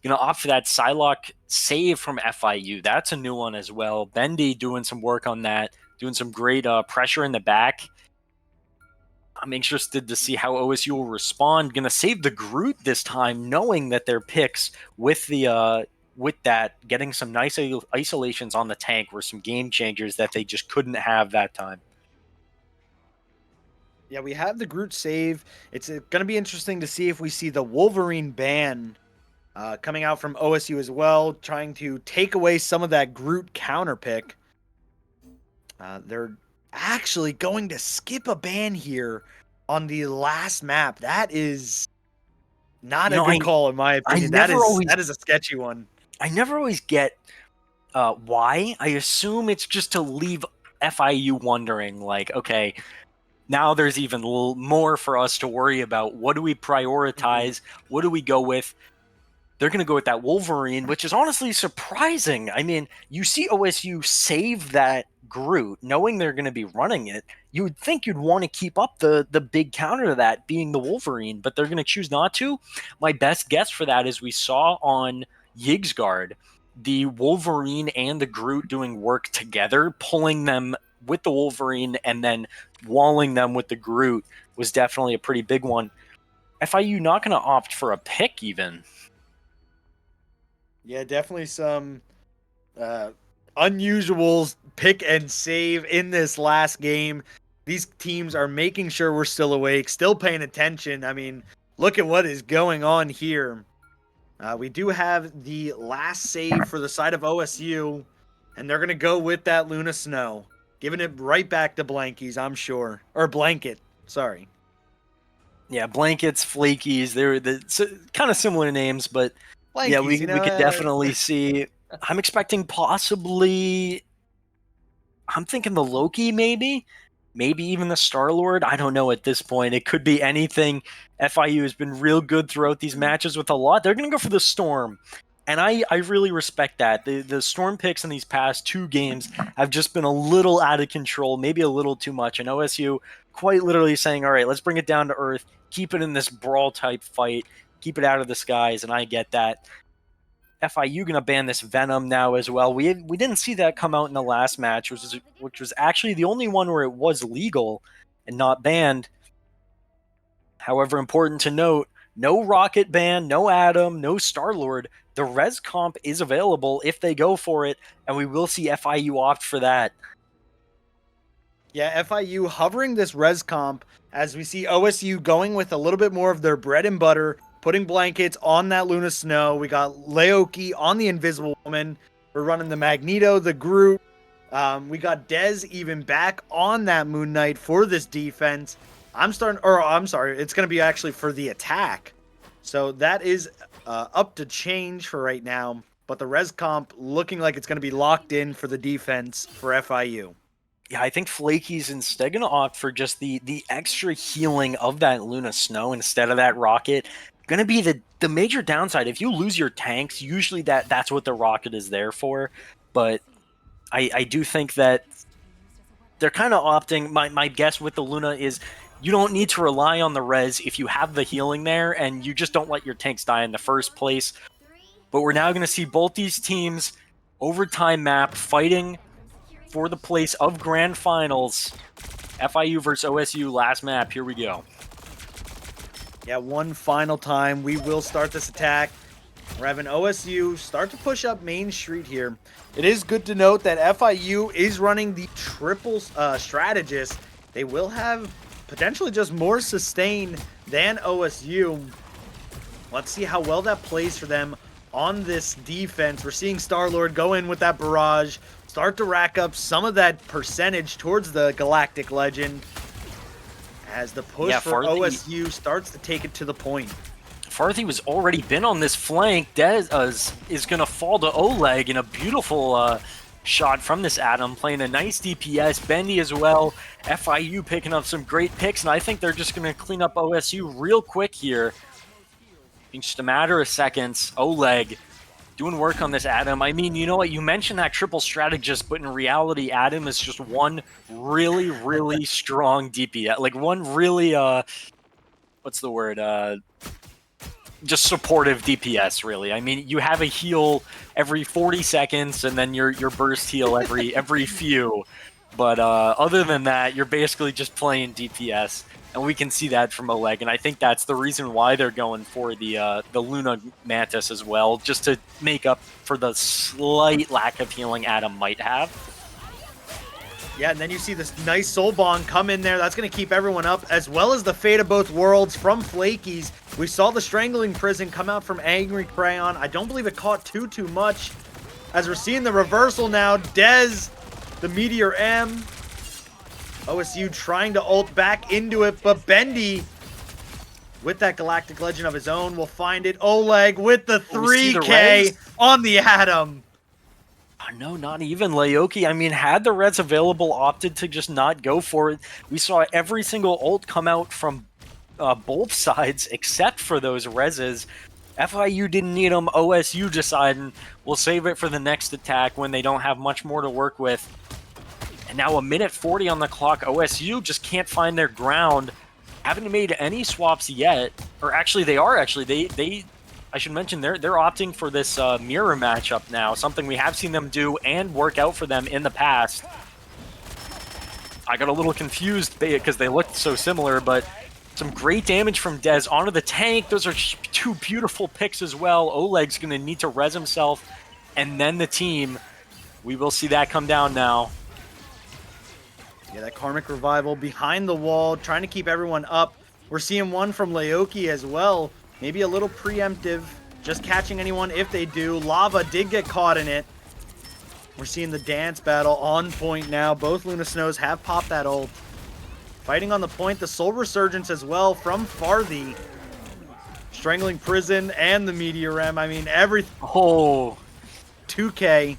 Speaker 2: Opt for that Psylocke save from FIU. That's a new one as well. Bendy doing some work on that, doing some great pressure in the back. I'm interested to see how OSU will respond. Going to save the Groot this time, knowing that their picks with that getting some nice isolations on the tank were some game changers that they just couldn't have that time.
Speaker 1: Yeah, we have the Groot save. It's going to be interesting to see if we see the Wolverine ban coming out from OSU as well, trying to take away some of that Groot counter pick. They're actually going to skip a ban here on the last map. That is not a good call in my opinion. That is a sketchy one.
Speaker 2: I never always get why. I assume it's just to leave FIU wondering, like, okay, now there's even a little more for us to worry about. What do we prioritize? What do we go with? They're going to go with that Wolverine, which is honestly surprising. I mean, you see OSU save that Groot, knowing they're going to be running it. You would think you'd want to keep up the big counter to that being the Wolverine, but they're going to choose not to. My best guess for that is we saw on Yigsguard the Wolverine and the Groot doing work together, pulling them with the Wolverine and then walling them with the Groot was definitely a pretty big one. FIU not going to opt for a pick even.
Speaker 1: Yeah, definitely some unusual pick and save in this last game. These teams are making sure we're still awake, still paying attention. I mean, look at what is going on here. We do have the last save for the side of OSU, and they're going to go with that Luna Snow, giving it right back to Blankies, I'm sure. Or Blanket, sorry.
Speaker 2: Yeah, Blankets, Flakies, they're kind of similar names, but
Speaker 1: Blankies,
Speaker 2: yeah, we could definitely see. I'm expecting possibly. I'm thinking the Loki, maybe even the Star-Lord. I don't know at this point. It could be anything. FIU has been real good throughout these matches with a lot. They're going to go for the Storm. And I really respect that. The Storm picks in these past 2 games have just been a little out of control, maybe a little too much. And OSU quite literally saying, all right, let's bring it down to earth, keep it in this brawl type fight, keep it out of the skies. And I get that. FIU going to ban this Venom now as well. We didn't see that come out in the last match, which was actually the only one where it was legal and not banned. However, important to note, no Rocket ban, no Adam, no Star-Lord. The res comp is available if they go for it, and we will see FIU opt for that.
Speaker 1: Yeah, FIU hovering this res comp as we see OSU going with a little bit more of their bread and butter, putting blankets on that Luna Snow. We got Leoki on the Invisible Woman. We're running the Magneto, the Groot. We got Dez even back on that Moon Knight for this defense. I'm sorry, it's going to be actually for the attack. So that is up to change for right now. But the res comp looking like it's going to be locked in for the defense for FIU.
Speaker 2: Yeah, I think Flaky's instead going to opt for just the extra healing of that Luna Snow instead of that Rocket. Going to be the major downside. If you lose your tanks, usually that's what the Rocket is there for. But I do think that they're kind of opting. My guess with the Luna is you don't need to rely on the res if you have the healing there, and you just don't let your tanks die in the first place. But we're now going to see both these teams overtime map fighting for the place of grand finals. FIU versus OSU last map. Here we go.
Speaker 1: Yeah, one final time. We will start this attack. We're having OSU start to push up Main Street here. It is good to note that FIU is running the triple strategist. They will have potentially just more sustain than OSU. Let's see how well that plays for them on this defense. We're seeing Star-Lord go in with that barrage, start to rack up some of that percentage towards the Galactic Legend as the push for OSU starts to take it to the point.
Speaker 2: Farthy was already been on this flank. Dez is going to fall to Oleg in a beautiful shot from this Adam, playing a nice DPS. Bendy as well. FIU picking up some great picks, and I think they're just going to clean up OSU real quick here. In just a matter of seconds, Oleg doing work on this Adam. I mean, you know what? You mentioned that triple strategist, but in reality, Adam is just one really, really strong DPS. Like one really, what's the word? Just supportive DPS, really. I mean, you have a heal every 40 seconds, and then your burst heal every few. But other than that, you're basically just playing DPS, and we can see that from Oleg. And I think that's the reason why they're going for the Luna Mantis as well, just to make up for the slight lack of healing Adam might have.
Speaker 1: Yeah, and then you see this nice Soul Bond come in there. That's going to keep everyone up, as well as the Fate of Both Worlds from Flakies. We saw the Strangling Prison come out from Angry Crayon. I don't believe it caught too much. As we're seeing the reversal now, Dez, the Meteor M. OSU trying to ult back into it, but Bendy, with that Galactic Legend of his own, will find it. Oleg with the 3K on the Atom.
Speaker 2: No, not even Leoki. I mean, had the Reds available opted to just not go for it, we saw every single ult come out from both sides except for those reses. FIU didn't need them. OSU deciding we'll save it for the next attack when they don't have much more to work with. And now a minute 40 on the clock. OSU just can't find their ground. Haven't made any swaps yet. Or actually, they are actually. They I should mention they're opting for this mirror matchup now, something we have seen them do and work out for them in the past. I got a little confused because they looked so similar, but some great damage from Dez onto the tank. Those are two beautiful picks as well. Oleg's going to need to res himself, and then the team. We will see that come down now.
Speaker 1: Yeah, that Karmic Revival behind the wall, trying to keep everyone up. We're seeing one from Leoki as well. Maybe a little preemptive, just catching anyone if they do. Lava did get caught in it. We're seeing the dance battle on point now. Both Luna Snows have popped that ult. Fighting on the point, the Soul Resurgence as well from Farthy. Strangling Prison and the Meteor M. I mean, everything.
Speaker 2: Oh,
Speaker 1: 2K.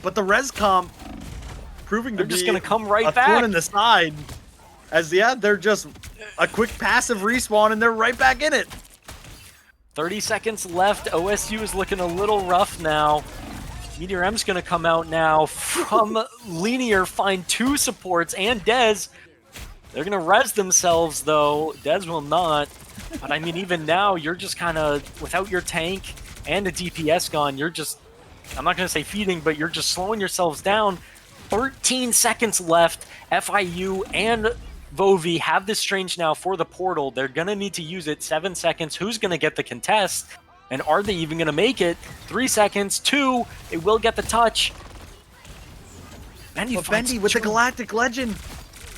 Speaker 1: But the res comp proving to be
Speaker 2: just going to come right
Speaker 1: a
Speaker 2: back.
Speaker 1: thorn in the side. As, yeah, they're just a quick passive respawn, and they're right back in it.
Speaker 2: 30 seconds left. OSU is looking a little rough now. Meteor M's going to come out now from Linear, find 2 supports, and Dez. They're going to res themselves, though. Dez will not. But, I mean, even now, you're just kind of, without your tank and a DPS gun, you're just, I'm not going to say feeding, but you're just slowing yourselves down. 13 seconds left. FIU and Vovi have this strange now for the portal. They're going to need to use it. 7 seconds. Who's going to get the contest? And are they even going to make it? 3 seconds. 2. It will get the touch.
Speaker 1: Bendy with the Galactic Legend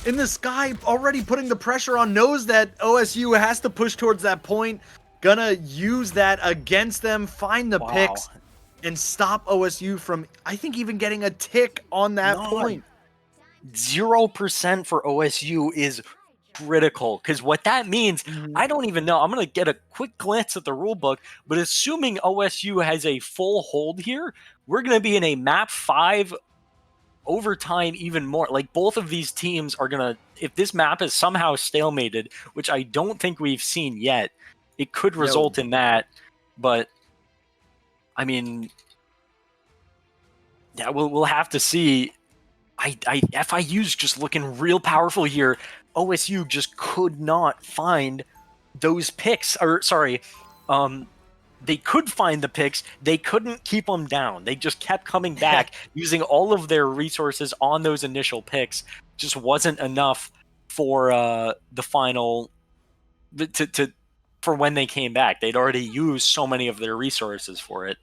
Speaker 1: in the sky, already putting the pressure on, knows that OSU has to push towards that point. Gonna use that against them, find the picks, and stop OSU from, I think, even getting a tick on that point.
Speaker 2: 0% for OSU is critical, because what that means, I don't even know. I'm going to get a quick glance at the rule book, but assuming OSU has a full hold here, we're going to be in a map 5 overtime even more. Like, both of these teams are going to, if this map is somehow stalemated, which I don't think we've seen yet, it could result in that. But, I mean, yeah, we'll have to see. FIU's just looking real powerful here. OSU just could not find those picks. Or, sorry, they could find the picks. They couldn't keep them down. They just kept coming back, using all of their resources on those initial picks. Just wasn't enough for the final, for when they came back. They'd already used so many of their resources for it.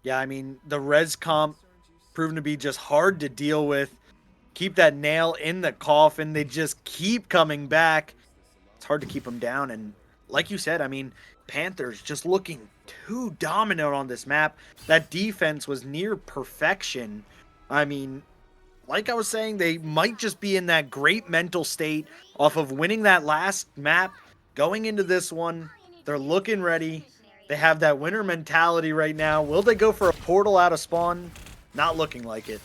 Speaker 1: Yeah, I mean, the res comp proven to be just hard to deal with. Keep that nail in the coffin. They just keep coming back. It's hard to keep them down. And like you said, I mean, Panthers just looking too dominant on this map. That defense was near perfection. I mean, like I was saying, they might just be in that great mental state off of winning that last map. Going into this one, they're looking ready. They have that winner mentality right now. Will they go for a portal out of spawn? Not looking like it.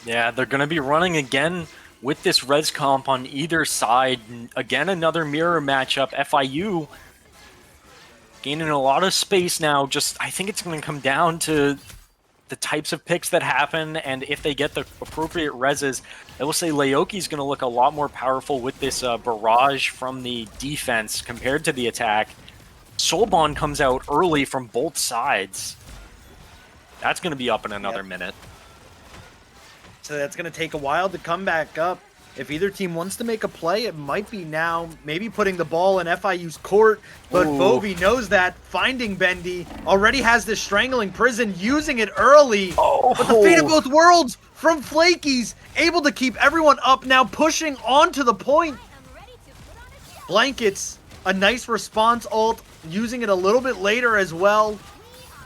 Speaker 2: Yeah, they're going to be running again with this res comp on either side. Again, another mirror matchup. FIU gaining a lot of space now. Just, I think it's going to come down to the types of picks that happen, and if they get the appropriate reses. I will say Laoki's going to look a lot more powerful with this barrage from the defense compared to the attack. Soulbond comes out early from both sides. That's going to be up in another minute.
Speaker 1: So that's going to take a while to come back up. If either team wants to make a play, it might be now. Maybe putting the ball in FIU's court. But Vovi knows that. Finding Bendy. Already has this strangling prison. Using it early. But the fate of both worlds from Flakies. Able to keep everyone up now. Pushing onto the point. Blankets. A nice response ult. Using it a little bit later as well.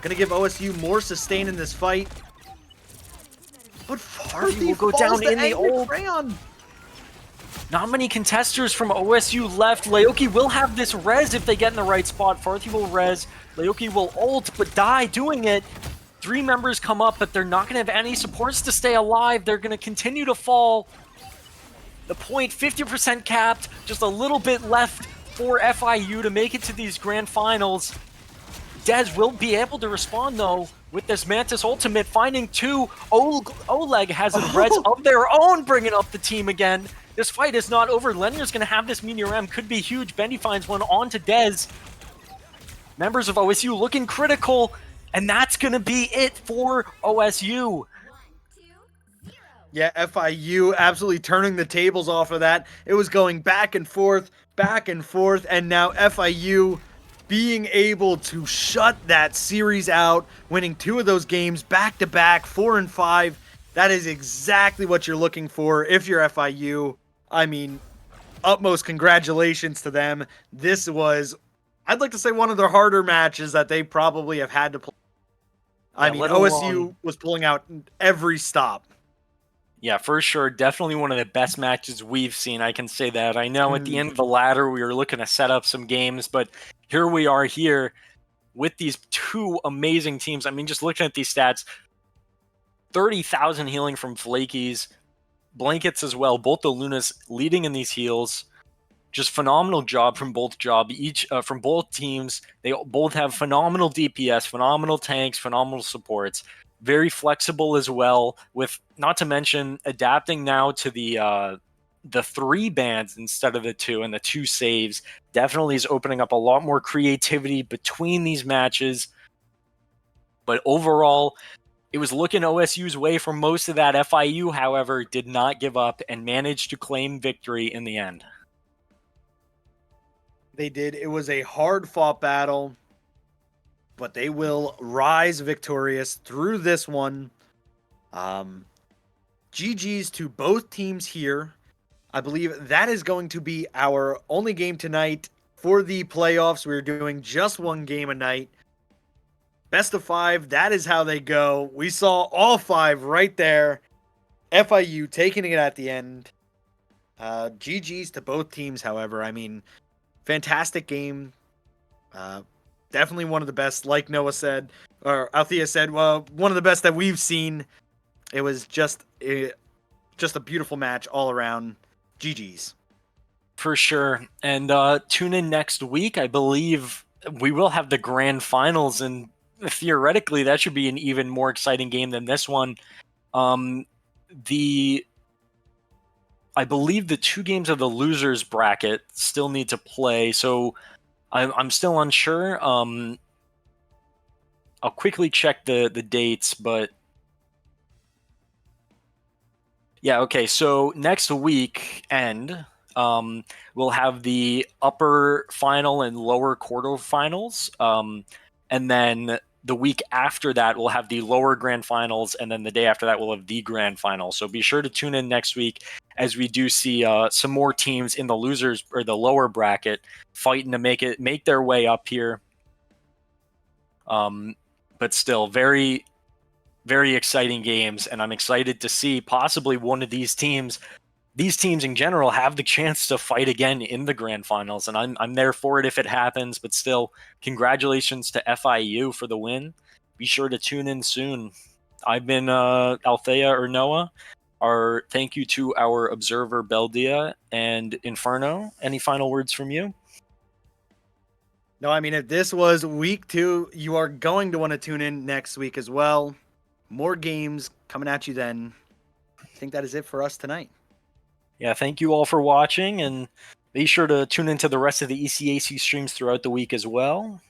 Speaker 1: Gonna give OSU more sustain in this fight. But Farthy
Speaker 2: will go down in the ult.
Speaker 1: Crayon.
Speaker 2: Not many contesters from OSU left. Laoki will have this res if they get in the right spot. Farthy will res. Laoki will ult, but die doing it. 3 members come up, but they're not going to have any supports to stay alive. They're going to continue to fall. The point, 50% capped. Just a little bit left for FIU to make it to these grand finals. Dez will be able to respond, though, with this Mantis ultimate, finding 2. Oleg has a res of their own, bringing up the team again. This fight is not over. Lenier's going to have this Meteor M. Could be huge. Bendy finds one onto Dez. Members of OSU looking critical, and that's going to be it for OSU.
Speaker 1: Yeah, FIU absolutely turning the tables off of that. It was going back and forth, and now FIU being able to shut that series out, winning 2 of those games back-to-back, 4 and 5. That is exactly what you're looking for if you're FIU. I mean, utmost congratulations to them. This was, I'd like to say, one of their harder matches that they probably have had to play. I mean, OSU was pulling out every stop.
Speaker 2: Yeah, for sure. Definitely one of the best matches we've seen. I can say that. I know at the end of the ladder, we were looking to set up some games, but here we are here with these 2 amazing teams. I mean, just looking at these stats, 30,000 healing from Flakies, Blankets as well. Both the Lunas leading in these heals. just phenomenal job from both teams. They both have phenomenal DPS, phenomenal tanks, phenomenal supports. Very flexible as well. With not to mention adapting now to the 3 bans instead of the 2, and the 2 saves definitely is opening up a lot more creativity between these matches. But overall, it was looking OSU's way for most of that. FIU, however, did not give up and managed to claim victory in the end.
Speaker 1: They did. It was a hard-fought battle, but they will rise victorious through this one. GG's to both teams here. I believe that is going to be our only game tonight for the playoffs. We're doing just one game a night. Best of 5, that is how they go. We saw all 5 right there. FIU taking it at the end. GG's to both teams, however. I mean, fantastic game. Definitely one of the best, like Noah said, or Althea said, well, one of the best that we've seen. It was just a beautiful match all around. GG's.
Speaker 2: For sure. And tune in next week. I believe we will have the grand finals, and theoretically that should be an even more exciting game than this one. I believe the 2 games of the losers bracket still need to play, so I'm still unsure. I'll quickly check the dates, but yeah, okay. So next weekend, we'll have the upper final and lower quarterfinals, and then the week after that, we'll have the lower grand finals, and then the day after that, we'll have the grand final. So be sure to tune in next week as we do see some more teams in the losers or the lower bracket fighting to make their way up here. But still, very, very exciting games, and I'm excited to see possibly one of these teams in general have the chance to fight again in the grand finals, and I'm there for it if it happens. But still, congratulations to FIU for the win. Be sure to tune in soon. I've been Althea or Noah. Our thank you to our observer Beldia and Inferno. Any final words from you?
Speaker 1: No, I mean, if this was week 2, you are going to want to tune in next week as well. More games coming at you then. I think that is it for us tonight.
Speaker 2: Yeah, thank you all for watching, and be sure to tune into the rest of the ECAC streams throughout the week as well.